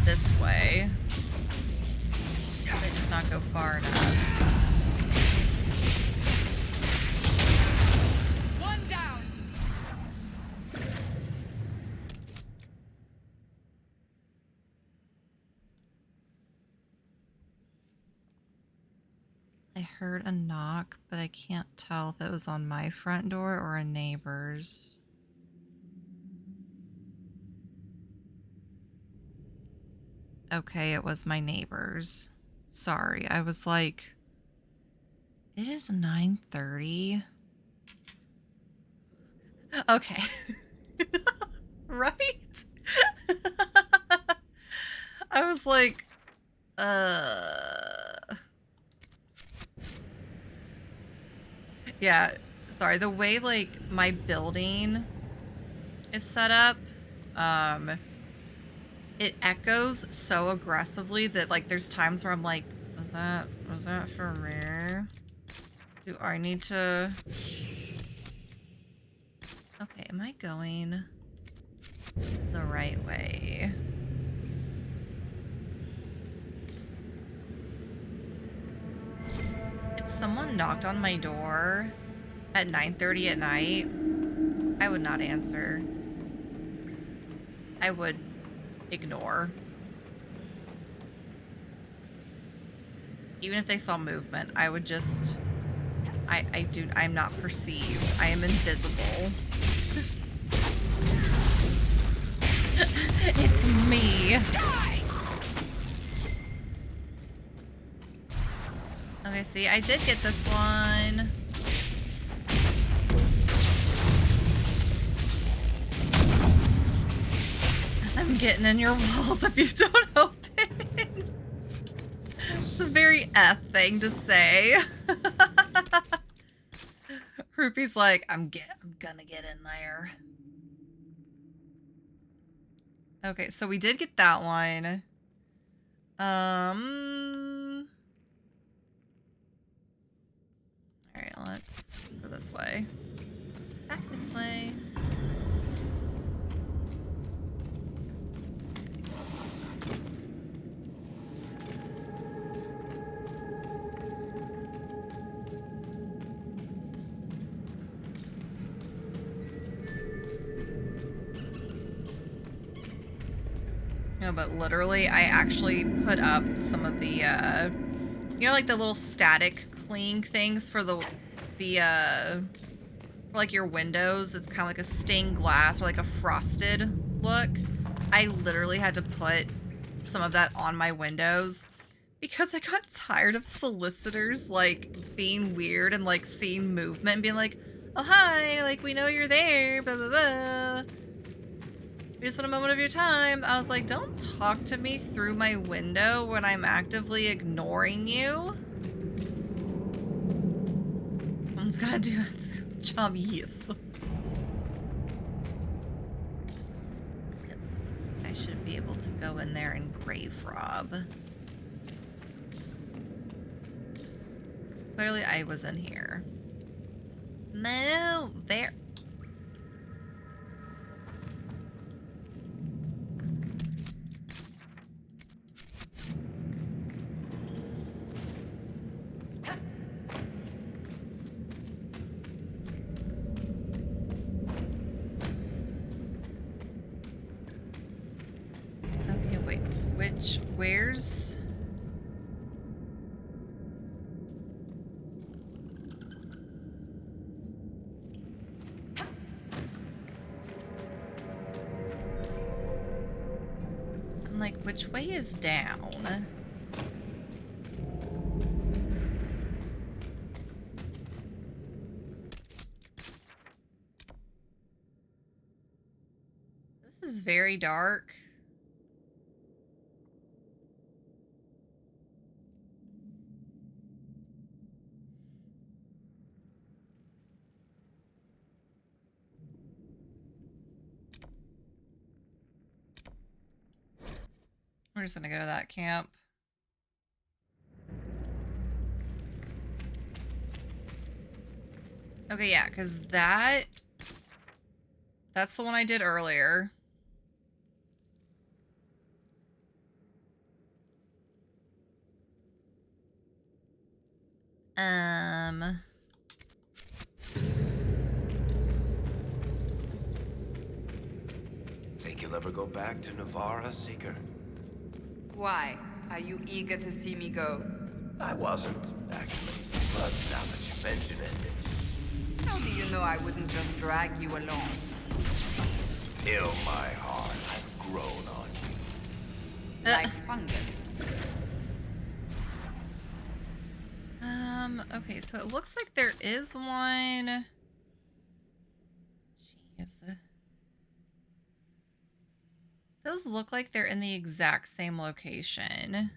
this way. Did I just not go far enough? One down. I heard a knock, but I can't tell if it was on my front door or a neighbor's. Okay, it was my neighbor's. Sorry, I was like, it is 9:30. Okay. Right? I was like, yeah, sorry, the way, like, my building is set up, it echoes so aggressively that, like, there's times where I'm like, was that for me? Do I need to... Okay, am I going the right way? If someone knocked on my door at 9:30 at night, I would not answer. I would ignore. Even if they saw movement, I would just... I'm not perceived. I am invisible. It's me. Okay, see, I did get this one. I'm getting in your walls if you don't open. It's a very thing to say. Rupee's like, I'm gonna get in there. Okay, so we did get that one. Alright, let's go this way. Back this way. No, but literally, I actually put up some of the, you know, like the little static cling things for for like your windows. It's kind of like a stained glass or like a frosted look. I literally had to put some of that on my windows because I got tired of solicitors, like, being weird and, like, seeing movement and being like, oh, hi, like, we know you're there, blah, blah, blah. We just want a moment of your time. I was like, don't talk to me through my window when I'm actively ignoring you. Someone's gotta do its job, yes. I should be able to go in there and grave rob. Clearly I was in here. No, there. Okay, wait, where's... I'm like, which way is down? This is very dark. We're just gonna go to that camp. Okay, yeah, because that's the one I did earlier. Think you'll ever go back to Navarra, Seeker? Why? Are you eager to see me go? I wasn't, actually. But now that you mention it, How do you know I wouldn't just drag you along? still my heart. I've grown on you. Like fungus. Okay, so it looks like there is one. Jeez. Those look like they're in the exact same location.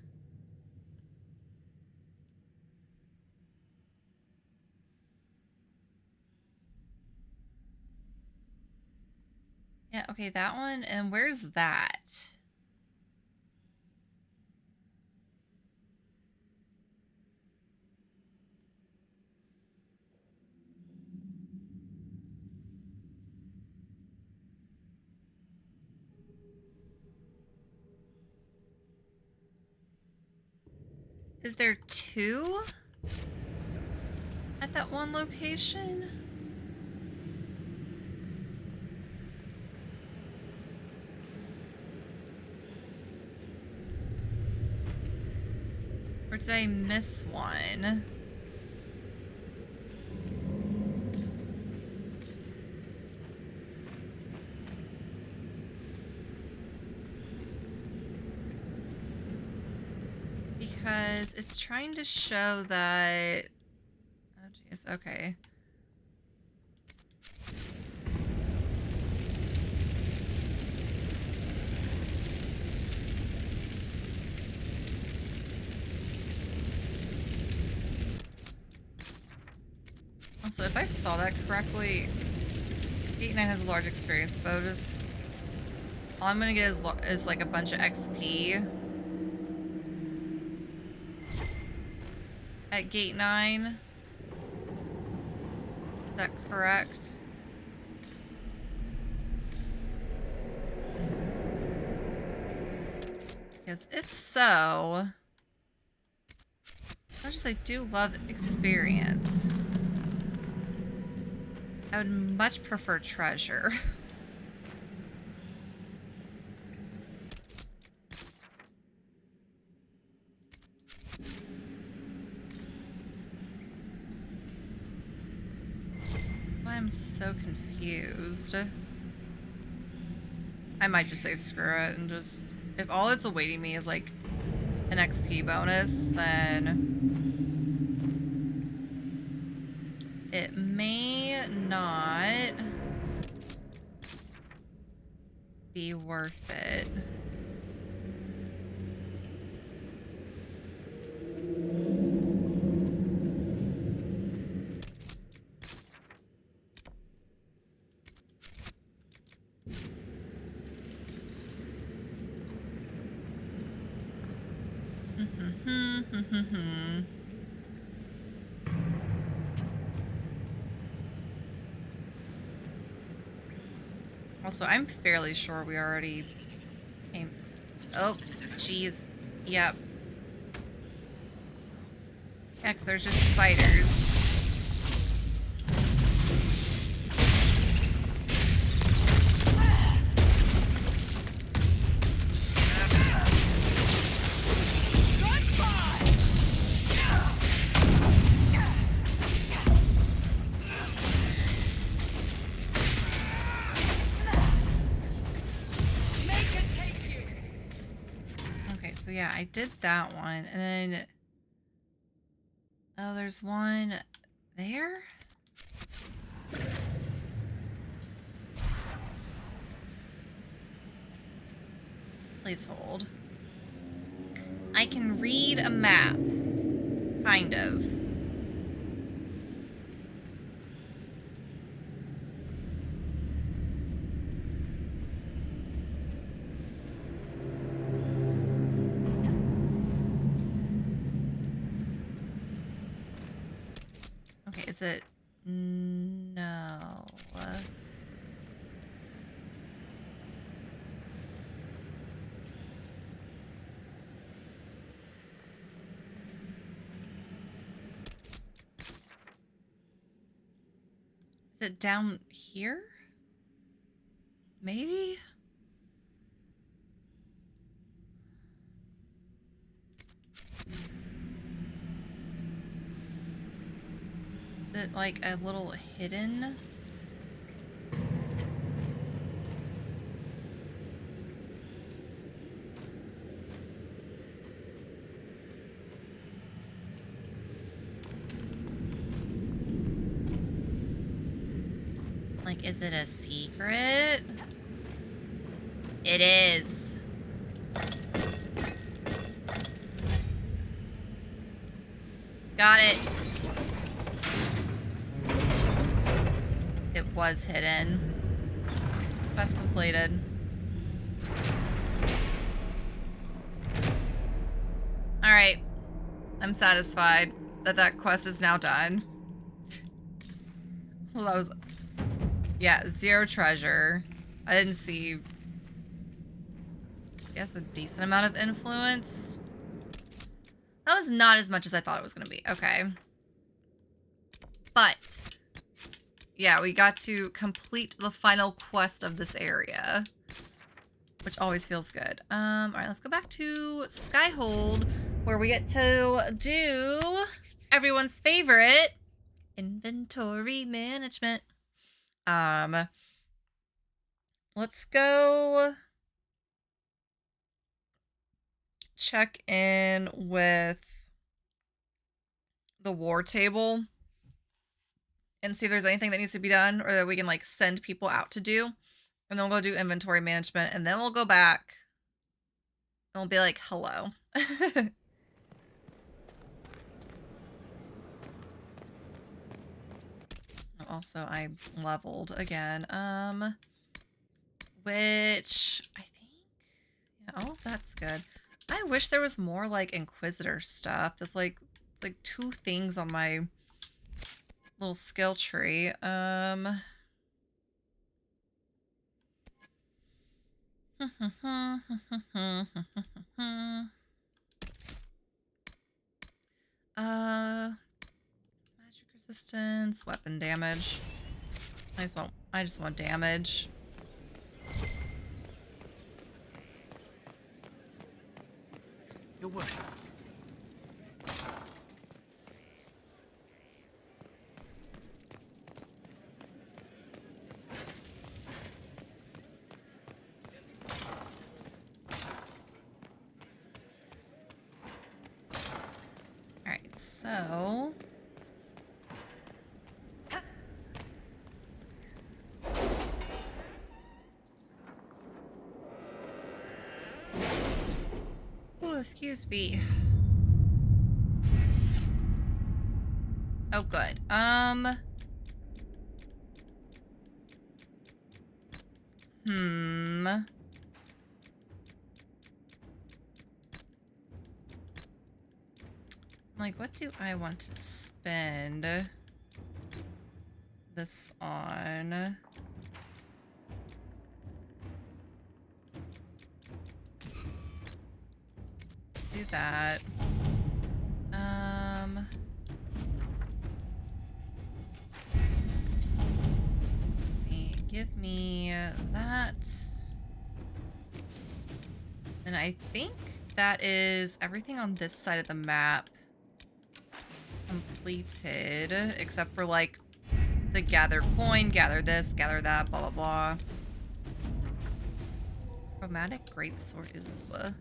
Yeah, okay, that one. And where's that? Is there two at that one location? Or did I miss one? Because it's trying to show that... Oh, jeez. Okay. Also, if I saw that correctly, Gate 9 has a large experience bonus. All I'm gonna get is like a bunch of XP at Gate 9. Is that correct? Because if so, as much as I do love experience, I would much prefer treasure. That's why I'm so confused. I might just say screw it and just... If all that's awaiting me is like an XP bonus, then it may not be worth it. Also, I'm fairly sure we already came... Oh, jeez. Yep. Yeah, 'cause there's just spiders. So yeah, I did that one, and then... Oh, there's one there? Please hold. I can read a map. Kind of. Okay, is it... No. Is it down here? Maybe? Is it like a little hidden? Like, is it a secret? It is. Got it. It was hidden. Quest completed. Alright. I'm satisfied that that quest is now done. Well, that was... Yeah, 0 treasure. I didn't see... I guess a decent amount of influence. That was not as much as I thought it was going to be. Okay. But... yeah, we got to complete the final quest of this area. Which always feels good. Alright, let's go back to Skyhold, where we get to do everyone's favorite inventory management. Let's go check in with the war table and see if there's anything that needs to be done or that we can like send people out to do. And then we'll go do inventory management and then we'll go back and we'll be like, hello. also I leveled again. Which I think, yeah, all of that's good. I wish there was more like Inquisitor stuff. There's like, it's like 2 things on my little skill tree. Magic resistance, weapon damage. I just want damage. Your worship. Alright, so... Oh, excuse me. Oh, good. Like, what do I want to spend this on? Do that. Let's see. Give me that. And I think that is everything on this side of the map completed, except for like the gather coin, gather this, gather that, blah blah blah. Chromatic greatsword. Ooh.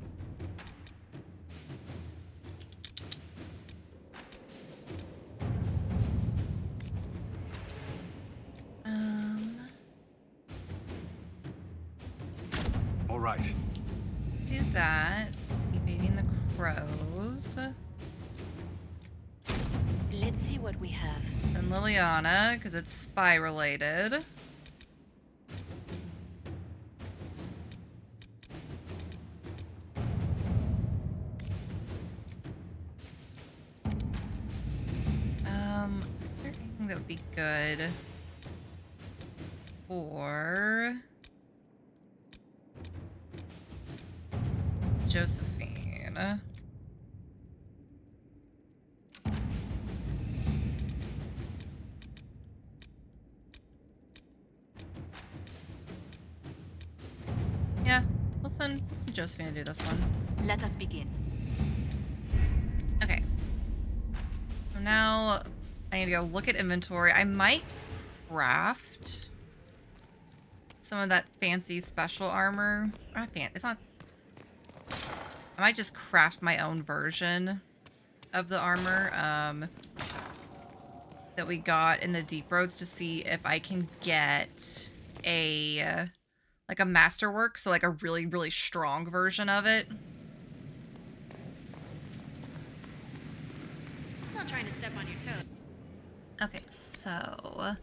All right. Let's do that. Evading the crows. Let's see what we have. And Liliana, because it's spy related. Is there anything that would be good for Josephine? Yeah, we'll send Josephine to do this one. Let us begin. Okay. So now I need to go look at inventory. I might craft some of that fancy special armor. Not fancy. It's not. I might just craft my own version of the armor that we got in the deep roads to see if I can get a like a masterwork, so like a really, really strong version of it. I'm not trying to step on your toes. Okay, so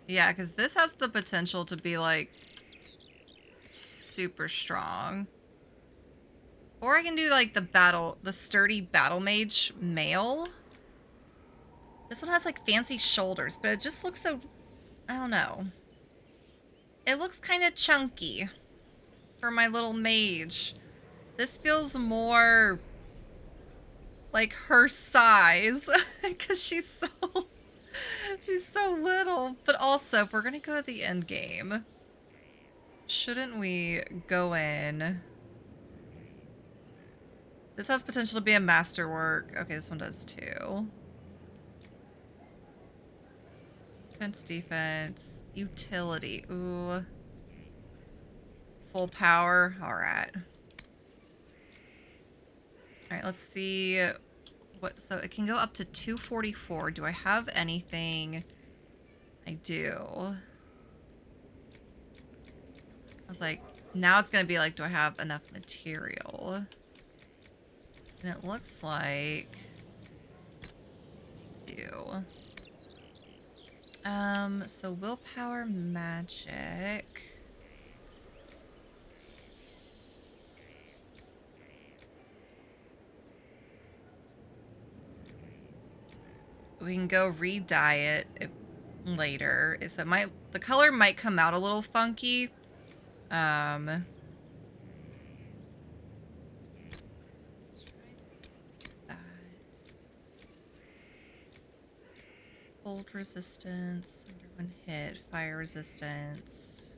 yeah, because this has the potential to be like super strong. Or I can do like the sturdy battle mage mail. This one has like fancy shoulders, but it just looks so, I don't know. It looks kind of chunky for my little mage. This feels more like her size because she's so little. But also, if we're gonna go to the end game, shouldn't we go in? This has potential to be a masterwork. Okay, this one does too. Defense, utility. Ooh. Full power. All right. All right, let's see what, so it can go up to 244. Do I have anything? I do. I was like, now it's going to be like, do I have enough material? And it looks like we do. So willpower magic. We can go re-dye it later. So the color might come out a little funky. Let's try that. Cold resistance, under one hit, fire resistance.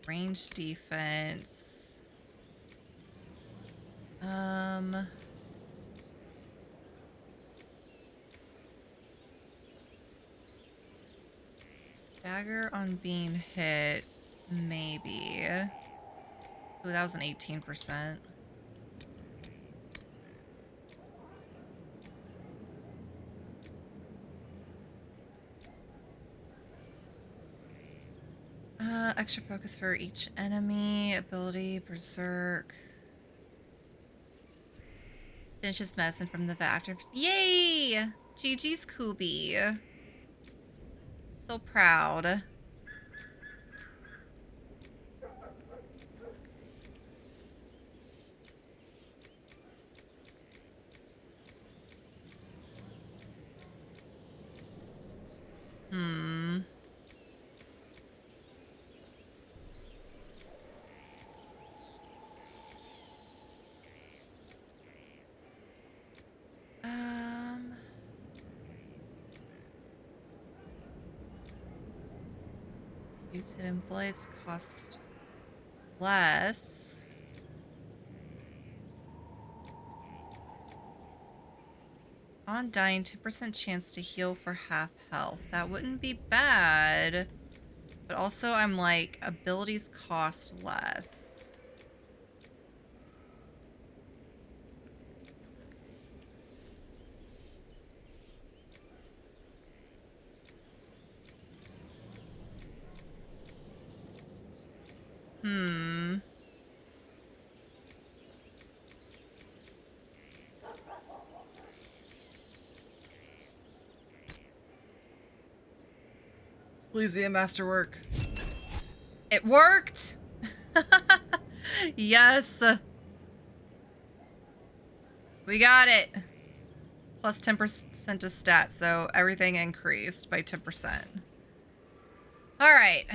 Range defense. Stagger on being hit, maybe. Ooh, that was an 18%. Extra focus for each enemy. Ability, berserk. Finishes medicine from the Vector. Yay! GG's Kubi. So proud. Use hidden blades cost less. On dying, 2% chance to heal for half health. That wouldn't be bad. But also I'm like, abilities cost less. Please be a masterwork. It worked! Yes! We got it! Plus 10% to stats, so everything increased by 10%. Alright.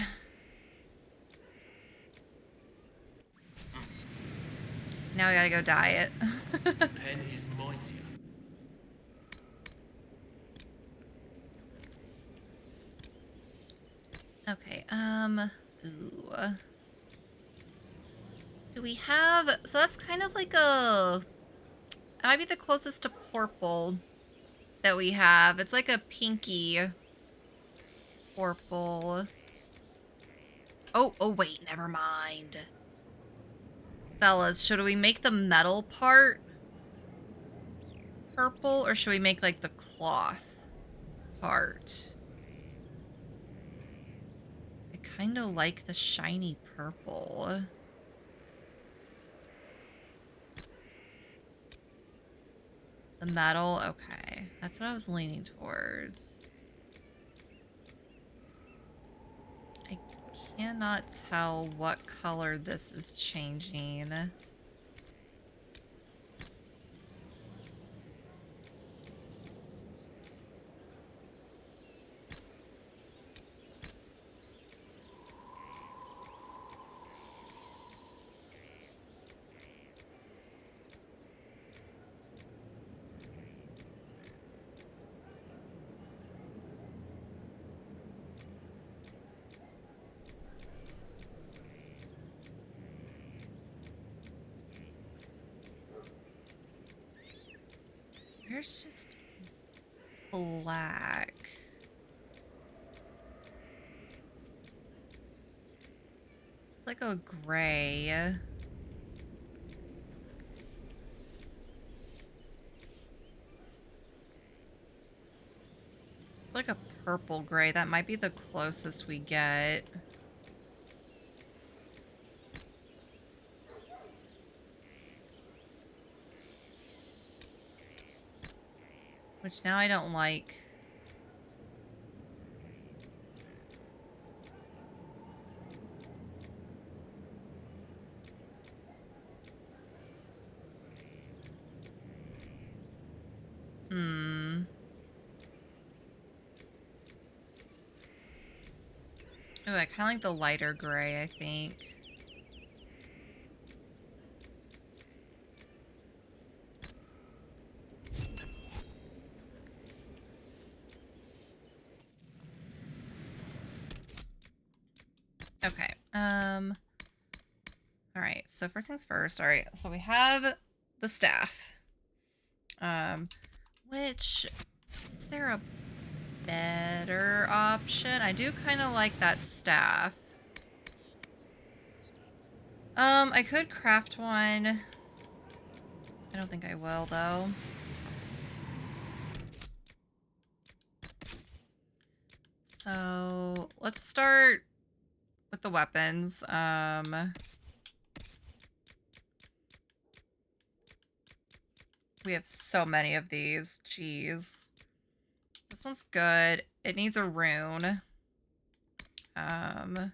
Now we gotta go dye it. Pen is mightier. Okay, ooh. Do we have, so that's kind of like a, it might be the closest to purple that we have. It's like a pinky purple. Oh wait, never mind. Fellas, should we make the metal part purple or should we make like the cloth part? I kind of like the shiny purple. The metal, okay. That's what I was leaning towards. I cannot tell what color this is changing. There's just black. It's like a gray. like a purple gray. That might be the closest we get. Which now I don't like. Oh, I kind of like the lighter gray, I think. Okay. All right. So first things first. All right. So we have the staff. Which is there a better option? I do kind of like that staff. I could craft one. I don't think I will though. So let's start with the weapons. We have so many of these. Jeez. This one's good. It needs a rune. I'm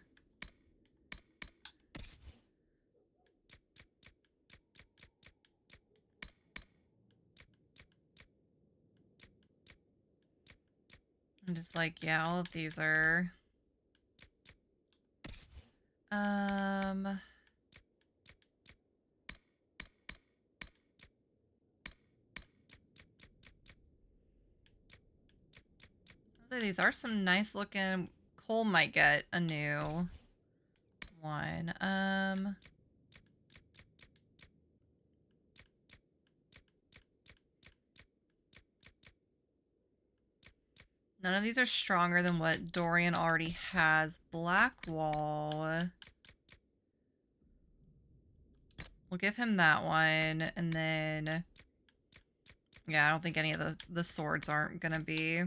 just like, yeah, all of these are... These are some nice looking... Cole might get a new one. None of these are stronger than what Dorian already has. Blackwall. We'll give him that one. And then... Yeah, I don't think any of the swords aren't gonna be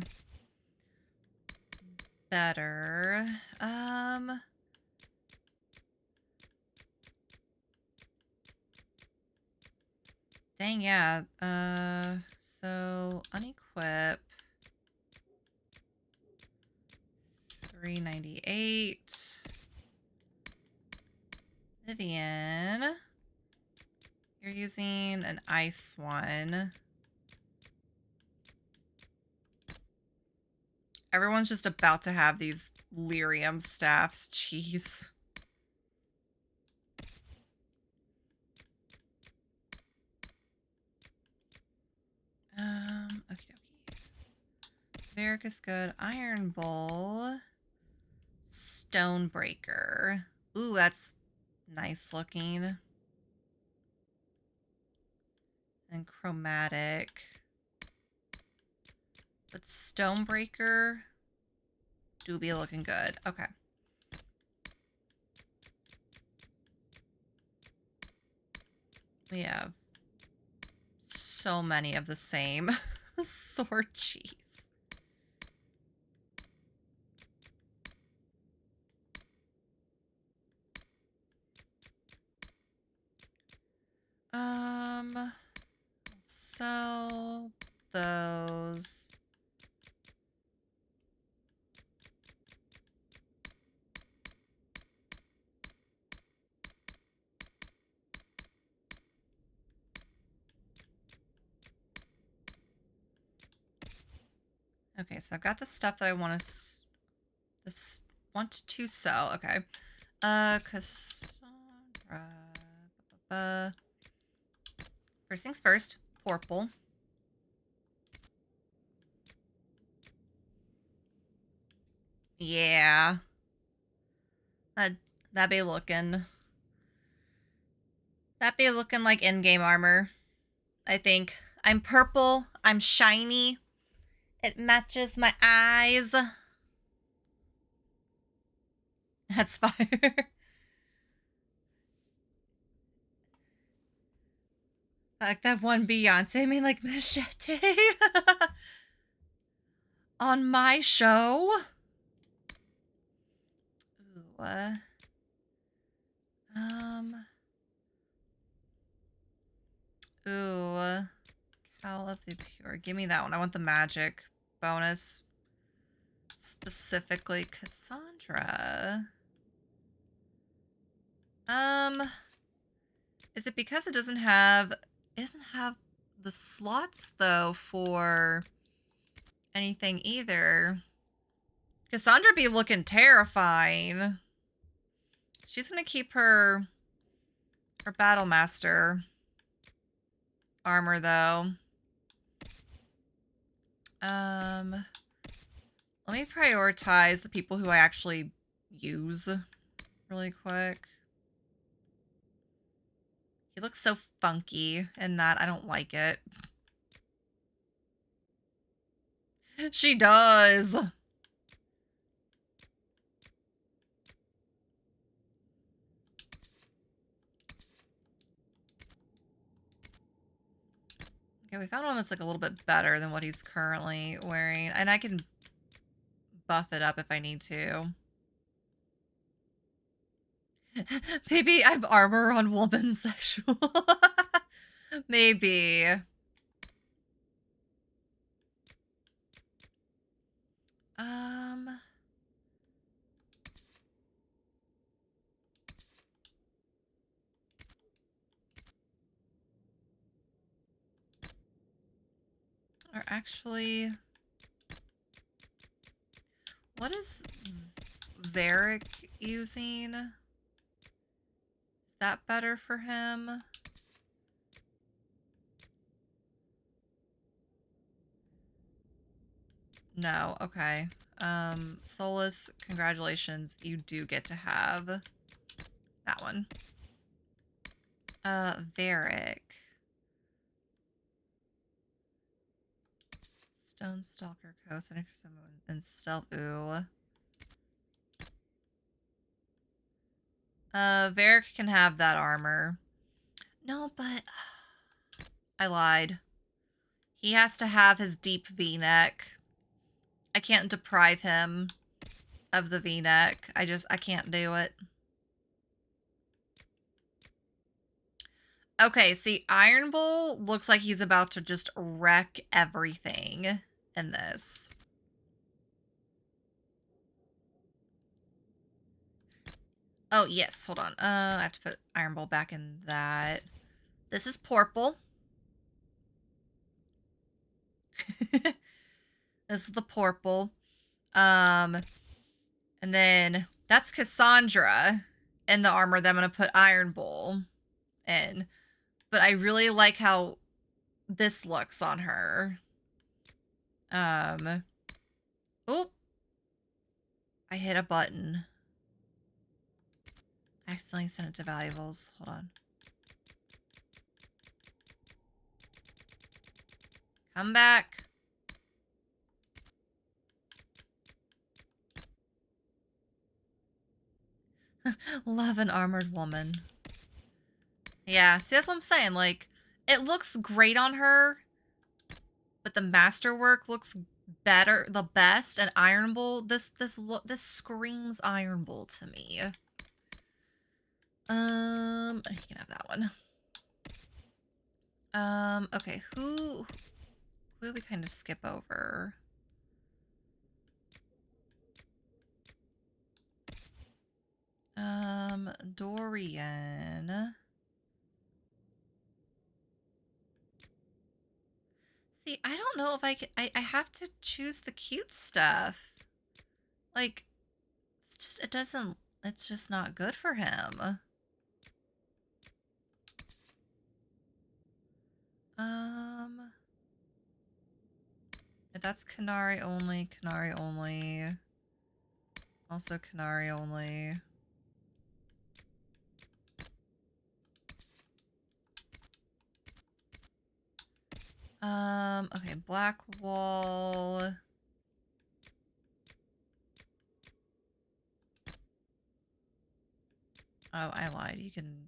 better. Dang, yeah. So unequip. 398. Vivian. You're using an ice one. Everyone's just about to have these lyrium staffs. Jeez. Okay, Varric is good. Iron Bowl. Stonebreaker. Ooh, that's nice looking. And chromatic. But Stonebreaker do be looking good. Okay. We have so many of the same sword cheese. So those. Okay, so I've got the stuff that I want to sell. Okay. Cassandra. First things first, purple. Yeah. That be looking. That be looking like in-game armor. I think. I'm purple. I'm shiny. It matches my eyes. That's fire. Like that one Beyonce made like machete. On my show? Ooh, ooh, Cal of the Pure. Give me that one. I want the magic bonus. Specifically Cassandra. Is it because it doesn't have the slots though for anything either? Cassandra be looking terrifying. She's gonna keep her Battle Master armor though. Let me prioritize the people who I actually use really quick. He looks so funky in that. I don't like it. She does. Okay, we found one that's like a little bit better than what he's currently wearing. And I can buff it up if I need to. Maybe I'm armor on woman sexual. Maybe. Or actually, what is Varric using? Is that better for him? No, okay. Solus, congratulations. You do get to have that one. Varric. Stone Stalker Coast, 70% and stealth. Ooh. Varric can have that armor. No, but I lied. He has to have his deep V-neck. I can't deprive him of the V-neck. I can't do it. Okay, see, Iron Bull looks like he's about to just wreck everything in this. Oh, yes, hold on. I have to put Iron Bull back in that. This is Purple. This is the Purple. And then that's Cassandra in the armor that I'm going to put Iron Bull in. But I really like how this looks on her. Oh. I hit a button. I accidentally sent it to valuables. Hold on. Come back. Love an armored woman. Yeah, see, that's what I'm saying. Like, it looks great on her, but the masterwork looks better, the best. And Iron Bull, this screams Iron Bull to me. You can have that one. Okay, who do we kind of skip over? Dorian. See, I don't know if I can. I have to choose the cute stuff. Like, it's just not good for him. That's Canary only, Canary only. Also Canary only. Okay, Black Wall. Oh, I lied. You can...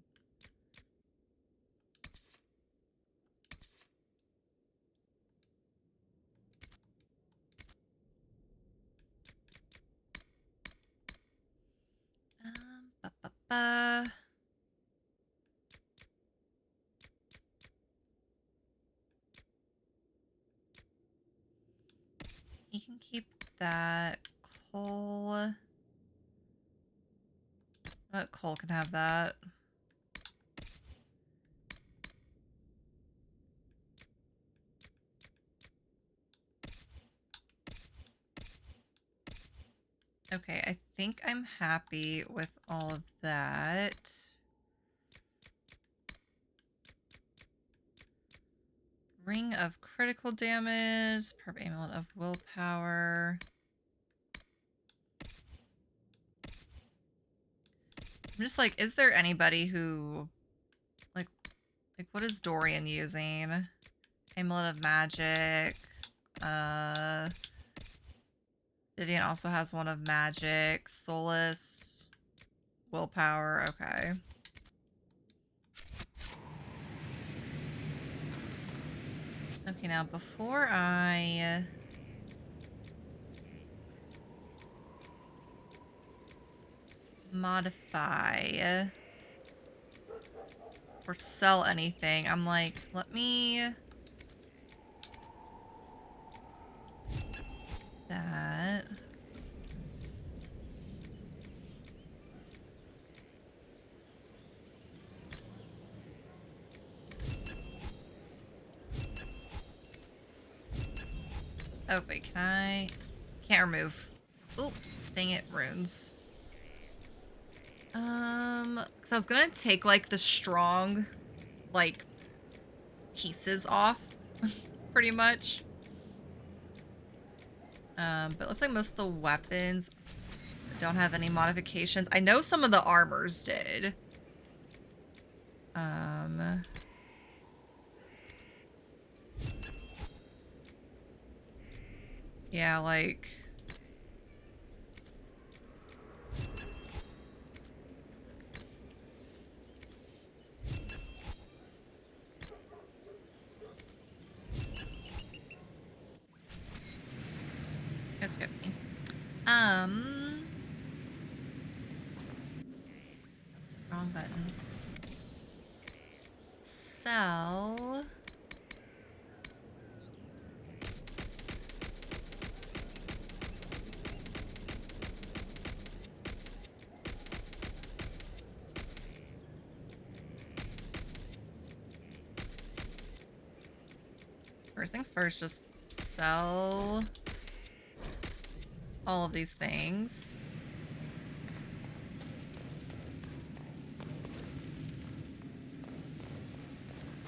Uh, he can keep that. Cole. Cole can have that. Okay, I think I'm happy with all of that. Ring of critical damage, perfect amulet of willpower. I'm just like, is there anybody who, like what is Dorian using? Amulet of magic. Vivian also has one of magic. Solace. Willpower. Okay. Okay, now before I... modify... or sell anything, I'm like, let me... that... Oh, wait, can I... Can't remove. Oop, dang it, runes. Because I was gonna take, like, the strong, like, pieces off, pretty much. But it looks like most of the weapons don't have any modifications. I know some of the armors did. Yeah, like... Okay. Wrong button. Sell. First things first, just sell all of these things.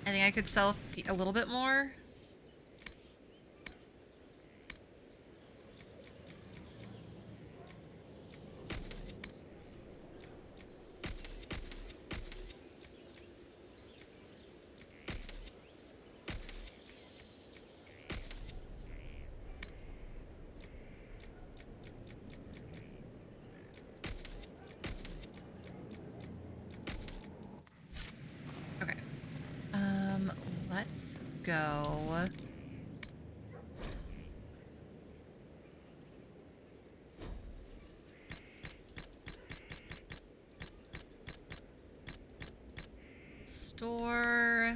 I think I could sell a little bit more. Okay. Let's go. Store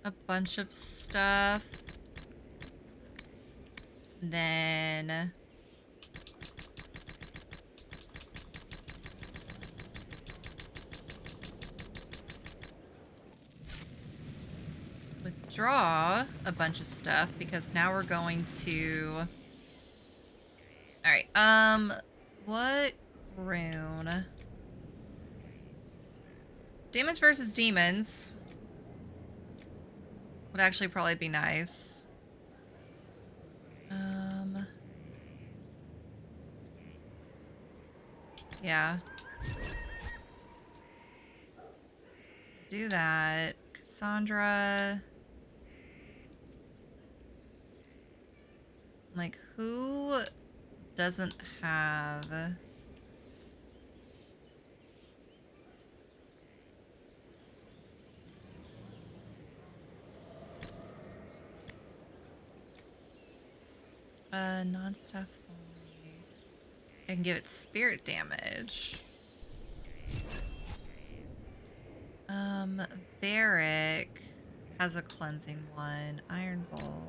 a bunch of stuff. Then withdraw a bunch of stuff because now we're going to... Alright, what rune? Demons versus demons would actually probably be nice. Yeah. Do that. Cassandra. Like, who doesn't have... non-stuff only. I can give it spirit damage. Varric has a cleansing one. Iron Bowl.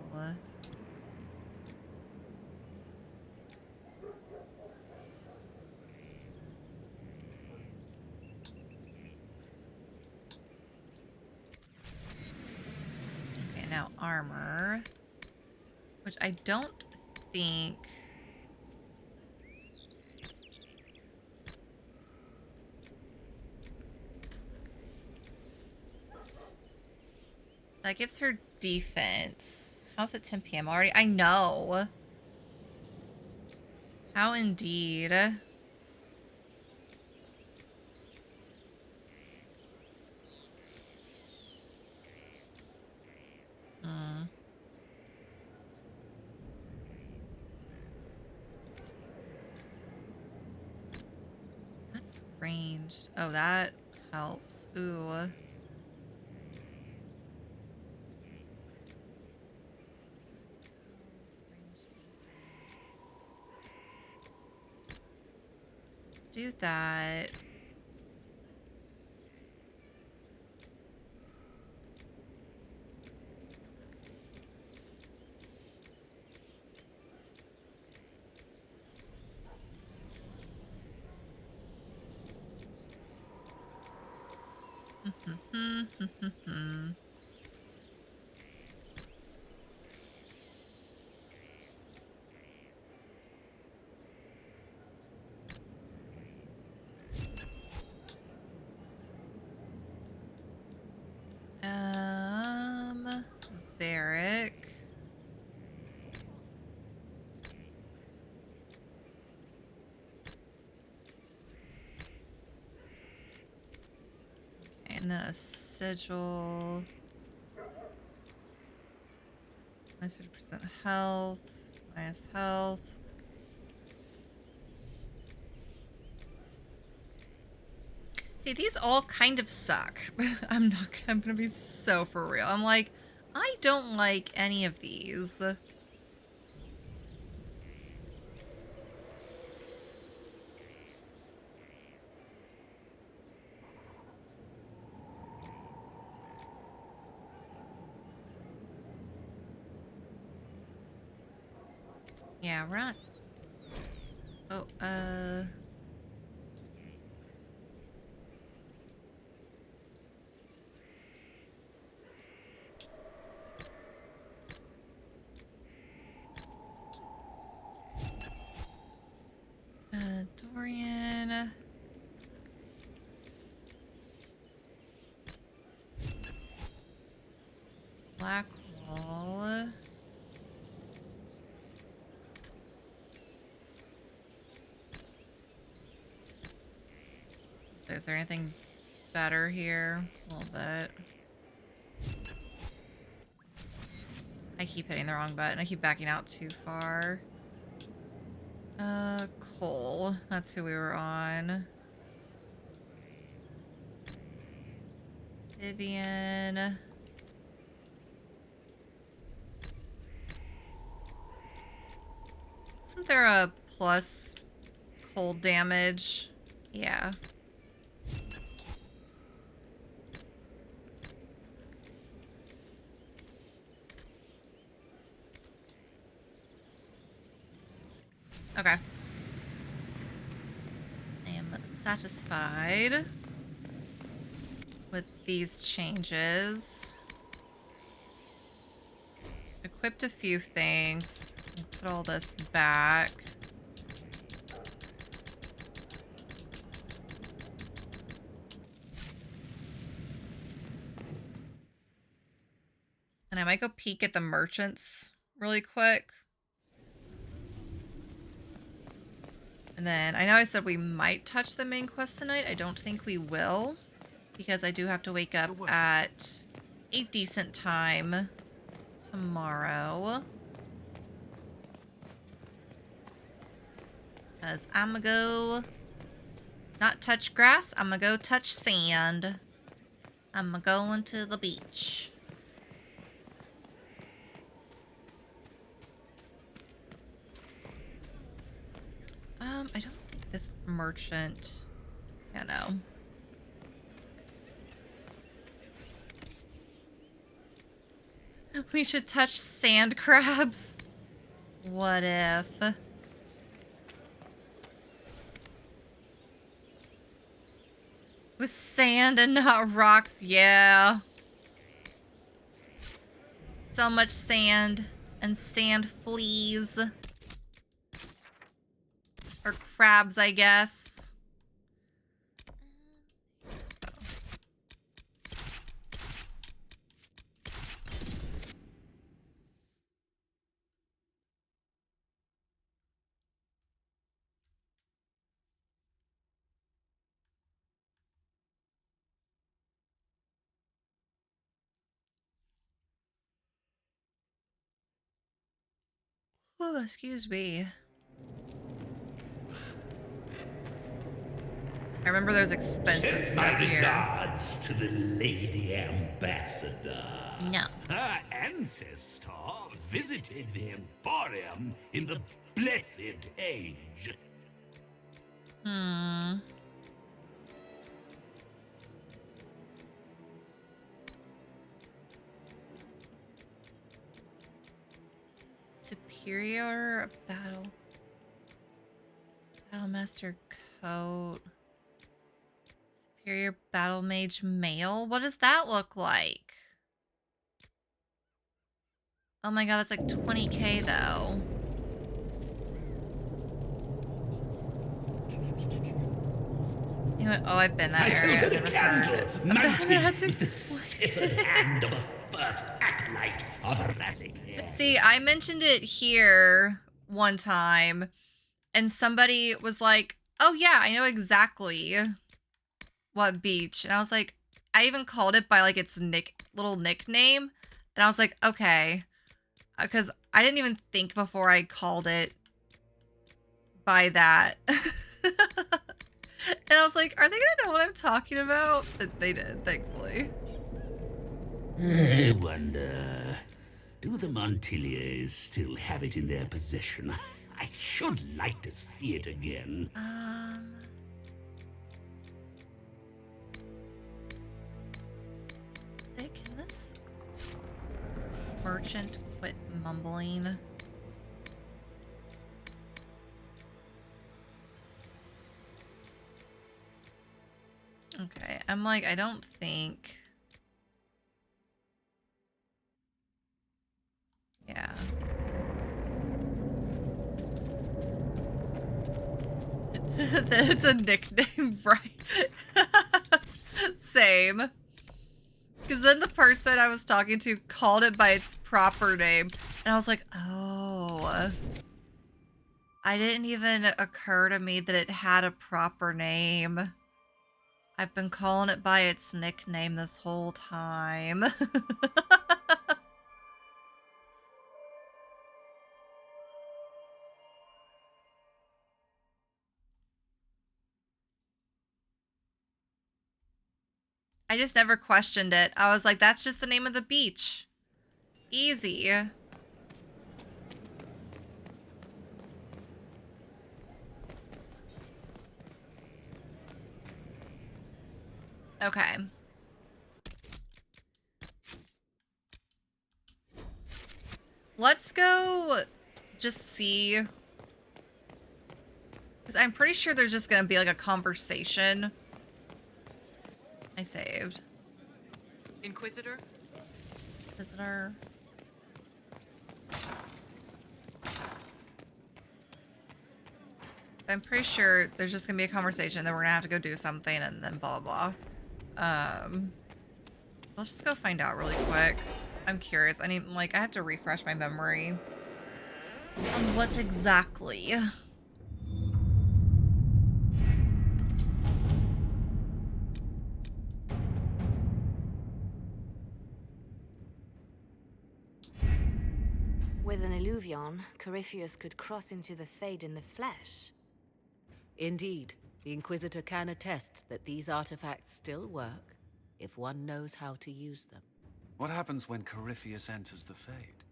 Okay, now armor. Which I don't think... That gives her defense. How's it 10 p.m. already? I know. How indeed. That's ranged. Oh, that helps. Ooh. Let's do that. Varric. Okay, and then a sigil. Minus 50% health. Minus health. See, these all kind of suck. I'm gonna be so for real. I'm like, I don't like any of these. Yeah, we're not... Oh, Dorian... Blackwall... So is there anything better here? A little bit. I keep hitting the wrong button. I keep backing out too far. Cole. That's who we were on. Vivian. Isn't there a plus cold damage? Yeah. Okay. I am satisfied with these changes. Equipped a few things. Put all this back. And I might go peek at the merchants really quick. And then, I know I said we might touch the main quest tonight. I don't think we will. Because I do have to wake up at a decent time tomorrow. Because I'm gonna go... Not touch grass, I'm gonna go touch sand. I'm going to the beach. I don't think this merchant... Yeah, no. We should touch sand crabs. What if? With sand and not rocks, yeah. So much sand and sand fleas. Or crabs, I guess. Oh, excuse me. I remember those expensive Send stuff my here. regards to the Lady Ambassador. No. Her ancestor visited the Emporium in the Blessed Age. Hmm. Superior Battlemaster coat. Superior Battle Mage mail? What does that look like? Oh my god, that's like 20k though. You know what? Oh, I've been that area. I felt a candle mounted to with the severed hand of a first acolyte of Rasic. See, I mentioned it here one time, and somebody was like, oh yeah, I know exactly what beach. And I was like, I even called it by like its little nickname. And I was like, okay. Because I didn't even think before I called it by that. And I was like, are they going to know what I'm talking about? But they did, thankfully. I wonder, do the Montiliers still have it in their possession? I should like to see it again. Say, can this merchant quit mumbling? Okay, I'm like, I don't think... Yeah. That's a nickname, right? Same. Because then the person I was talking to called it by its proper name. And I was like, oh. I didn't even occur to me that it had a proper name. I've been calling it by its nickname this whole time. I just never questioned it. I was like, that's just the name of the beach. Easy. Okay. Let's go just see. Because I'm pretty sure there's just going to be like a conversation. I saved. Inquisitor? Visitor. I'm pretty sure there's just gonna be a conversation, then we're gonna have to go do something, and then blah blah. Let's just go find out really quick. I'm curious. I need, like, I have to refresh my memory on what exactly. With an illuvion, Corypheus could cross into the Fade in the flesh. Indeed, the Inquisitor can attest that these artifacts still work if one knows how to use them. What happens when Corypheus enters the Fade?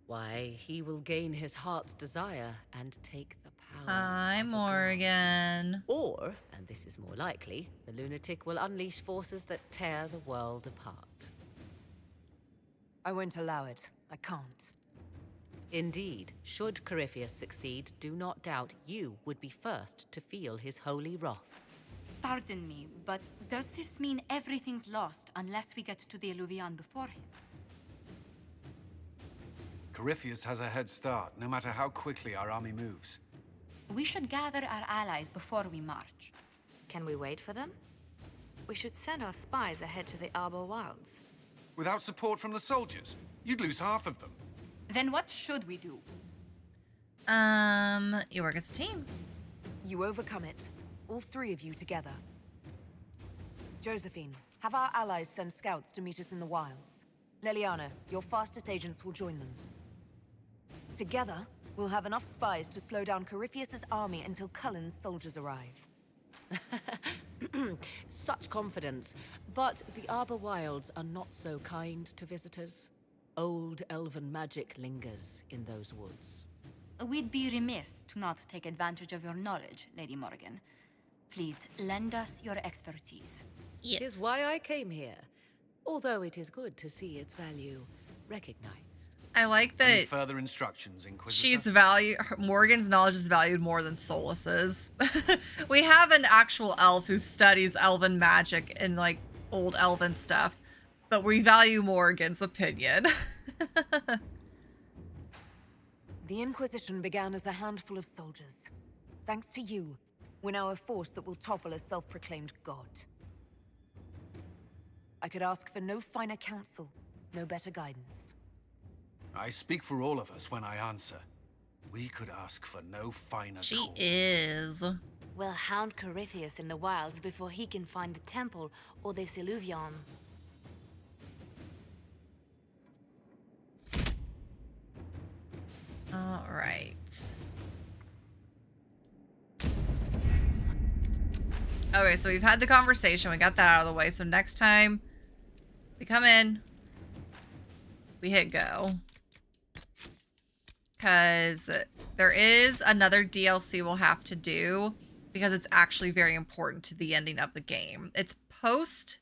Why, he will gain his heart's desire and take the power. Hi, Morgan. Or, and this is more likely, the lunatic will unleash forces that tear the world apart. I won't allow it. I can't. Indeed, should Corypheus succeed, do not doubt you would be first to feel his holy wrath. Pardon me, but does this mean everything's lost unless we get to the Eluvian before him? Corypheus has a head start, no matter how quickly our army moves. We should gather our allies before we march. Can we wait for them? We should send our spies ahead to the Arbor Wilds. Without support from the soldiers, you'd lose half of them. Then what should we do? You work as a team. You overcome it. All three of you together. Josephine, have our allies send scouts to meet us in the wilds. Leliana, your fastest agents will join them. Together, we'll have enough spies to slow down Corypheus's army until Cullen's soldiers arrive. Such confidence. But the Arbor Wilds are not so kind to visitors. Old elven magic lingers in those woods. We'd be remiss to not take advantage of your knowledge, Lady Morgan. Please, lend us your expertise. Yes. It is why I came here. Although it is good to see its value recognized. I like that. Any further instructions, Inquisitor? Morgan's knowledge is valued more than Solus's. We have an actual elf who studies elven magic and like old elven stuff, but we value Morgan's opinion. The Inquisition began as a handful of soldiers. Thanks to you, we're now a force that will topple a self-proclaimed god. I could ask for no finer counsel, no better guidance. I speak for all of us when I answer. We could ask for no finer She cause. is. We'll hound Corypheus in the wilds before he can find the temple or the Eluvian. All right. Okay, so we've had the conversation. We got that out of the way. So next time we come in, we hit go. Because there is another DLC we'll have to do because it's actually very important to the ending of the game. It's post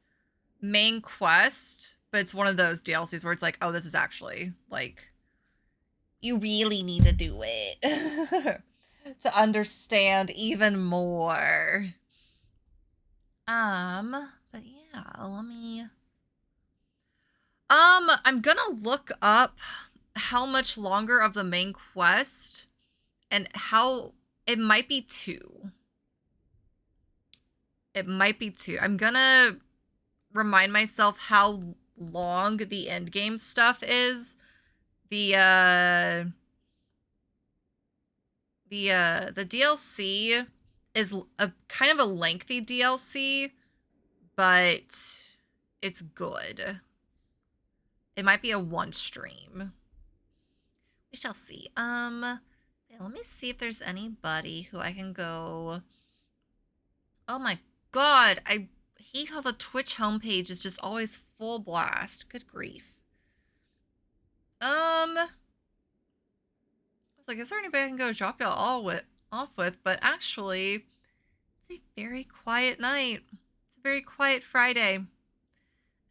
main quest, but it's one of those DLCs where it's like, oh, this is actually like, you really need to do it to understand even more. But yeah, let me, I'm gonna look up how much longer of the main quest and how it might be 2. It might be 2. I'm gonna remind myself how long the end game stuff is. The DLC is a kind of a lengthy DLC, but it's good. It might be a 1 stream. We shall see. Yeah, let me see if there's anybody who I can go. Oh my god, I hate how the Twitch homepage is just always full blast. Good grief. I was like, is there anybody I can go drop y'all all off with? But actually, it's a very quiet night. It's a very quiet Friday.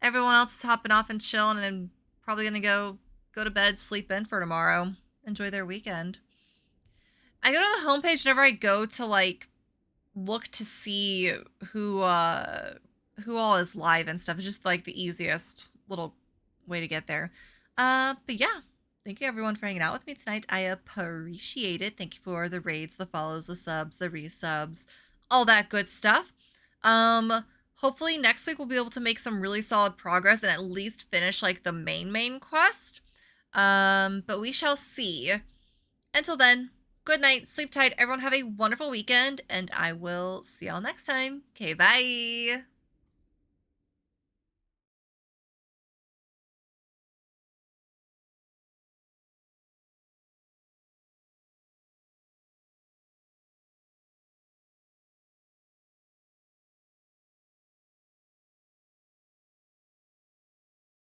Everyone else is hopping off and chilling and probably gonna go to bed, sleep in for tomorrow, enjoy their weekend. I go to the homepage whenever I go to like look to see who all is live and stuff. It's just like the easiest little way to get there. But yeah, thank you everyone for hanging out with me tonight. I appreciate it. Thank you for the raids, the follows, the subs, the resubs, all that good stuff. Hopefully next week we'll be able to make some really solid progress and at least finish like the main quest. But we shall see. Until then, good night, sleep tight, everyone have a wonderful weekend, and I will see y'all next time. Okay, bye!